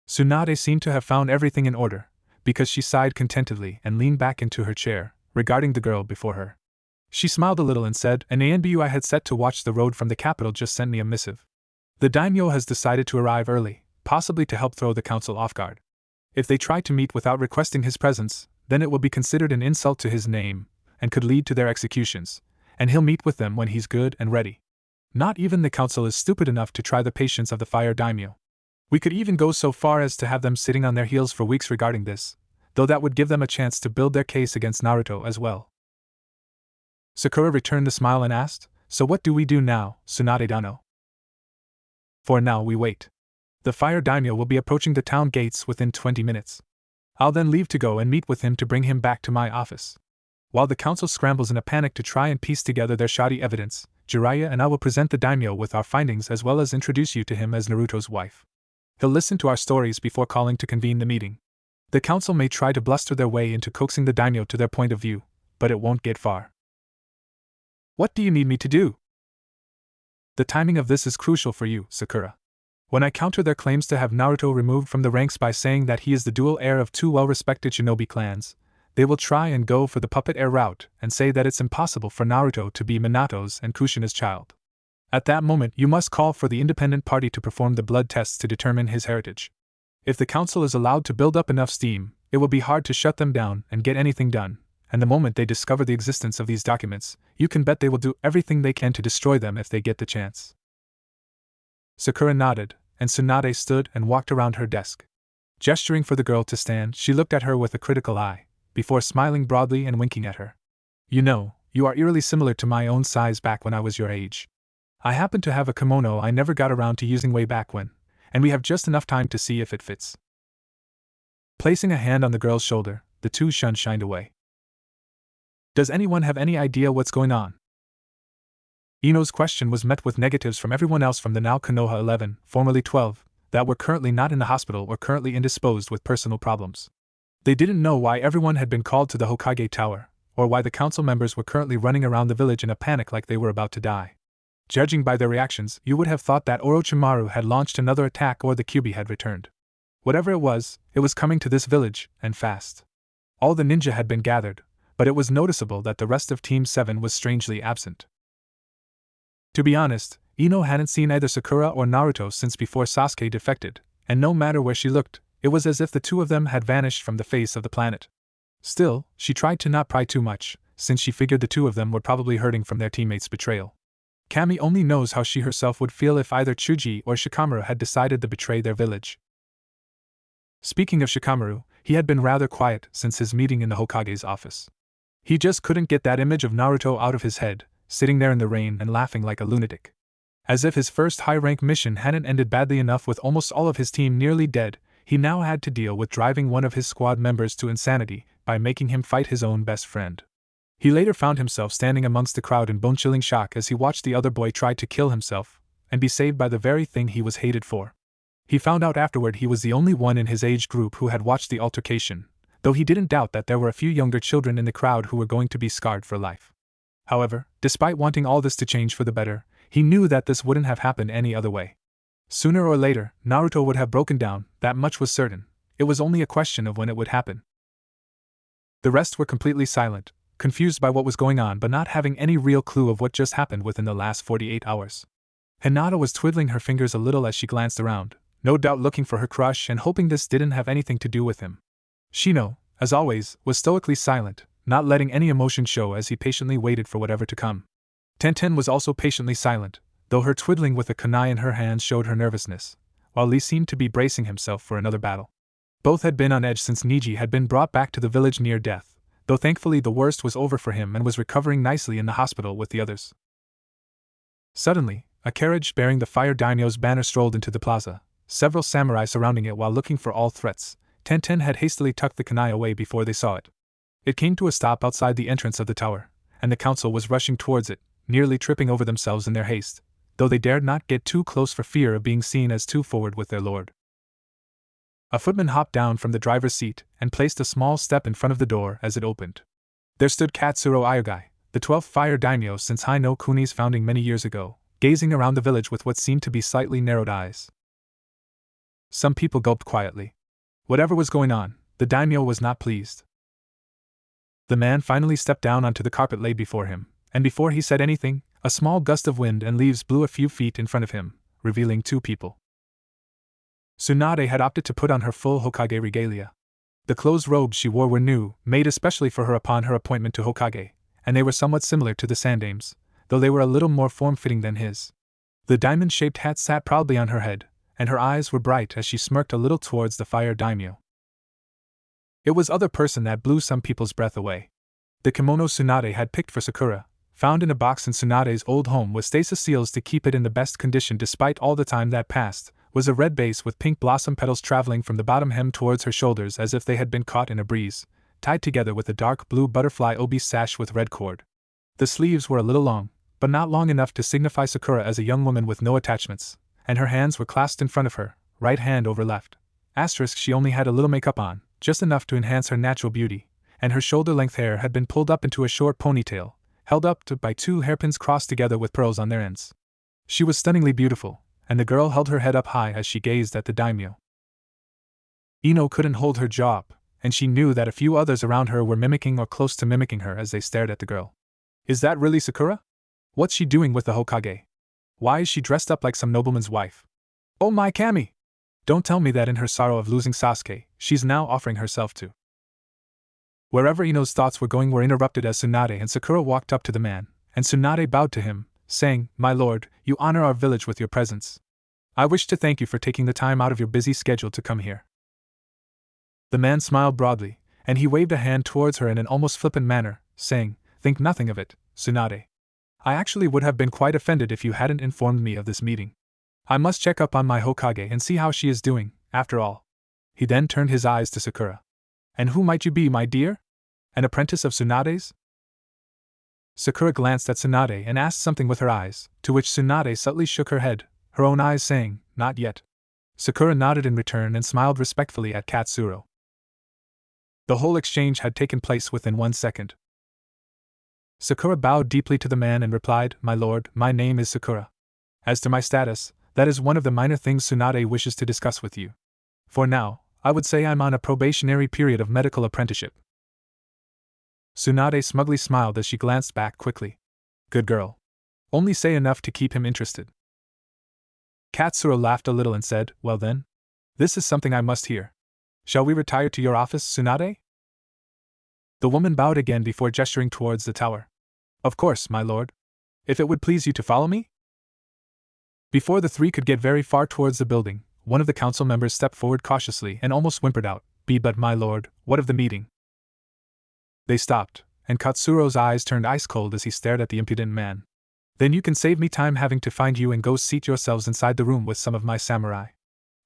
Tsunade seemed to have found everything in order, because she sighed contentedly and leaned back into her chair, regarding the girl before her. She smiled a little and said, An ANBU I had set to watch the road from the capital just sent me a missive. The daimyo has decided to arrive early, possibly to help throw the council off guard. If they try to meet without requesting his presence, then it will be considered an insult to his name, and could lead to their executions, and he'll meet with them when he's good and ready. Not even the council is stupid enough to try the patience of the fire daimyo. We could even go so far as to have them sitting on their heels for weeks regarding this, though that would give them a chance to build their case against Naruto as well. Sakura returned the smile and asked, So what do we do now, Tsunade-dano? For now we wait. The fire daimyo will be approaching the town gates within 20 minutes. I'll then leave to go and meet with him to bring him back to my office. While the council scrambles in a panic to try and piece together their shoddy evidence, Jiraiya and I will present the daimyo with our findings as well as introduce you to him as Naruto's wife. He'll listen to our stories before calling to convene the meeting. The council may try to bluster their way into coaxing the daimyo to their point of view, but it won't get far. What do you need me to do? The timing of this is crucial for you, Sakura. When I counter their claims to have Naruto removed from the ranks by saying that he is the dual heir of two well-respected shinobi clans, they will try and go for the puppet heir route and say that it's impossible for Naruto to be Minato's and Kushina's child. At that moment you must call for the independent party to perform the blood tests to determine his heritage. If the council is allowed to build up enough steam, it will be hard to shut them down and get anything done, and the moment they discover the existence of these documents, you can bet they will do everything they can to destroy them if they get the chance. Sakura nodded, and Tsunade stood and walked around her desk. Gesturing for the girl to stand, she looked at her with a critical eye, before smiling broadly and winking at her. You know, you are eerily similar to my own size back when I was your age. I happen to have a kimono I never got around to using way back when, and we have just enough time to see if it fits. Placing a hand on the girl's shoulder, the two shined away. Does anyone have any idea what's going on? Ino's question was met with negatives from everyone else from the now Konoha 11, formerly 12, that were currently not in the hospital or currently indisposed with personal problems. They didn't know why everyone had been called to the Hokage Tower, or why the council members were currently running around the village in a panic like they were about to die. Judging by their reactions, you would have thought that Orochimaru had launched another attack or the Kyuubi had returned. Whatever it was coming to this village, and fast. All the ninja had been gathered, but it was noticeable that the rest of Team 7 was strangely absent. To be honest, Ino hadn't seen either Sakura or Naruto since before Sasuke defected, and no matter where she looked, it was as if the two of them had vanished from the face of the planet. Still, she tried to not pry too much, since she figured the two of them were probably hurting from their teammates' betrayal. Cammy only knows how she herself would feel if either Chuji or Shikamaru had decided to betray their village. Speaking of Shikamaru, he had been rather quiet since his meeting in the Hokage's office. He just couldn't get that image of Naruto out of his head, sitting there in the rain and laughing like a lunatic. As if his first high-rank mission hadn't ended badly enough with almost all of his team nearly dead, he now had to deal with driving one of his squad members to insanity by making him fight his own best friend. He later found himself standing amongst the crowd in bone-chilling shock as he watched the other boy try to kill himself, and be saved by the very thing he was hated for. He found out afterward he was the only one in his age group who had watched the altercation, though he didn't doubt that there were a few younger children in the crowd who were going to be scarred for life. However, despite wanting all this to change for the better, he knew that this wouldn't have happened any other way. Sooner or later, Naruto would have broken down, that much was certain. It was only a question of when it would happen. The rest were completely silent, confused by what was going on but not having any real clue of what just happened within the last 48 hours. Hinata was twiddling her fingers a little as she glanced around, no doubt looking for her crush and hoping this didn't have anything to do with him. Shino, as always, was stoically silent, not letting any emotion show as he patiently waited for whatever to come. Tenten was also patiently silent, though her twiddling with a kunai in her hands showed her nervousness, while Lee seemed to be bracing himself for another battle. Both had been on edge since Niji had been brought back to the village near death, though thankfully the worst was over for him and was recovering nicely in the hospital with the others. Suddenly, A carriage bearing the fire daimyo's banner strolled into the plaza, several samurai surrounding it while looking for all threats. Tenten had hastily tucked the kunai away before they saw it. It came to a stop outside the entrance of the tower, and the council was rushing towards it, nearly tripping over themselves in their haste, though they dared not get too close for fear of being seen as too forward with their lord. A footman hopped down from the driver's seat and placed a small step in front of the door as it opened. There stood Katsuro Iogai, the 12th fire daimyo since Hai no Kuni's founding many years ago, gazing around the village with what seemed to be slightly narrowed eyes. Some people gulped quietly. Whatever was going on, the daimyo was not pleased. The man finally stepped down onto the carpet laid before him, and before he said anything, a small gust of wind and leaves blew a few feet in front of him, revealing two people. Tsunade had opted to put on her full Hokage regalia. The clothes robes she wore were new, made especially for her upon her appointment to Hokage, and they were somewhat similar to the Sandame's, though they were a little more form-fitting than his. The diamond-shaped hat sat proudly on her head, and her eyes were bright as she smirked a little towards the fire daimyo. It was other person that blew some people's breath away. The kimono Tsunade had picked for Sakura, found in a box in Tsunade's old home with stasis seals to keep it in the best condition despite all the time that passed, was a red base with pink blossom petals traveling from the bottom hem towards her shoulders as if they had been caught in a breeze, tied together with a dark blue butterfly obi sash with red cord. The sleeves were a little long, but not long enough to signify Sakura as a young woman with no attachments, and her hands were clasped in front of her, right hand over left. She only had a little makeup on, just enough to enhance her natural beauty, and her shoulder-length hair had been pulled up into a short ponytail, held up by two hairpins crossed together with pearls on their ends. She was stunningly beautiful, and the girl held her head up high as she gazed at the daimyo. Ino couldn't hold her jaw up, and she knew that a few others around her were mimicking or close to mimicking her as they stared at the girl. Is that really Sakura? What's she doing with the Hokage? Why is she dressed up like some nobleman's wife? Oh my Kami! Don't tell me that in her sorrow of losing Sasuke, she's now offering herself to. Wherever Ino's thoughts were going were interrupted as Tsunade and Sakura walked up to the man, and Tsunade bowed to him, saying, "My lord, you honor our village with your presence. I wish to thank you for taking the time out of your busy schedule to come here." The man smiled broadly, and he waved a hand towards her in an almost flippant manner, saying, "Think nothing of it, Tsunade. I actually would have been quite offended if you hadn't informed me of this meeting. I must check up on my Hokage and see how she is doing, after all." He then turned his eyes to Sakura. "And who might you be, my dear? An apprentice of Tsunade's?" Sakura glanced at Tsunade and asked something with her eyes, to which Tsunade subtly shook her head, her own eyes saying, "Not yet." Sakura nodded in return and smiled respectfully at Katsuro. The whole exchange had taken place within 1 second. Sakura bowed deeply to the man and replied, "My lord, my name is Sakura. As to my status, that is one of the minor things Tsunade wishes to discuss with you. For now, I would say I'm on a probationary period of medical apprenticeship." Tsunade smugly smiled as she glanced back quickly. Good girl. Only say enough to keep him interested. Katsuro laughed a little and said, "Well then? This is something I must hear. Shall we retire to your office, Tsunade?" The woman bowed again before gesturing towards the tower. "Of course, my lord. If it would please you to follow me?" Before the three could get very far towards the building, one of the council members stepped forward cautiously and almost whimpered out, But my lord, what of the meeting?" They stopped, and Katsuro's eyes turned ice cold as he stared at the impudent man. "Then you can save me time having to find you and go seat yourselves inside the room with some of my samurai.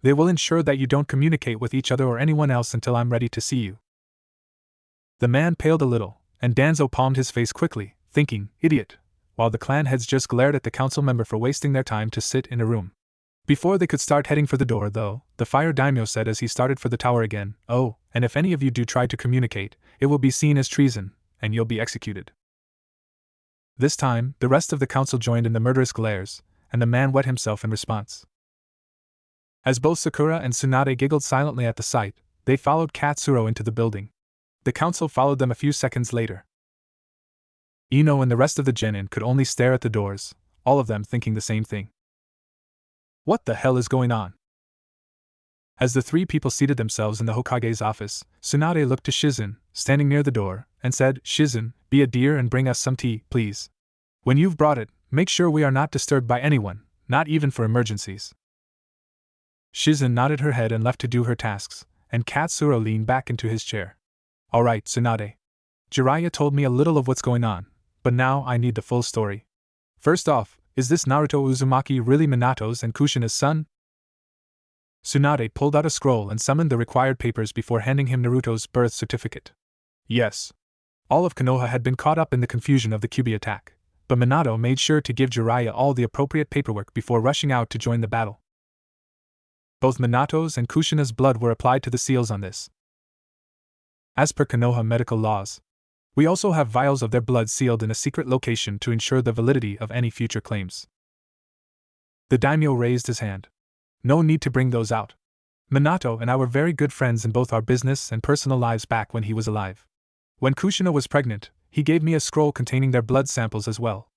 They will ensure that you don't communicate with each other or anyone else until I'm ready to see you." The man paled a little, and Danzo palmed his face quickly, thinking, "Idiot," while the clan heads just glared at the council member for wasting their time to sit in a room. Before they could start heading for the door, though, the fire daimyo said as he started for the tower again, "Oh, and if any of you do try to communicate, it will be seen as treason, and you'll be executed." This time, the rest of the council joined in the murderous glares, and the man wet himself in response. As both Sakura and Tsunade giggled silently at the sight, they followed Katsuro into the building. The council followed them a few seconds later. Ino and the rest of the genin could only stare at the doors, all of them thinking the same thing. What the hell is going on? As the three people seated themselves in the Hokage's office, Tsunade looked to Shizen, standing near the door, and said, "Shizen, be a dear and bring us some tea, please. When you've brought it, make sure we are not disturbed by anyone, not even for emergencies." Shizen nodded her head and left to do her tasks, and Katsuro leaned back into his chair. "All right, Tsunade. Jiraiya told me a little of what's going on, but now I need the full story. First off, Is this Naruto Uzumaki really Minato's and Kushina's son? Tsunade pulled out a scroll and summoned the required papers before handing him Naruto's birth certificate. Yes. All of Konoha had been caught up in the confusion of the Kyuubi attack, but Minato made sure to give Jiraiya all the appropriate paperwork before rushing out to join the battle. Both Minato's and Kushina's blood were applied to the seals on this. As per Konoha medical laws, we also have vials of their blood sealed in a secret location to ensure the validity of any future claims. The daimyo raised his hand. No need to bring those out. Minato and I were very good friends in both our business and personal lives back when he was alive. When Kushina was pregnant, he gave me a scroll containing their blood samples as well.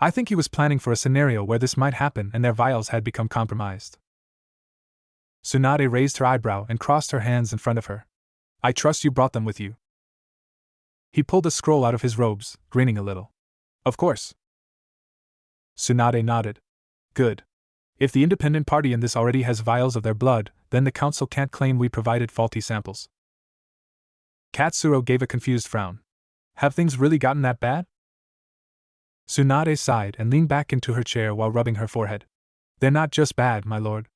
I think he was planning for a scenario where this might happen and their vials had become compromised. Tsunade raised her eyebrow and crossed her hands in front of her. I trust you brought them with you. He pulled a scroll out of his robes, grinning a little. Of course. Tsunade nodded. Good. If the independent party in this already has vials of their blood, then the council can't claim we provided faulty samples. Katsuro gave a confused frown. Have things really gotten that bad? Tsunade sighed and leaned back into her chair while rubbing her forehead. They're not just bad, my lord.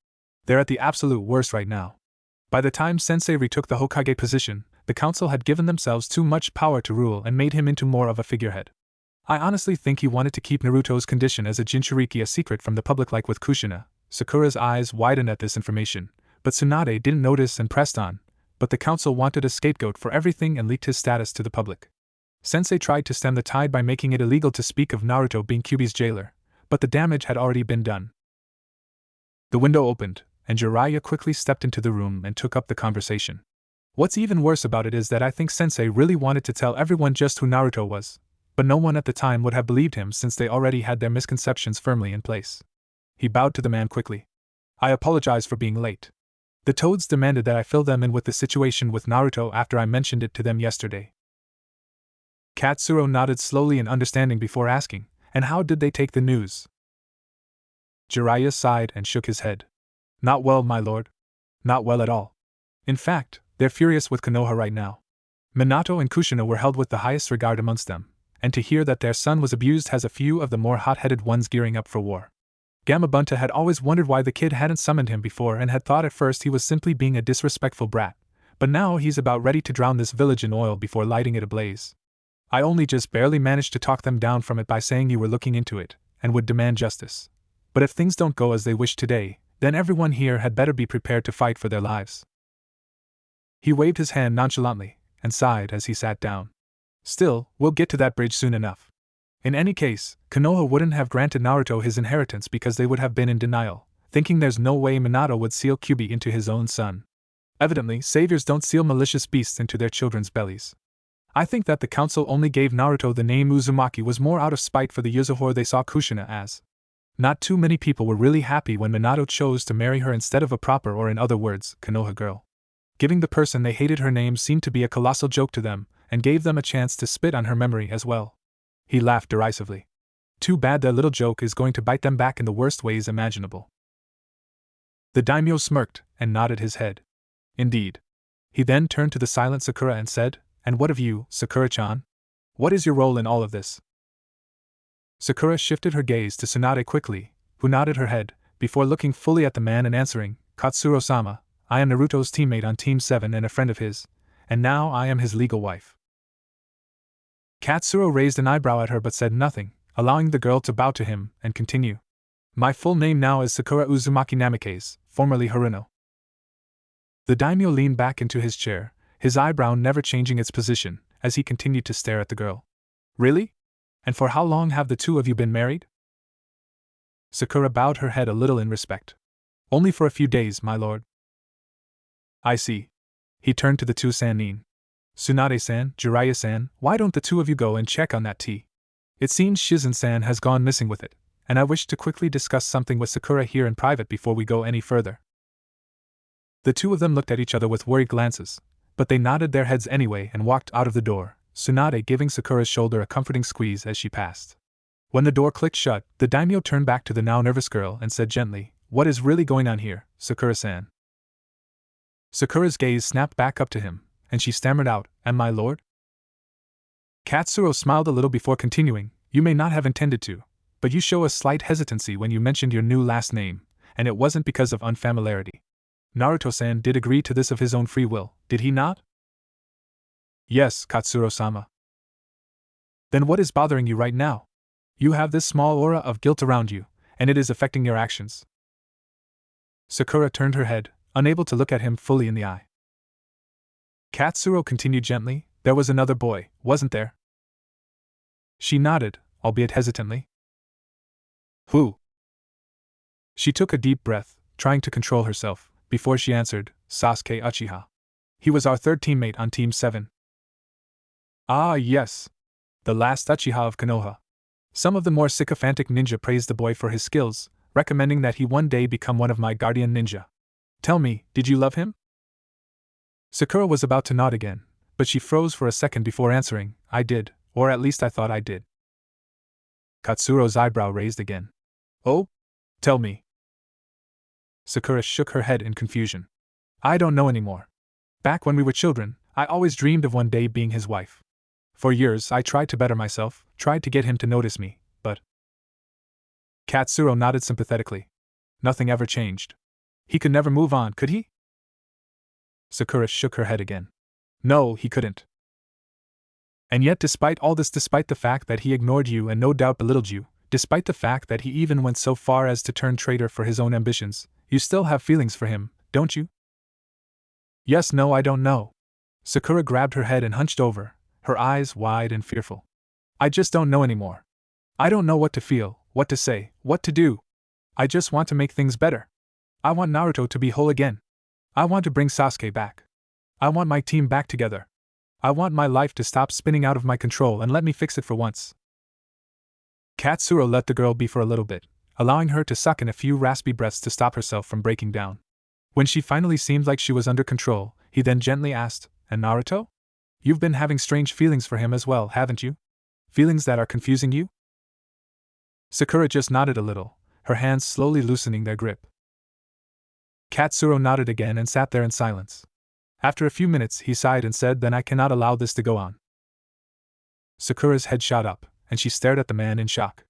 They're at the absolute worst right now. By the time Sensei retook the Hokage position, the council had given themselves too much power to rule and made him into more of a figurehead. I honestly think he wanted to keep Naruto's condition as a Jinchuriki a secret from the public like with Kushina. Sakura's eyes widened at this information, but Tsunade didn't notice and pressed on. But the council wanted a scapegoat for everything and leaked his status to the public. Sensei tried to stem the tide by making it illegal to speak of Naruto being Kyuubi's jailer, but the damage had already been done. The window opened, and Jiraiya quickly stepped into the room and took up the conversation. What's even worse about it is that I think Sensei really wanted to tell everyone just who Naruto was, but no one at the time would have believed him since they already had their misconceptions firmly in place. He bowed to the man quickly. I apologize for being late. The Toads demanded that I fill them in with the situation with Naruto after I mentioned it to them yesterday. Katsuro nodded slowly in understanding before asking, and how did they take the news? Jiraiya sighed and shook his head. Not well, my lord. Not well at all. In fact, they're furious with Konoha right now. Minato and Kushina were held with the highest regard amongst them, and to hear that their son was abused has a few of the more hot-headed ones gearing up for war. Gamabunta had always wondered why the kid hadn't summoned him before and had thought at first he was simply being a disrespectful brat, but now he's about ready to drown this village in oil before lighting it ablaze. I only just barely managed to talk them down from it by saying you were looking into it, and would demand justice. But if things don't go as they wish today, then everyone here had better be prepared to fight for their lives. He waved his hand nonchalantly, and sighed as he sat down. Still, we'll get to that bridge soon enough. In any case, Konoha wouldn't have granted Naruto his inheritance because they would have been in denial, thinking there's no way Minato would seal Kyuubi into his own son. Evidently, saviors don't seal malicious beasts into their children's bellies. I think that the council only gave Naruto the name Uzumaki was more out of spite for the Yuzuru they saw Kushina as. Not too many people were really happy when Minato chose to marry her instead of a proper or in other words, Konoha girl. Giving the person they hated her name seemed to be a colossal joke to them, and gave them a chance to spit on her memory as well. He laughed derisively. Too bad their little joke is going to bite them back in the worst ways imaginable. The daimyo smirked and nodded his head. Indeed. He then turned to the silent Sakura and said, And what of you, Sakura-chan? What is your role in all of this? Sakura shifted her gaze to Tsunade quickly, who nodded her head, before looking fully at the man and answering, Katsuro-sama, I am Naruto's teammate on Team 7 and a friend of his, and now I am his legal wife. Katsuro raised an eyebrow at her but said nothing, allowing the girl to bow to him and continue. My full name now is Sakura Uzumaki Namikaze, formerly Haruno. The daimyo leaned back into his chair, his eyebrow never changing its position, as he continued to stare at the girl. Really? And for how long have the two of you been married? Sakura bowed her head a little in respect. Only for a few days, my lord. I see. He turned to the two Sannin. Tsunade-san, Jiraiya-san, why don't the two of you go and check on that tea? It seems Shizen-san has gone missing with it, and I wish to quickly discuss something with Sakura here in private before we go any further. The two of them looked at each other with worried glances, but they nodded their heads anyway and walked out of the door, Tsunade giving Sakura's shoulder a comforting squeeze as she passed. When the door clicked shut, the daimyo turned back to the now nervous girl and said gently, What is really going on here, Sakura-san? Sakura's gaze snapped back up to him, and she stammered out, And my lord? Katsuro smiled a little before continuing, You may not have intended to, But you show a slight hesitancy when you mentioned your new last name, and it wasn't because of unfamiliarity. Naruto-san did agree to this of his own free will, did he not? Yes, Katsuro-sama. Then what is bothering you right now? You have this small aura of guilt around you, and it is affecting your actions. Sakura turned her head, unable to look at him fully in the eye. Katsuro continued gently, there was another boy, wasn't there? She nodded, albeit hesitantly. Who? She took a deep breath, trying to control herself, before she answered, Sasuke Uchiha. He was our third teammate on Team 7. Ah, yes. The last Uchiha of Konoha. Some of the more sycophantic ninja praised the boy for his skills, recommending that he one day become one of my guardian ninja. Tell me, did you love him? Sakura was about to nod again, but she froze for a second before answering, I did, or at least I thought I did. Katsuro's eyebrow raised again. Oh? Tell me. Sakura shook her head in confusion. I don't know anymore. Back when we were children, I always dreamed of one day being his wife. For years I tried to better myself, tried to get him to notice me, but… Katsuro nodded sympathetically. Nothing ever changed. He could never move on, could he? Sakura shook her head again. No, he couldn't. And yet despite all this, despite the fact that he ignored you and no doubt belittled you, despite the fact that he even went so far as to turn traitor for his own ambitions, you still have feelings for him, don't you? Yes, no, I don't know. Sakura grabbed her head and hunched over, her eyes wide and fearful. I just don't know anymore. I don't know what to feel, what to say, what to do. I just want to make things better. I want Naruto to be whole again. I want to bring Sasuke back. I want my team back together. I want my life to stop spinning out of my control and let me fix it for once. Katsuro let the girl be for a little bit, allowing her to suck in a few raspy breaths to stop herself from breaking down. When she finally seemed like she was under control, he then gently asked, And Naruto? You've been having strange feelings for him as well, haven't you? Feelings that are confusing you? Sakura just nodded a little, her hands slowly loosening their grip. Katsuro nodded again and sat there in silence. After a few minutes he sighed and said, Then I cannot allow this to go on. Sakura's head shot up, and she stared at the man in shock.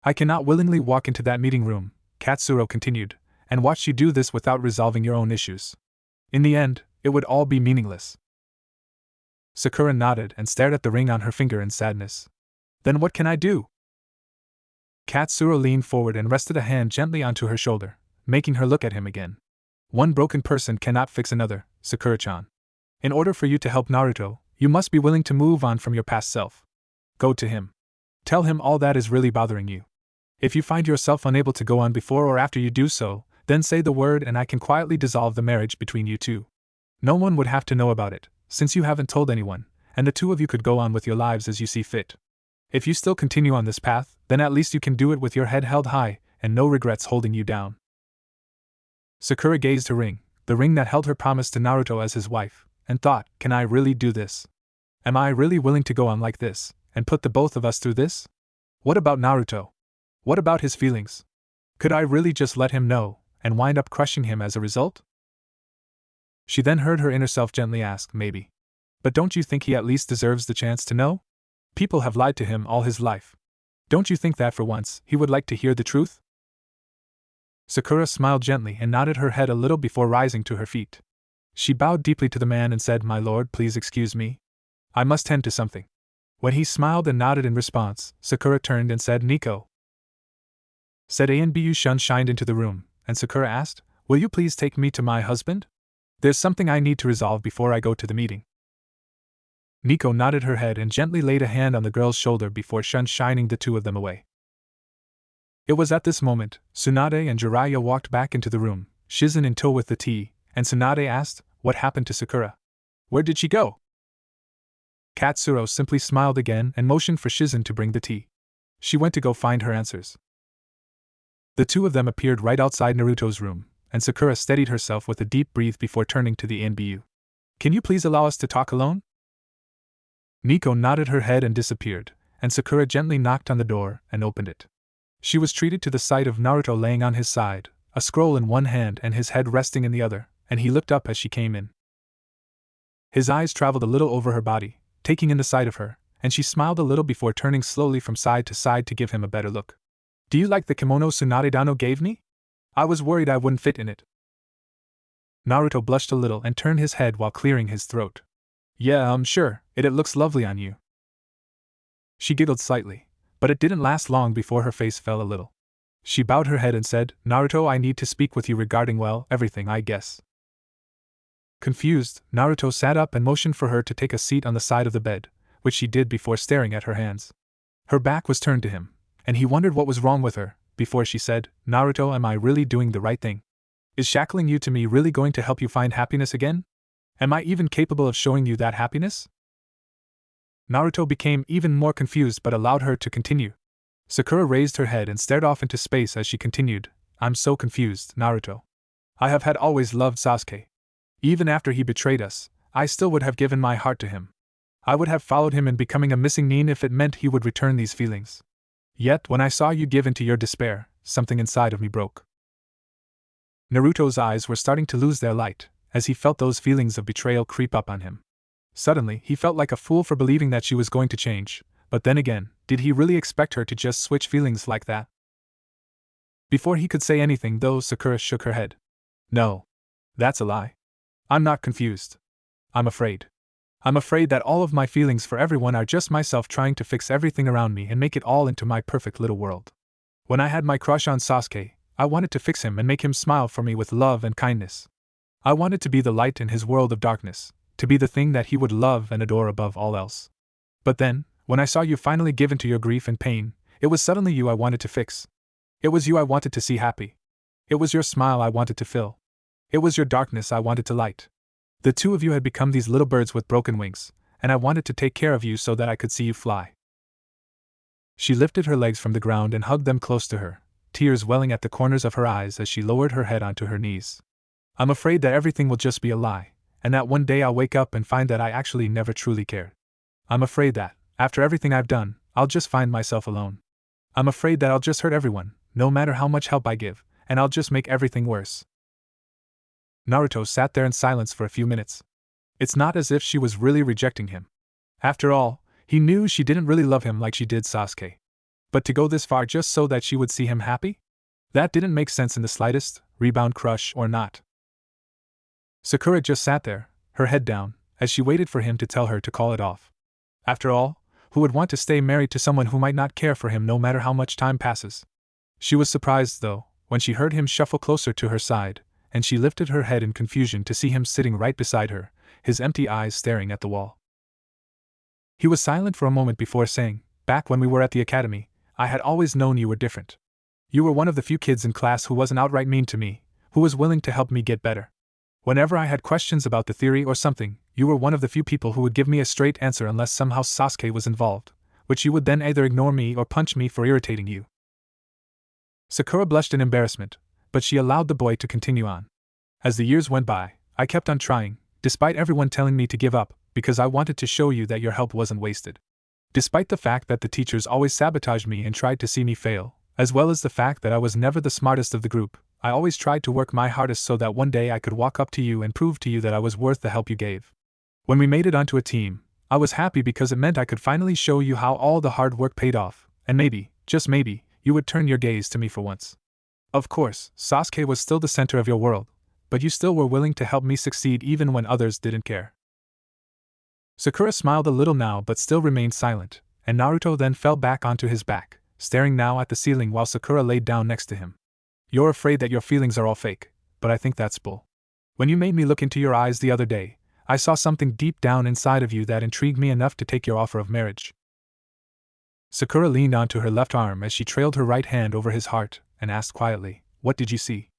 I cannot willingly walk into that meeting room, Katsuro continued, and watch you do this without resolving your own issues. In the end, it would all be meaningless. Sakura nodded and stared at the ring on her finger in sadness. Then what can I do? Katsuro leaned forward and rested a hand gently onto her shoulder, making her look at him again. One broken person cannot fix another, Sakura-chan. In order for you to help Naruto, you must be willing to move on from your past self. Go to him. Tell him all that is really bothering you. If you find yourself unable to go on before or after you do so, then say the word and I can quietly dissolve the marriage between you two. No one would have to know about it, since you haven't told anyone, and the two of you could go on with your lives as you see fit. If you still continue on this path, then at least you can do it with your head held high, and no regrets holding you down. Sakura gazed her ring, the ring that held her promise to Naruto as his wife, and thought, Can I really do this? Am I really willing to go on like this, and put the both of us through this? What about Naruto? What about his feelings? Could I really just let him know, and wind up crushing him as a result? She then heard her inner self gently ask, Maybe. But don't you think he at least deserves the chance to know? People have lied to him all his life. Don't you think that for once, he would like to hear the truth? Sakura smiled gently and nodded her head a little before rising to her feet. She bowed deeply to the man and said, My lord, please excuse me. I must tend to something. When he smiled and nodded in response, Sakura turned and said, Nico. Said Anbu Shun shined into the room, and Sakura asked, Will you please take me to my husband? There's something I need to resolve before I go to the meeting. Nico nodded her head and gently laid a hand on the girl's shoulder before Shun shining the two of them away. It was at this moment, Tsunade and Jiraiya walked back into the room, Shizen in tow with the tea, and Tsunade asked, What happened to Sakura? Where did she go? Katsuro simply smiled again and motioned for Shizen to bring the tea. She went to go find her answers. The two of them appeared right outside Naruto's room, and Sakura steadied herself with a deep breath before turning to the NBU. Can you please allow us to talk alone? Nico nodded her head and disappeared, and Sakura gently knocked on the door and opened it. She was treated to the sight of Naruto laying on his side, a scroll in one hand and his head resting in the other, and he looked up as she came in. His eyes traveled a little over her body, taking in the sight of her, and she smiled a little before turning slowly from side to side to give him a better look. Do you like the kimono Tsunade Dano gave me? I was worried I wouldn't fit in it. Naruto blushed a little and turned his head while clearing his throat. Yeah, sure, it looks lovely on you. She giggled slightly, but it didn't last long before her face fell a little. She bowed her head and said, Naruto, I need to speak with you regarding, well, everything, I guess. Confused, Naruto sat up and motioned for her to take a seat on the side of the bed, which she did before staring at her hands. Her back was turned to him, and he wondered what was wrong with her, before she said, Naruto, am I really doing the right thing? Is shackling you to me really going to help you find happiness again? Am I even capable of showing you that happiness? Naruto became even more confused but allowed her to continue. Sakura raised her head and stared off into space as she continued, I'm so confused, Naruto. I have had always loved Sasuke. Even after he betrayed us, I still would have given my heart to him. I would have followed him in becoming a missing nin if it meant he would return these feelings. Yet when I saw you give in to your despair, something inside of me broke. Naruto's eyes were starting to lose their light, as he felt those feelings of betrayal creep up on him. Suddenly, he felt like a fool for believing that she was going to change, but then again, did he really expect her to just switch feelings like that? Before he could say anything though, Sakura shook her head. No. That's a lie. I'm not confused. I'm afraid. I'm afraid that all of my feelings for everyone are just myself trying to fix everything around me and make it all into my perfect little world. When I had my crush on Sasuke, I wanted to fix him and make him smile for me with love and kindness. I wanted to be the light in his world of darkness, to be the thing that he would love and adore above all else. But then, when I saw you finally give in to your grief and pain, it was suddenly you I wanted to fix. It was you I wanted to see happy. It was your smile I wanted to fill. It was your darkness I wanted to light. The two of you had become these little birds with broken wings, and I wanted to take care of you so that I could see you fly. She lifted her legs from the ground and hugged them close to her, tears welling at the corners of her eyes as she lowered her head onto her knees. I'm afraid that everything will just be a lie, and that one day I'll wake up and find that I actually never truly cared. I'm afraid that, after everything I've done, I'll just find myself alone. I'm afraid that I'll just hurt everyone, no matter how much help I give, and I'll just make everything worse. Naruto sat there in silence for a few minutes. It's not as if she was really rejecting him. After all, he knew she didn't really love him like she did Sasuke. But to go this far just so that she would see him happy? That didn't make sense in the slightest, rebound crush or not. Sakura just sat there, her head down, as she waited for him to tell her to call it off. After all, who would want to stay married to someone who might not care for him no matter how much time passes? She was surprised, though, when she heard him shuffle closer to her side, and she lifted her head in confusion to see him sitting right beside her, his empty eyes staring at the wall. He was silent for a moment before saying, Back when we were at the academy, I had always known you were different. You were one of the few kids in class who wasn't outright mean to me, who was willing to help me get better. Whenever I had questions about the theory or something, you were one of the few people who would give me a straight answer unless somehow Sasuke was involved, which you would then either ignore me or punch me for irritating you. Sakura blushed in embarrassment, but she allowed the boy to continue on. As the years went by, I kept on trying, despite everyone telling me to give up, because I wanted to show you that your help wasn't wasted. Despite the fact that the teachers always sabotaged me and tried to see me fail, as well as the fact that I was never the smartest of the group, I always tried to work my hardest so that one day I could walk up to you and prove to you that I was worth the help you gave. When we made it onto a team, I was happy because it meant I could finally show you how all the hard work paid off, and maybe, just maybe, you would turn your gaze to me for once. Of course, Sasuke was still the center of your world, but you still were willing to help me succeed even when others didn't care. Sakura smiled a little now but still remained silent, and Naruto then fell back onto his back, staring now at the ceiling while Sakura laid down next to him. You're afraid that your feelings are all fake, but I think that's bull. When you made me look into your eyes the other day, I saw something deep down inside of you that intrigued me enough to take your offer of marriage. Sakura leaned onto her left arm as she trailed her right hand over his heart, and asked quietly, What did you see?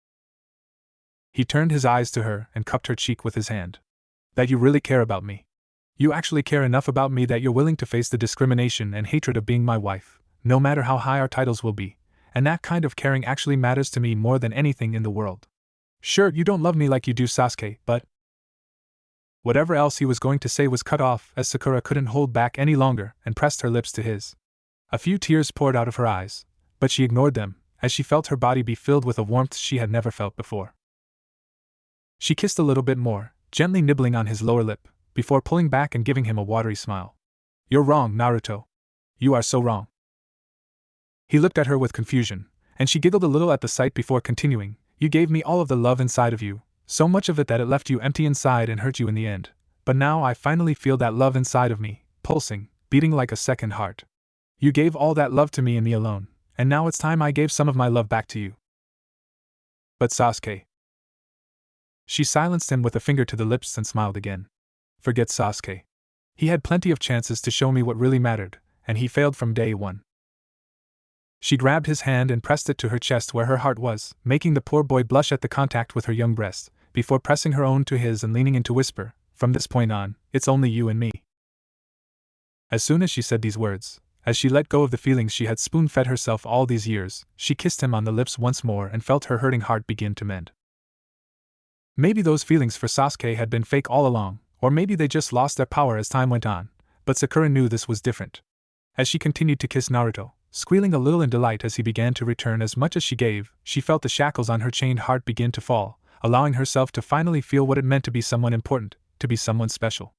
He turned his eyes to her and cupped her cheek with his hand. That you really care about me. You actually care enough about me that you're willing to face the discrimination and hatred of being my wife, no matter how high our titles will be, and that kind of caring actually matters to me more than anything in the world. Sure, you don't love me like you do Sasuke, but... Whatever else he was going to say was cut off as Sakura couldn't hold back any longer and pressed her lips to his. A few tears poured out of her eyes, but she ignored them, as she felt her body be filled with a warmth she had never felt before. She kissed a little bit more, gently nibbling on his lower lip, before pulling back and giving him a watery smile. You're wrong, Naruto. You are so wrong. He looked at her with confusion, and she giggled a little at the sight before continuing, You gave me all of the love inside of you, so much of it that it left you empty inside and hurt you in the end. But now I finally feel that love inside of me, pulsing, beating like a second heart. You gave all that love to me and me alone, and now it's time I gave some of my love back to you. But Sasuke. She silenced him with a finger to the lips and smiled again. Forget Sasuke. He had plenty of chances to show me what really mattered, and he failed from day one. She grabbed his hand and pressed it to her chest where her heart was, making the poor boy blush at the contact with her young breast, before pressing her own to his and leaning in to whisper, From this point on, it's only you and me. As soon as she said these words, as she let go of the feelings she had spoon-fed herself all these years, she kissed him on the lips once more and felt her hurting heart begin to mend. Maybe those feelings for Sasuke had been fake all along, or maybe they just lost their power as time went on, but Sakura knew this was different. As she continued to kiss Naruto, squealing a little in delight as he began to return as much as she gave, she felt the shackles on her chained heart begin to fall, allowing herself to finally feel what it meant to be someone important, to be someone special.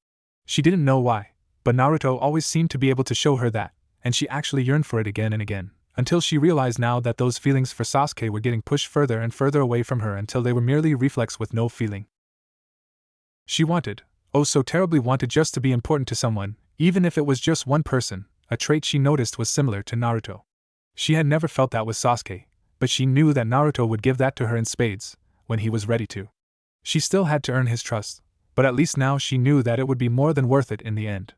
She didn't know why, but Naruto always seemed to be able to show her that, and she actually yearned for it again and again, until she realized now that those feelings for Sasuke were getting pushed further and further away from her until they were merely reflex with no feeling. She wanted, oh so terribly wanted, just to be important to someone, even if it was just one person, a trait she noticed was similar to Naruto. She had never felt that with Sasuke, but she knew that Naruto would give that to her in spades, when he was ready to. She still had to earn his trust, but at least now she knew that it would be more than worth it in the end.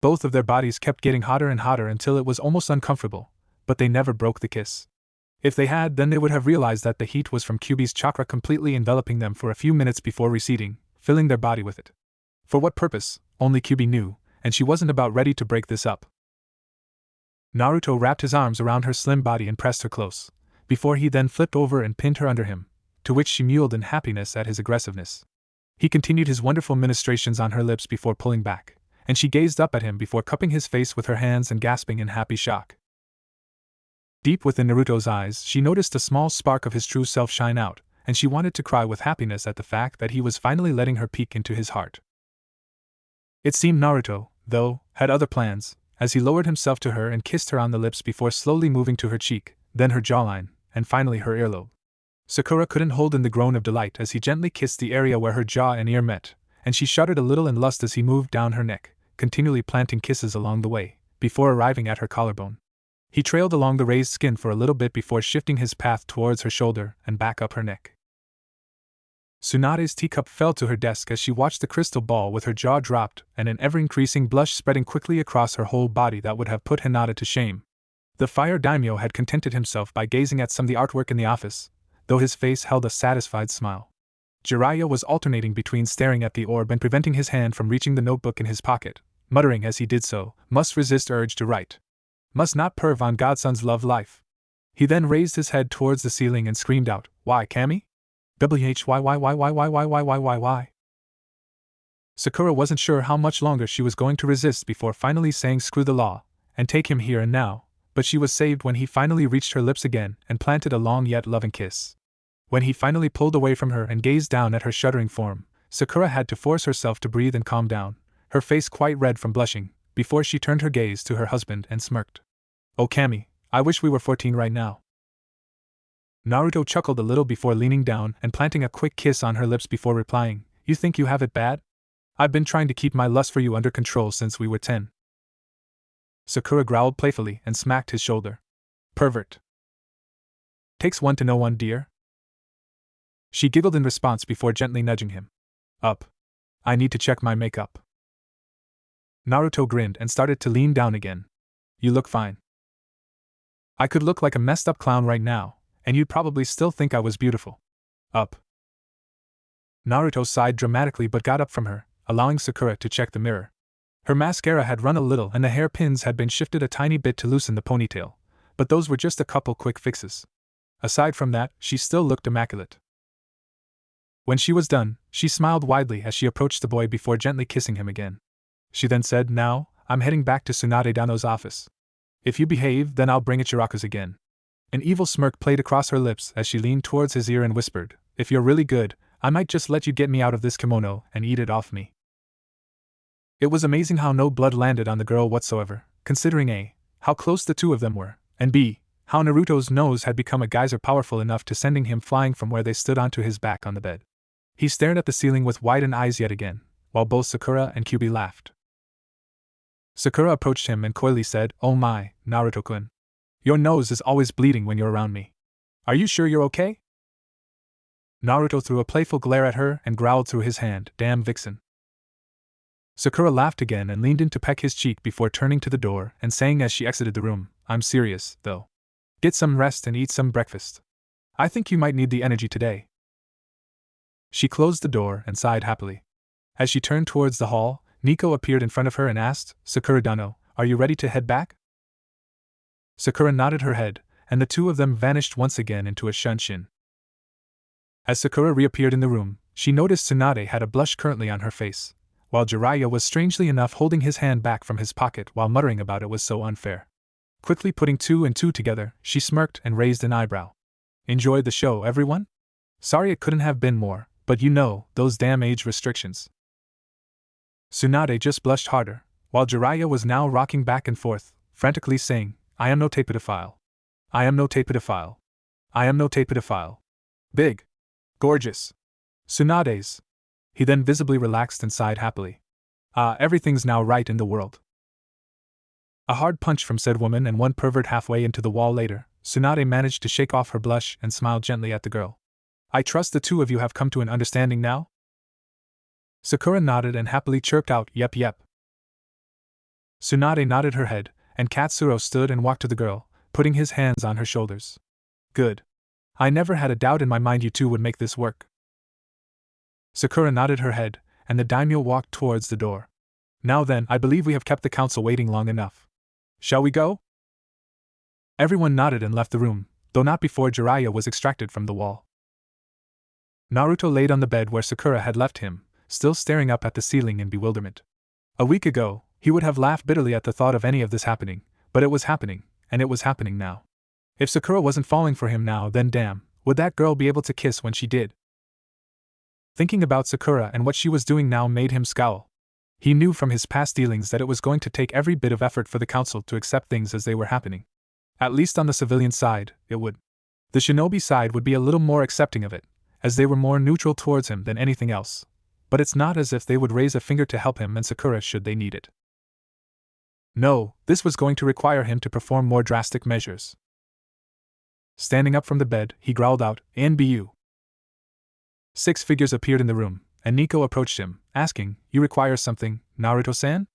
Both of their bodies kept getting hotter and hotter until it was almost uncomfortable, but they never broke the kiss. If they had, then they would have realized that the heat was from Kyuubi's chakra completely enveloping them for a few minutes before receding, filling their body with it. For what purpose, only Kyuubi knew, and she wasn't about ready to break this up. Naruto wrapped his arms around her slim body and pressed her close, before he then flipped over and pinned her under him, to which she mewed in happiness at his aggressiveness. He continued his wonderful ministrations on her lips before pulling back, and she gazed up at him before cupping his face with her hands and gasping in happy shock. Deep within Naruto's eyes, she noticed a small spark of his true self shine out, and she wanted to cry with happiness at the fact that he was finally letting her peek into his heart. It seemed Naruto, though, had other plans, as he lowered himself to her and kissed her on the lips before slowly moving to her cheek, then her jawline, and finally her earlobe. Sakura couldn't hold in the groan of delight as he gently kissed the area where her jaw and ear met, and she shuddered a little in lust as he moved down her neck, continually planting kisses along the way, before arriving at her collarbone. He trailed along the raised skin for a little bit before shifting his path towards her shoulder and back up her neck. Tsunade's teacup fell to her desk as she watched the crystal ball with her jaw dropped and an ever-increasing blush spreading quickly across her whole body that would have put Hinata to shame. The fire daimyo had contented himself by gazing at some of the artwork in the office, though his face held a satisfied smile. Jiraiya was alternating between staring at the orb and preventing his hand from reaching the notebook in his pocket, muttering as he did so, must resist urge to write. Must not perv on godson's love life. He then raised his head towards the ceiling and screamed out, Why, Kami? Why? Sakura wasn't sure how much longer she was going to resist before finally saying screw the law, and take him here and now, but she was saved when he finally reached her lips again and planted a long yet loving kiss. When he finally pulled away from her and gazed down at her shuddering form, Sakura had to force herself to breathe and calm down, her face quite red from blushing, before she turned her gaze to her husband and smirked. Oh Kami, I wish we were 14 right now. Naruto chuckled a little before leaning down and planting a quick kiss on her lips before replying, You think you have it bad? I've been trying to keep my lust for you under control since we were 10. Sakura growled playfully and smacked his shoulder. Pervert. Takes one to know one, dear. She giggled in response before gently nudging him. Up. I need to check my makeup. Naruto grinned and started to lean down again. You look fine. I could look like a messed up clown right now, and you'd probably still think I was beautiful. Up. Naruto sighed dramatically but got up from her, allowing Sakura to check the mirror. Her mascara had run a little and the hairpins had been shifted a tiny bit to loosen the ponytail, but those were just a couple quick fixes. Aside from that, she still looked immaculate. When she was done, she smiled widely as she approached the boy before gently kissing him again. She then said, Now, I'm heading back to Tsunade Dano's office. If you behave, then I'll bring it Chiraku's again. An evil smirk played across her lips as she leaned towards his ear and whispered, If you're really good, I might just let you get me out of this kimono and eat it off me. It was amazing how no blood landed on the girl whatsoever, considering A, how close the two of them were, and B, how Naruto's nose had become a geyser powerful enough to sending him flying from where they stood onto his back on the bed. He stared at the ceiling with widened eyes yet again, while both Sakura and Kyubi laughed. Sakura approached him and coyly said, "Oh my, Naruto-kun. Your nose is always bleeding when you're around me. Are you sure you're okay?" Naruto threw a playful glare at her and growled through his hand, "Damn vixen." Sakura laughed again and leaned in to peck his cheek before turning to the door and saying as she exited the room, "I'm serious, though. Get some rest and eat some breakfast. I think you might need the energy today." She closed the door and sighed happily. As she turned towards the hall, Nico appeared in front of her and asked, "Sakura-dano, are you ready to head back?" Sakura nodded her head, and the two of them vanished once again into a shunshin. As Sakura reappeared in the room, she noticed Tsunade had a blush currently on her face, while Jiraiya was strangely enough holding his hand back from his pocket while muttering about it was so unfair. Quickly putting two and two together, she smirked and raised an eyebrow. "Enjoyed the show, everyone? Sorry it couldn't have been more, but you know, those damn age restrictions." Tsunade just blushed harder, while Jiraiya was now rocking back and forth, frantically saying, "I am no pedophile. I am no pedophile. I am no pedophile. Big. Gorgeous. Tsunade's." He then visibly relaxed and sighed happily. "Ah, everything's now right in the world." A hard punch from said woman and one pervert halfway into the wall later, Tsunade managed to shake off her blush and smile gently at the girl. "I trust the two of you have come to an understanding now?" Sakura nodded and happily chirped out, "Yep yep." Tsunade nodded her head, and Katsuro stood and walked to the girl, putting his hands on her shoulders. "Good. I never had a doubt in my mind you two would make this work." Sakura nodded her head, and the daimyo walked towards the door. "Now then, I believe we have kept the council waiting long enough. Shall we go?" Everyone nodded and left the room, though not before Jiraiya was extracted from the wall. Naruto laid on the bed where Sakura had left him, still staring up at the ceiling in bewilderment. A week ago, he would have laughed bitterly at the thought of any of this happening, but it was happening, and it was happening now. If Sakura wasn't falling for him now, then damn, would that girl be able to kiss when she did? Thinking about Sakura and what she was doing now made him scowl. He knew from his past dealings that it was going to take every bit of effort for the council to accept things as they were happening. At least on the civilian side, it would. The shinobi side would be a little more accepting of it, as they were more neutral towards him than anything else. But it's not as if they would raise a finger to help him and Sakura should they need it. No, this was going to require him to perform more drastic measures. Standing up from the bed, he growled out, "NBU." 6 figures appeared in the room, and Nico approached him, asking, "You require something, Naruto-san?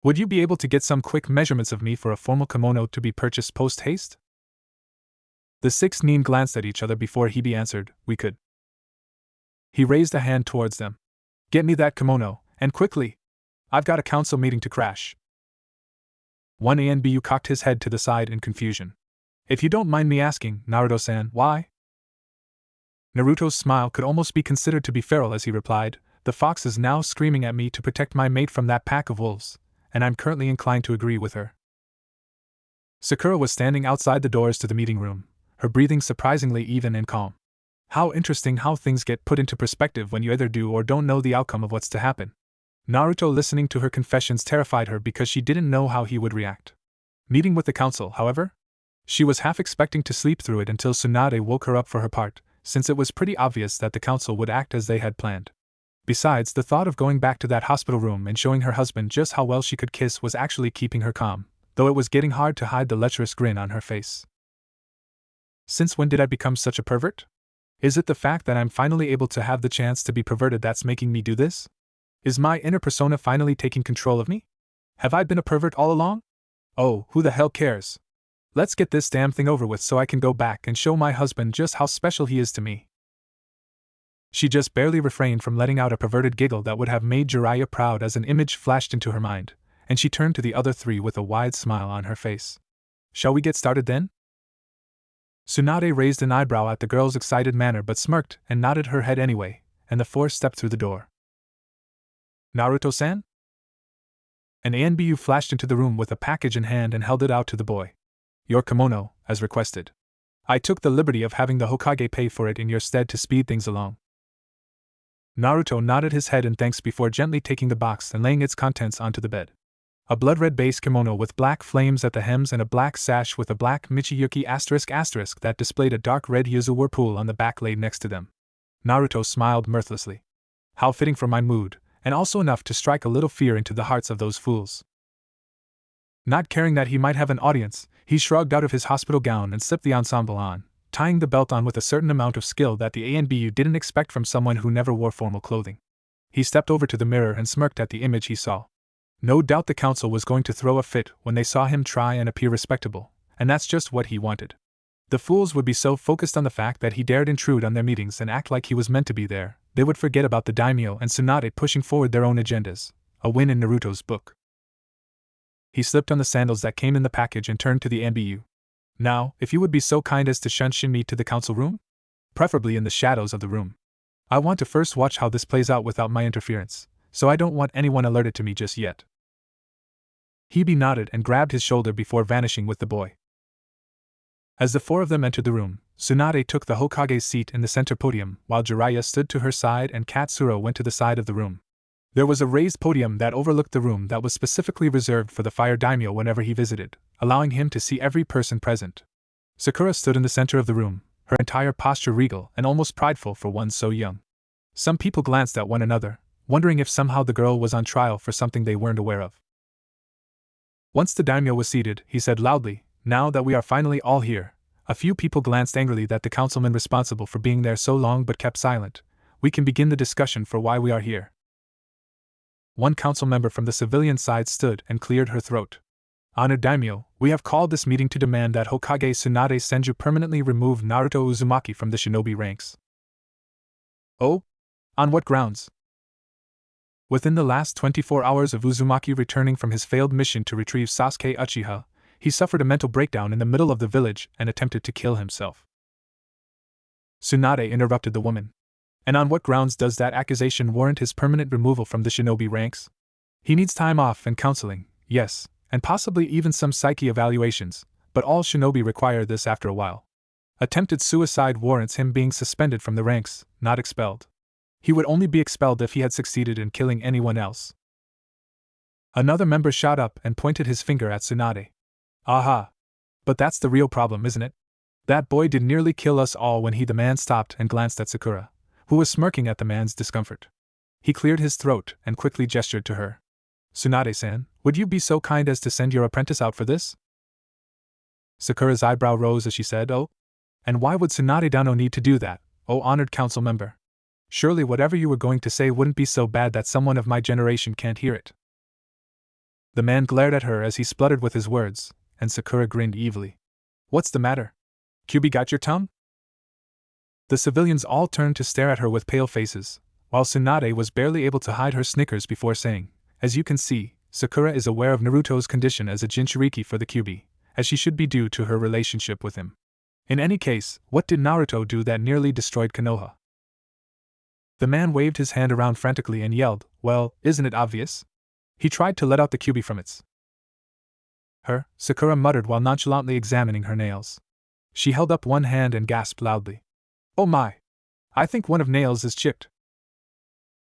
Would you be able to get some quick measurements of me for a formal kimono to be purchased post-haste?" The 6 nin glanced at each other before Hebe answered, "We could." He raised a hand towards them. "Get me that kimono, and quickly! I've got a council meeting to crash." One ANBU cocked his head to the side in confusion. "If you don't mind me asking, Naruto-san, why?" Naruto's smile could almost be considered to be feral as he replied, "The fox is now screaming at me to protect my mate from that pack of wolves, and I'm currently inclined to agree with her." Sakura was standing outside the doors to the meeting room, her breathing surprisingly even and calm. How interesting how things get put into perspective when you either do or don't know the outcome of what's to happen. Naruto listening to her confessions terrified her because she didn't know how he would react. Meeting with the council, however? She was half expecting to sleep through it until Tsunade woke her up for her part, since it was pretty obvious that the council would act as they had planned. Besides, the thought of going back to that hospital room and showing her husband just how well she could kiss was actually keeping her calm, though it was getting hard to hide the lecherous grin on her face. Since when did I become such a pervert? Is it the fact that I'm finally able to have the chance to be perverted that's making me do this? Is my inner persona finally taking control of me? Have I been a pervert all along? Oh, who the hell cares? Let's get this damn thing over with so I can go back and show my husband just how special he is to me. She just barely refrained from letting out a perverted giggle that would have made Jiraiya proud as an image flashed into her mind, and she turned to the other 3 with a wide smile on her face. "Shall we get started then?" Tsunade raised an eyebrow at the girl's excited manner but smirked and nodded her head anyway, and the 4 stepped through the door. "Naruto-san?" An ANBU flashed into the room with a package in hand and held it out to the boy. "Your kimono, as requested. I took the liberty of having the Hokage pay for it in your stead to speed things along." Naruto nodded his head in thanks before gently taking the box and laying its contents onto the bed. A blood-red base kimono with black flames at the hems and a black sash with a black Michiyuki *** that displayed a dark red yuzu whirlpool on the back laid next to them. Naruto smiled mirthlessly. How fitting for my mood, and also enough to strike a little fear into the hearts of those fools. Not caring that he might have an audience, he shrugged out of his hospital gown and slipped the ensemble on, tying the belt on with a certain amount of skill that the ANBU didn't expect from someone who never wore formal clothing. He stepped over to the mirror and smirked at the image he saw. No doubt the council was going to throw a fit when they saw him try and appear respectable, and that's just what he wanted. The fools would be so focused on the fact that he dared intrude on their meetings and act like he was meant to be there, they would forget about the daimyo and Tsunade pushing forward their own agendas, a win in Naruto's book. He slipped on the sandals that came in the package and turned to the ANBU. Now, if you would be so kind as to shun me to the council room? Preferably in the shadows of the room. I want to first watch how this plays out without my interference, so I don't want anyone alerted to me just yet. Hebe nodded and grabbed his shoulder before vanishing with the boy. As the four of them entered the room, Tsunade took the Hokage's seat in the center podium, while Jiraiya stood to her side and Katsuro went to the side of the room. There was a raised podium that overlooked the room that was specifically reserved for the fire daimyo whenever he visited, allowing him to see every person present. Sakura stood in the center of the room, her entire posture regal and almost prideful for one so young. Some people glanced at one another, wondering if somehow the girl was on trial for something they weren't aware of. Once the daimyo was seated, he said loudly, "Now that we are finally all here." A few people glanced angrily at the councilman responsible for being there so long but kept silent. "We can begin the discussion for why we are here." One council member from the civilian side stood and cleared her throat. "Honored daimyo, we have called this meeting to demand that Hokage Tsunade Senju permanently remove Naruto Uzumaki from the shinobi ranks." "Oh? On what grounds?" Within the last 24 hours of Uzumaki returning from his failed mission to retrieve Sasuke Uchiha, he suffered a mental breakdown in the middle of the village and attempted to kill himself. Tsunade interrupted the woman. "And on what grounds does that accusation warrant his permanent removal from the shinobi ranks? He needs time off and counseling, yes, and possibly even some psyche evaluations, but all shinobi require this after a while. Attempted suicide warrants him being suspended from the ranks, not expelled. He would only be expelled if he had succeeded in killing anyone else." Another member shot up and pointed his finger at Tsunade. "Aha! But that's the real problem, isn't it? That boy did nearly kill us all." When the man stopped and glanced at Sakura, who was smirking at the man's discomfort. He cleared his throat and quickly gestured to her. "Tsunade-san, would you be so kind as to send your apprentice out for this?" Sakura's eyebrow rose as she said, "Oh? And why would Tsunade-dano need to do that, oh honored council member? Surely whatever you were going to say wouldn't be so bad that someone of my generation can't hear it." The man glared at her as he spluttered with his words, and Sakura grinned evilly. "What's the matter? Kyubi got your tongue?" The civilians all turned to stare at her with pale faces, while Tsunade was barely able to hide her snickers before saying, "As you can see, Sakura is aware of Naruto's condition as a Jinchuriki for the Kyubi, as she should be due to her relationship with him. In any case, what did Naruto do that nearly destroyed Konoha?" The man waved his hand around frantically and yelled, "Well, isn't it obvious? He tried to let out the Kyubi from its her," Sakura muttered while nonchalantly examining her nails. She held up one hand and gasped loudly. "Oh my! I think one of nails is chipped."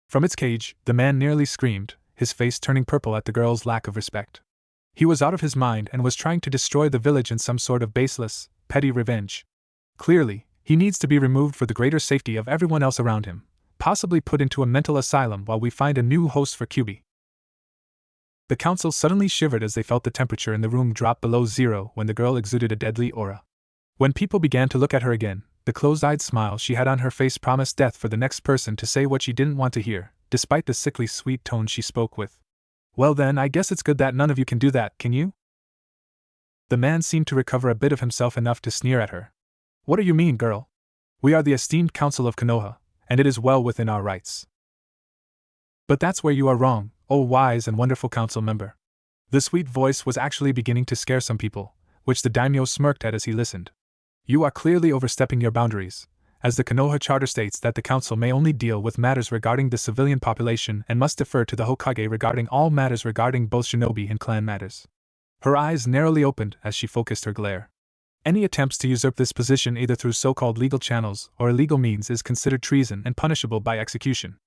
From its cage, the man nearly screamed, his face turning purple at the girl's lack of respect. He was out of his mind and was trying to destroy the village in some sort of baseless, petty revenge. Clearly, he needs to be removed for the greater safety of everyone else around him, possibly put into a mental asylum while we find a new host for Kyubi. The council suddenly shivered as they felt the temperature in the room drop below zero when the girl exuded a deadly aura. When people began to look at her again, the closed-eyed smile she had on her face promised death for the next person to say what she didn't want to hear, despite the sickly sweet tone she spoke with. "Well then, I guess it's good that none of you can do that, can you?" The man seemed to recover a bit of himself enough to sneer at her. "What do you mean, girl? We are the esteemed council of Konoha, and it is well within our rights." "But that's where you are wrong, oh wise and wonderful council member." The sweet voice was actually beginning to scare some people, which the daimyo smirked at as he listened. "You are clearly overstepping your boundaries, as the Konoha Charter states that the council may only deal with matters regarding the civilian population and must defer to the Hokage regarding all matters regarding both shinobi and clan matters." Her eyes narrowly opened as she focused her glare. "Any attempts to usurp this position either through so-called legal channels or illegal means is considered treason and punishable by execution.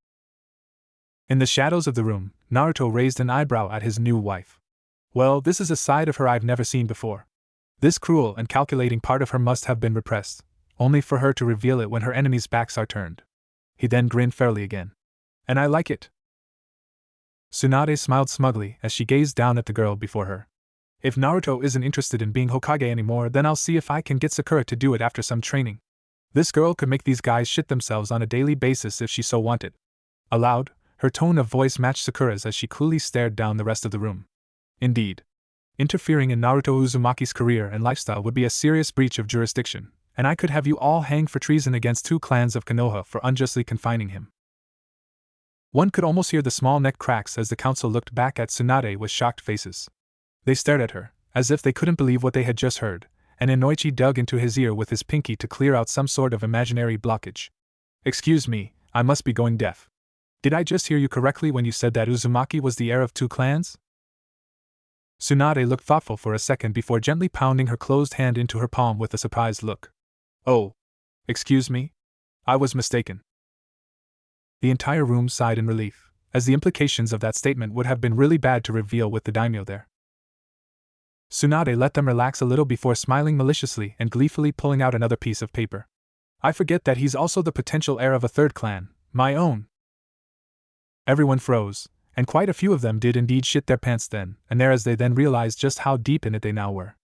In the shadows of the room, Naruto raised an eyebrow at his new wife. Well, this is a side of her I've never seen before. This cruel and calculating part of her must have been repressed, only for her to reveal it when her enemies' backs are turned. He then grinned fairly again. And I like it. Tsunade smiled smugly as she gazed down at the girl before her. If Naruto isn't interested in being Hokage anymore, then I'll see if I can get Sakura to do it after some training. This girl could make these guys shit themselves on a daily basis if she so wanted. Aloud, her tone of voice matched Sakura's as she coolly stared down the rest of the room. Indeed. Interfering in Naruto Uzumaki's career and lifestyle would be a serious breach of jurisdiction, and I could have you all hanged for treason against 2 clans of Konoha for unjustly confining him. One could almost hear the small neck cracks as the council looked back at Tsunade with shocked faces. They stared at her, as if they couldn't believe what they had just heard, and Inoichi dug into his ear with his pinky to clear out some sort of imaginary blockage. Excuse me, I must be going deaf. Did I just hear you correctly when you said that Uzumaki was the heir of 2 clans? Tsunade looked thoughtful for a second before gently pounding her closed hand into her palm with a surprised look. Oh. Excuse me? I was mistaken. The entire room sighed in relief, as the implications of that statement would have been really bad to reveal with the daimyo there. Tsunade let them relax a little before smiling maliciously and gleefully pulling out another piece of paper. I forget that he's also the potential heir of a 3rd clan, my own. Everyone froze, and quite a few of them did indeed shit their pants then and there as they then realized just how deep in it they now were.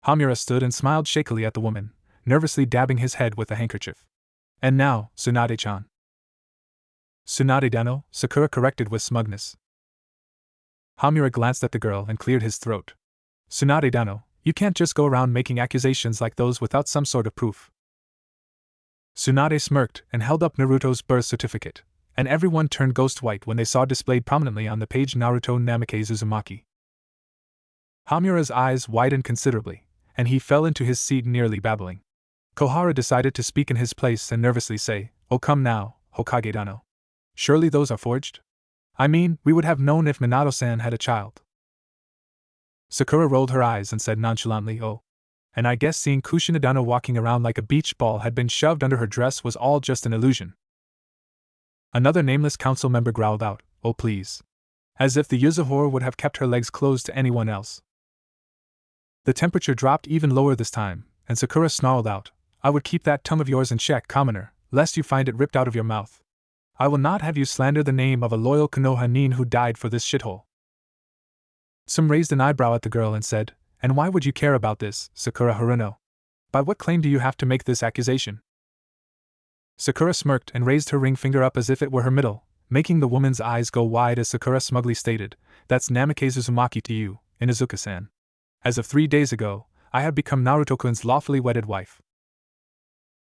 Hamura stood and smiled shakily at the woman, nervously dabbing his head with a handkerchief. And now, Tsunade-chan. Tsunade-dano, Sakura corrected with smugness. Hamura glanced at the girl and cleared his throat. Tsunade-dano, you can't just go around making accusations like those without some sort of proof. Tsunade smirked and held up Naruto's birth certificate, and everyone turned ghost white when they saw displayed prominently on the page Naruto Namikaze Uzumaki. Hamura's eyes widened considerably, and he fell into his seat nearly babbling. Kohara decided to speak in his place and nervously say, "Oh come now, Hokage-dano. Surely those are forged? I mean, we would have known if Minato-san had a child." Sakura rolled her eyes and said nonchalantly, "Oh. And I guess seeing Kushina-dano walking around like a beach ball had been shoved under her dress was all just an illusion." Another nameless council member growled out, "Oh please." As if the Yuzahora would have kept her legs closed to anyone else. The temperature dropped even lower this time, and Sakura snarled out, "I would keep that tongue of yours in check, commoner, lest you find it ripped out of your mouth. I will not have you slander the name of a loyal Konoha nin who died for this shithole." Some raised an eyebrow at the girl and said, "And why would you care about this, Sakura Haruno? By what claim do you have to make this accusation?" Sakura smirked and raised her ring finger up as if it were her middle, making the woman's eyes go wide as Sakura smugly stated, "That's Namikaze Uzumaki to you, Inuzuka-san. As of 3 days ago, I have become Naruto-kun's lawfully wedded wife."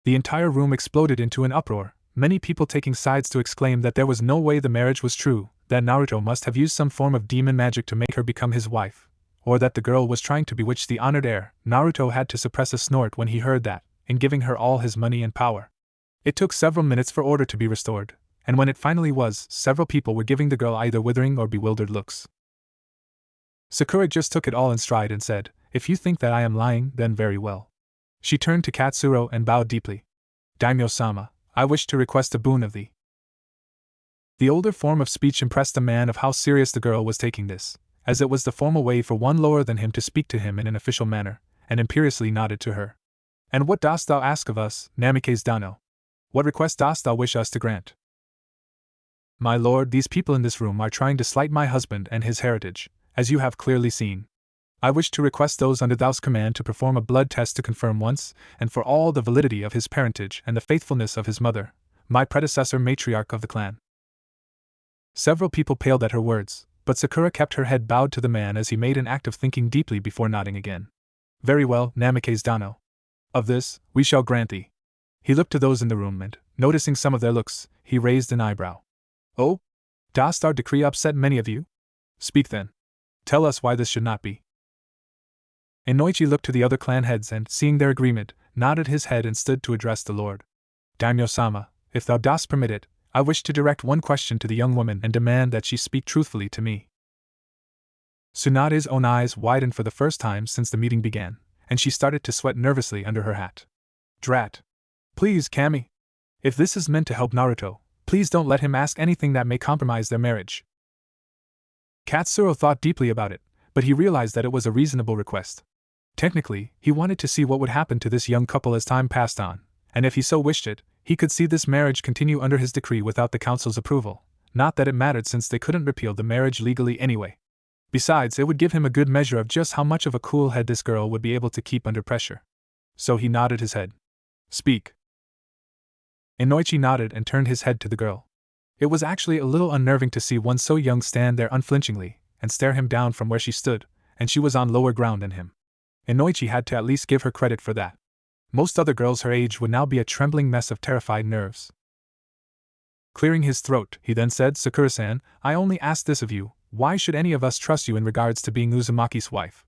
The entire room exploded into an uproar, many people taking sides to exclaim that there was no way the marriage was true, that Naruto must have used some form of demon magic to make her become his wife, or that the girl was trying to bewitch the honored heir. Naruto had to suppress a snort when he heard that, in giving her all his money and power. It took several minutes for order to be restored, and when it finally was, several people were giving the girl either withering or bewildered looks. Sakura just took it all in stride and said, "If you think that I am lying, then very well." She turned to Katsuro and bowed deeply. "Daimyo-sama, I wish to request a boon of thee." The older form of speech impressed the man of how serious the girl was taking this, as it was the formal way for one lower than him to speak to him in an official manner, and imperiously nodded to her. "And what dost thou ask of us, Namikaze-dano? What request dost thou wish us to grant?" "My lord, these people in this room are trying to slight my husband and his heritage, as you have clearly seen. I wish to request those under thou's command to perform a blood test to confirm once and for all the validity of his parentage and the faithfulness of his mother, my predecessor matriarch of the clan." Several people paled at her words, but Sakura kept her head bowed to the man as he made an act of thinking deeply before nodding again. "Very well, Namikaze-dano. Of this, we shall grant thee." He looked to those in the room and, noticing some of their looks, he raised an eyebrow. "Oh? Dost our decree upset many of you? Speak then. Tell us why this should not be." Inoichi looked to the other clan heads and, seeing their agreement, nodded his head and stood to address the lord. "Daimyo-sama, if thou dost permit it, I wish to direct one question to the young woman and demand that she speak truthfully to me." Tsunade's own eyes widened for the first time since the meeting began, and she started to sweat nervously under her hat. "Drat. Please, Kami. If this is meant to help Naruto, Please don't let him ask anything that may compromise their marriage. Katsuro thought deeply about it, but he realized that it was a reasonable request. Technically, he wanted to see what would happen to this young couple as time passed on, and if he so wished it, he could see this marriage continue under his decree without the council's approval. Not that it mattered since they couldn't repeal the marriage legally anyway. Besides, it would give him a good measure of just how much of a cool head this girl would be able to keep under pressure. So he nodded his head. Speak. Inoichi nodded and turned his head to the girl. It was actually a little unnerving to see one so young stand there unflinchingly and stare him down from where she stood, and she was on lower ground than him. Inoichi had to at least give her credit for that. Most other girls her age would now be a trembling mess of terrified nerves. Clearing his throat, he then said, Sakura-san, I only ask this of you, why should any of us trust you in regards to being Uzumaki's wife?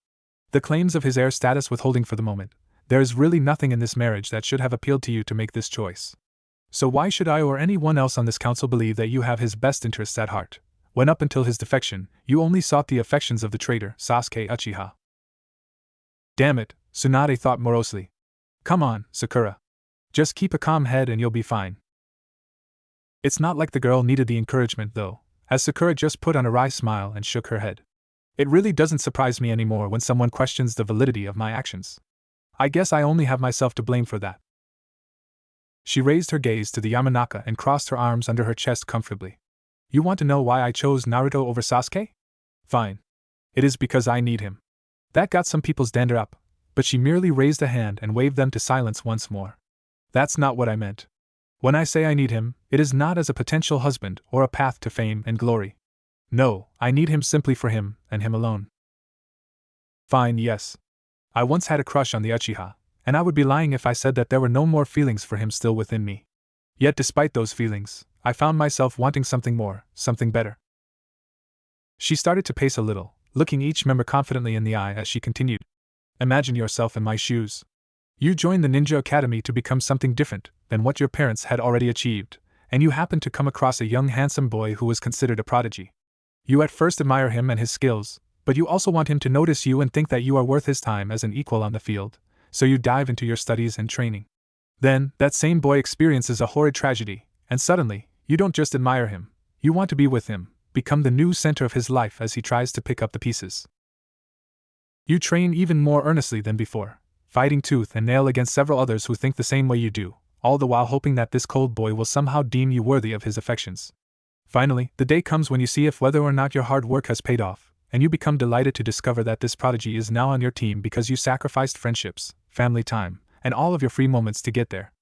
The claims of his heir status withholding for the moment, there is really nothing in this marriage that should have appealed to you to make this choice. So why should I or anyone else on this council believe that you have his best interests at heart, when up until his defection, you only sought the affections of the traitor, Sasuke Uchiha? Damn it, Tsunade thought morosely. Come on, Sakura. Just keep a calm head and you'll be fine. It's not like the girl needed the encouragement though, as Sakura just put on a wry smile and shook her head. It really doesn't surprise me anymore when someone questions the validity of my actions. I guess I only have myself to blame for that. She raised her gaze to the Yamanaka and crossed her arms under her chest comfortably. You want to know why I chose Naruto over Sasuke? Fine. It is because I need him. That got some people's dander up, but she merely raised a hand and waved them to silence once more. That's not what I meant. When I say I need him, it is not as a potential husband or a path to fame and glory. No, I need him simply for him, and him alone. Fine, yes. I once had a crush on the Uchiha, and I would be lying if I said that there were no more feelings for him still within me. Yet despite those feelings, I found myself wanting something more, something better. She started to pace a little, looking each member confidently in the eye as she continued. Imagine yourself in my shoes. You joined the Ninja Academy to become something different than what your parents had already achieved, and you happened to come across a young handsome boy who was considered a prodigy. You at first admire him and his skills, but you also want him to notice you and think that you are worth his time as an equal on the field, so you dive into your studies and training. Then, that same boy experiences a horrid tragedy, and suddenly, you don't just admire him, you want to be with him, become the new center of his life as he tries to pick up the pieces. You train even more earnestly than before, fighting tooth and nail against several others who think the same way you do, all the while hoping that this cold boy will somehow deem you worthy of his affections. Finally, the day comes when you see if whether or not your hard work has paid off, and you become delighted to discover that this prodigy is now on your team because you sacrificed friendships, family time, and all of your free moments to get there.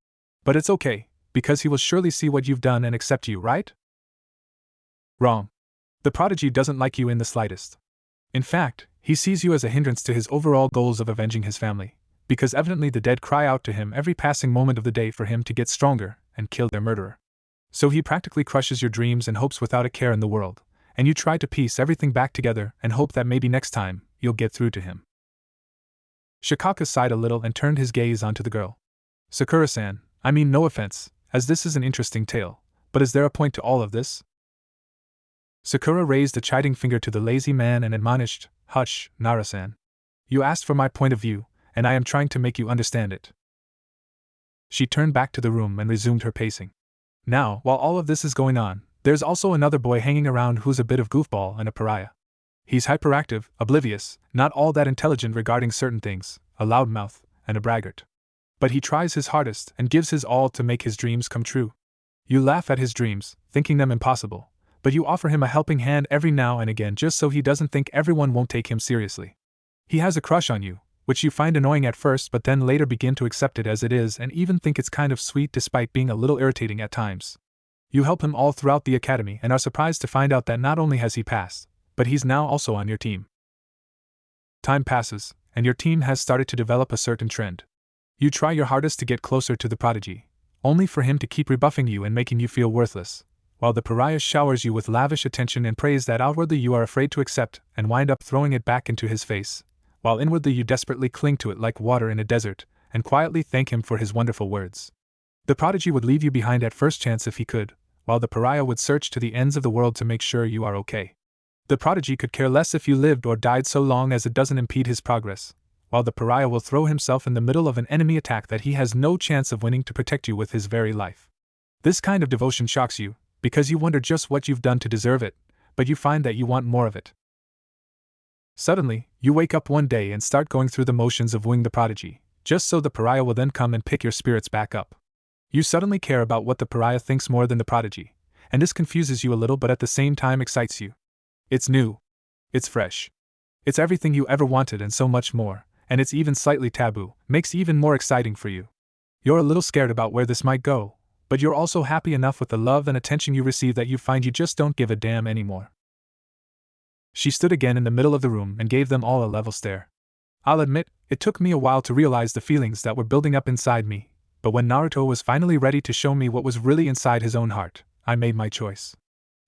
But it's okay, because he will surely see what you've done and accept you, right? Wrong. The prodigy doesn't like you in the slightest. In fact, he sees you as a hindrance to his overall goals of avenging his family, because evidently the dead cry out to him every passing moment of the day for him to get stronger and kill their murderer. So he practically crushes your dreams and hopes without a care in the world, and you try to piece everything back together and hope that maybe next time, you'll get through to him. Shikaka sighed a little and turned his gaze onto the girl. Sakura-san, I mean no offense, as this is an interesting tale, but is there a point to all of this? Sakura raised a chiding finger to the lazy man and admonished, Hush, Nara-san. You asked for my point of view, and I am trying to make you understand it. She turned back to the room and resumed her pacing. Now, while all of this is going on, there's also another boy hanging around who's a bit of goofball and a pariah. He's hyperactive, oblivious, not all that intelligent regarding certain things, a loudmouth, and a braggart. But he tries his hardest and gives his all to make his dreams come true. You laugh at his dreams, thinking them impossible, but you offer him a helping hand every now and again just so he doesn't think everyone won't take him seriously. He has a crush on you, which you find annoying at first but then later begin to accept it as it is and even think it's kind of sweet despite being a little irritating at times. You help him all throughout the academy and are surprised to find out that not only has he passed, but he's now also on your team. Time passes, and your team has started to develop a certain trend. You try your hardest to get closer to the prodigy, only for him to keep rebuffing you and making you feel worthless, while the pariah showers you with lavish attention and praise that outwardly you are afraid to accept and wind up throwing it back into his face, while inwardly you desperately cling to it like water in a desert, and quietly thank him for his wonderful words. The prodigy would leave you behind at first chance if he could, while the pariah would search to the ends of the world to make sure you are okay. The prodigy could care less if you lived or died so long as it doesn't impede his progress, while the pariah will throw himself in the middle of an enemy attack that he has no chance of winning to protect you with his very life. This kind of devotion shocks you, because you wonder just what you've done to deserve it, but you find that you want more of it. Suddenly, you wake up one day and start going through the motions of wooing the prodigy, just so the pariah will then come and pick your spirits back up. You suddenly care about what the pariah thinks more than the prodigy, and this confuses you a little but at the same time excites you. It's new. It's fresh. It's everything you ever wanted and so much more, and it's even slightly taboo, makes even more exciting for you. You're a little scared about where this might go, but you're also happy enough with the love and attention you receive that you find you just don't give a damn anymore. She stood again in the middle of the room and gave them all a level stare. I'll admit, it took me a while to realize the feelings that were building up inside me, but when Naruto was finally ready to show me what was really inside his own heart, I made my choice.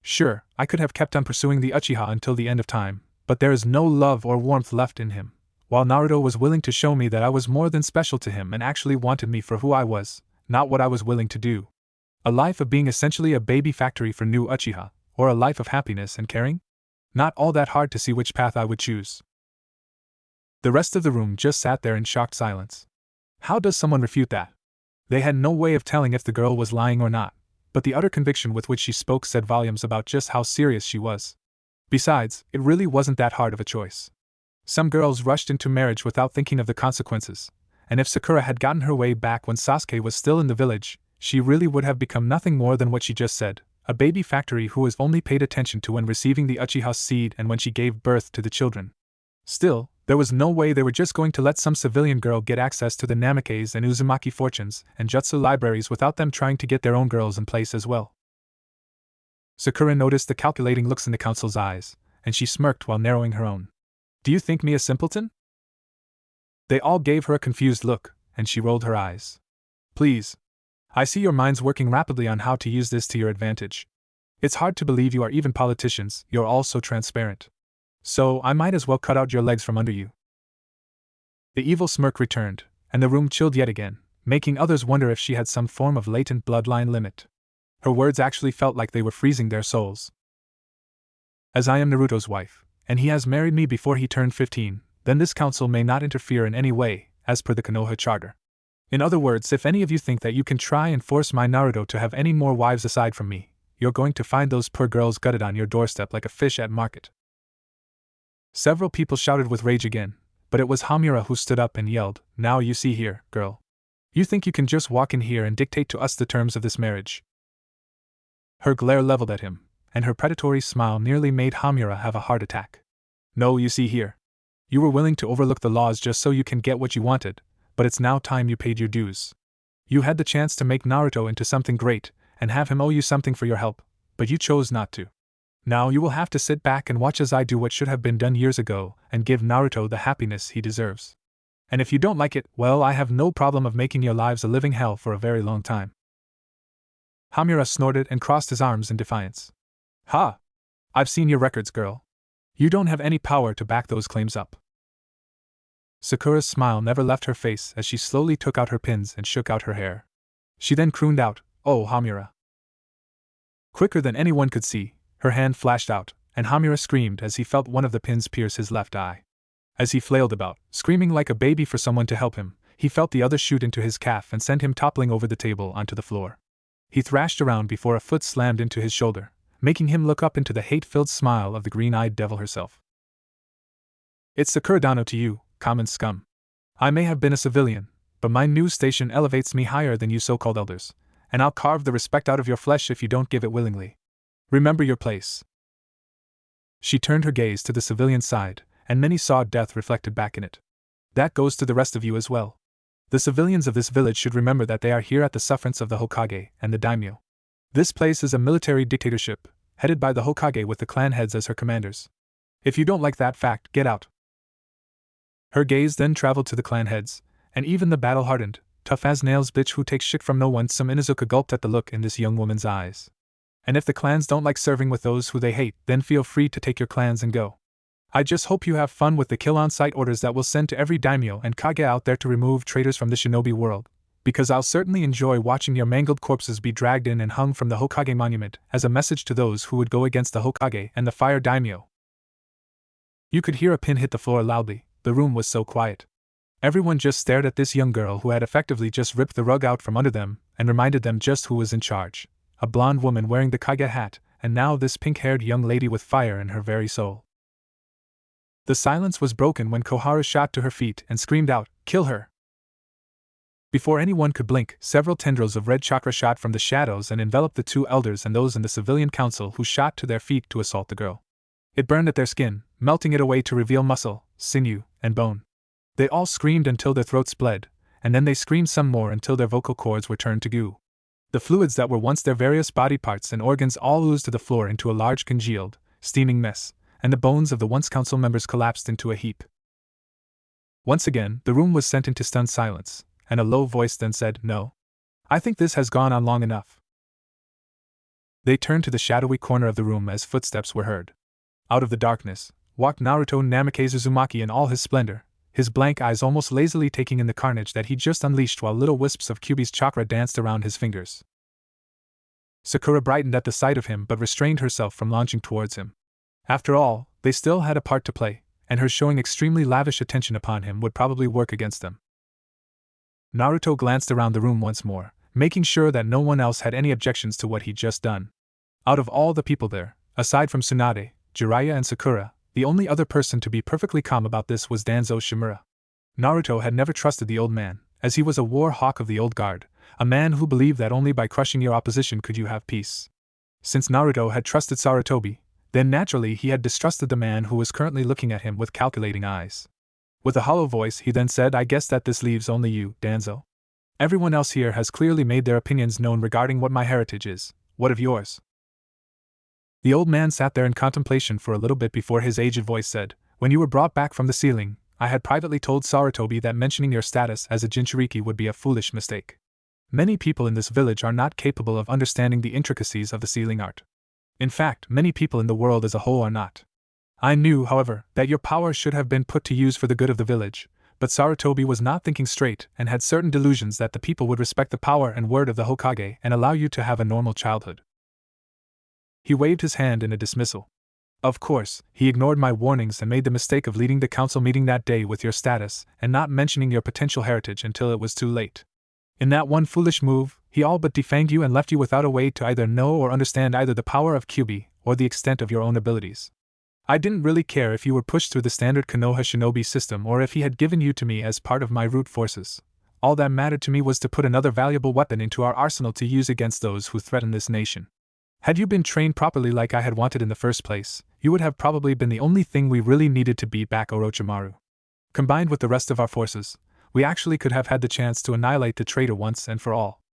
Sure, I could have kept on pursuing the Uchiha until the end of time, but there is no love or warmth left in him, while Naruto was willing to show me that I was more than special to him and actually wanted me for who I was, not what I was willing to do. A life of being essentially a baby factory for new Uchiha, or a life of happiness and caring? Not all that hard to see which path I would choose. The rest of the room just sat there in shocked silence. How does someone refute that? They had no way of telling if the girl was lying or not, but the utter conviction with which she spoke said volumes about just how serious she was. Besides, it really wasn't that hard of a choice. Some girls rushed into marriage without thinking of the consequences, and if Sakura had gotten her way back when Sasuke was still in the village, she really would have become nothing more than what she just said, a baby factory who was only paid attention to when receiving the Uchiha's seed and when she gave birth to the children. Still, there was no way they were just going to let some civilian girl get access to the Namikaze and Uzumaki fortunes and jutsu libraries without them trying to get their own girls in place as well. Sakura noticed the calculating looks in the council's eyes, and she smirked while narrowing her own. Do you think me a simpleton? They all gave her a confused look, and she rolled her eyes. Please. I see your minds working rapidly on how to use this to your advantage. It's hard to believe you are even politicians, you're all so transparent. So, I might as well cut out your legs from under you. The evil smirk returned, and the room chilled yet again, making others wonder if she had some form of latent bloodline limit. Her words actually felt like they were freezing their souls. As I am Naruto's wife, and he has married me before he turned 15, then this council may not interfere in any way, as per the Konoha charter. In other words, if any of you think that you can try and force my Naruto to have any more wives aside from me, you're going to find those poor girls gutted on your doorstep like a fish at market. Several people shouted with rage again, but it was Hamura who stood up and yelled, Now you see here, girl. You think you can just walk in here and dictate to us the terms of this marriage? Her glare leveled at him, and her predatory smile nearly made Hamura have a heart attack. No, you see here. You were willing to overlook the laws just so you can get what you wanted, but it's now time you paid your dues. You had the chance to make Naruto into something great, and have him owe you something for your help, but you chose not to. Now you will have to sit back and watch as I do what should have been done years ago, and give Naruto the happiness he deserves. And if you don't like it, well, I have no problem of making your lives a living hell for a very long time. Hamura snorted and crossed his arms in defiance. Ha! I've seen your records, girl. You don't have any power to back those claims up. Sakura's smile never left her face as she slowly took out her pins and shook out her hair. She then crooned out, Oh, Hamura. Quicker than anyone could see, her hand flashed out, and Hamura screamed as he felt one of the pins pierce his left eye. As he flailed about, screaming like a baby for someone to help him, he felt the other shoot into his calf and send him toppling over the table onto the floor. He thrashed around before a foot slammed into his shoulder, making him look up into the hate-filled smile of the green-eyed devil herself. It's Sakura Dano to you, common scum. I may have been a civilian, but my news station elevates me higher than you so-called elders, and I'll carve the respect out of your flesh if you don't give it willingly. Remember your place. She turned her gaze to the civilian side, and many saw death reflected back in it. That goes to the rest of you as well. The civilians of this village should remember that they are here at the sufferance of the Hokage and the Daimyo. This place is a military dictatorship, headed by the Hokage with the clan heads as her commanders. If you don't like that fact, get out. Her gaze then traveled to the clan heads, and even the battle-hardened, tough-as-nails bitch who takes shit from no one. Some Inuzuka gulped at the look in this young woman's eyes. And if the clans don't like serving with those who they hate, then feel free to take your clans and go. I just hope you have fun with the kill-on-sight orders that we'll send to every daimyo and kage out there to remove traitors from the shinobi world, because I'll certainly enjoy watching your mangled corpses be dragged in and hung from the Hokage monument as a message to those who would go against the Hokage and the fire daimyo. You could hear a pin hit the floor loudly, the room was so quiet. Everyone just stared at this young girl who had effectively just ripped the rug out from under them and reminded them just who was in charge. a blonde woman wearing the Kage hat, and now this pink-haired young lady with fire in her very soul. The silence was broken when Koharu shot to her feet and screamed out, "Kill her!" Before anyone could blink, several tendrils of red chakra shot from the shadows and enveloped the two elders and those in the civilian council who shot to their feet to assault the girl. It burned at their skin, melting it away to reveal muscle, sinew, and bone. They all screamed until their throats bled, and then they screamed some more until their vocal cords were turned to goo. The fluids that were once their various body parts and organs all oozed to the floor into a large congealed, steaming mess, and the bones of the once council members collapsed into a heap. Once again, the room was sent into stunned silence, and a low voice then said, "No. I think this has gone on long enough." They turned to the shadowy corner of the room as footsteps were heard. Out of the darkness walked Naruto Namikaze Uzumaki in all his splendor, his blank eyes almost lazily taking in the carnage that he just unleashed while little wisps of Kyuubi's chakra danced around his fingers. Sakura brightened at the sight of him but restrained herself from launching towards him. After all, they still had a part to play, and her showing extremely lavish attention upon him would probably work against them. Naruto glanced around the room once more, making sure that no one else had any objections to what he'd just done. Out of all the people there, aside from Tsunade, Jiraiya and Sakura, the only other person to be perfectly calm about this was Danzo Shimura. Naruto had never trusted the old man, as he was a war hawk of the old guard, a man who believed that only by crushing your opposition could you have peace. Since Naruto had trusted Sarutobi, then naturally he had distrusted the man who was currently looking at him with calculating eyes. With a hollow voice he then said, "I guess that this leaves only you, Danzo. Everyone else here has clearly made their opinions known regarding what my heritage is. What of yours?" The old man sat there in contemplation for a little bit before his aged voice said, "When you were brought back from the ceiling, I had privately told Sarutobi that mentioning your status as a Jinchuriki would be a foolish mistake. Many people in this village are not capable of understanding the intricacies of the sealing art. In fact, many people in the world as a whole are not. I knew, however, that your power should have been put to use for the good of the village, but Sarutobi was not thinking straight and had certain delusions that the people would respect the power and word of the Hokage and allow you to have a normal childhood." He waved his hand in a dismissal. "Of course, he ignored my warnings and made the mistake of leading the council meeting that day with your status and not mentioning your potential heritage until it was too late. In that one foolish move, he all but defanged you and left you without a way to either know or understand either the power of Kyuubi or the extent of your own abilities. I didn't really care if you were pushed through the standard Konoha shinobi system or if he had given you to me as part of my root forces. All that mattered to me was to put another valuable weapon into our arsenal to use against those who threaten this nation. Had you been trained properly like I had wanted in the first place, you would have probably been the only thing we really needed to beat back Orochimaru. Combined with the rest of our forces, we actually could have had the chance to annihilate the traitor once and for all.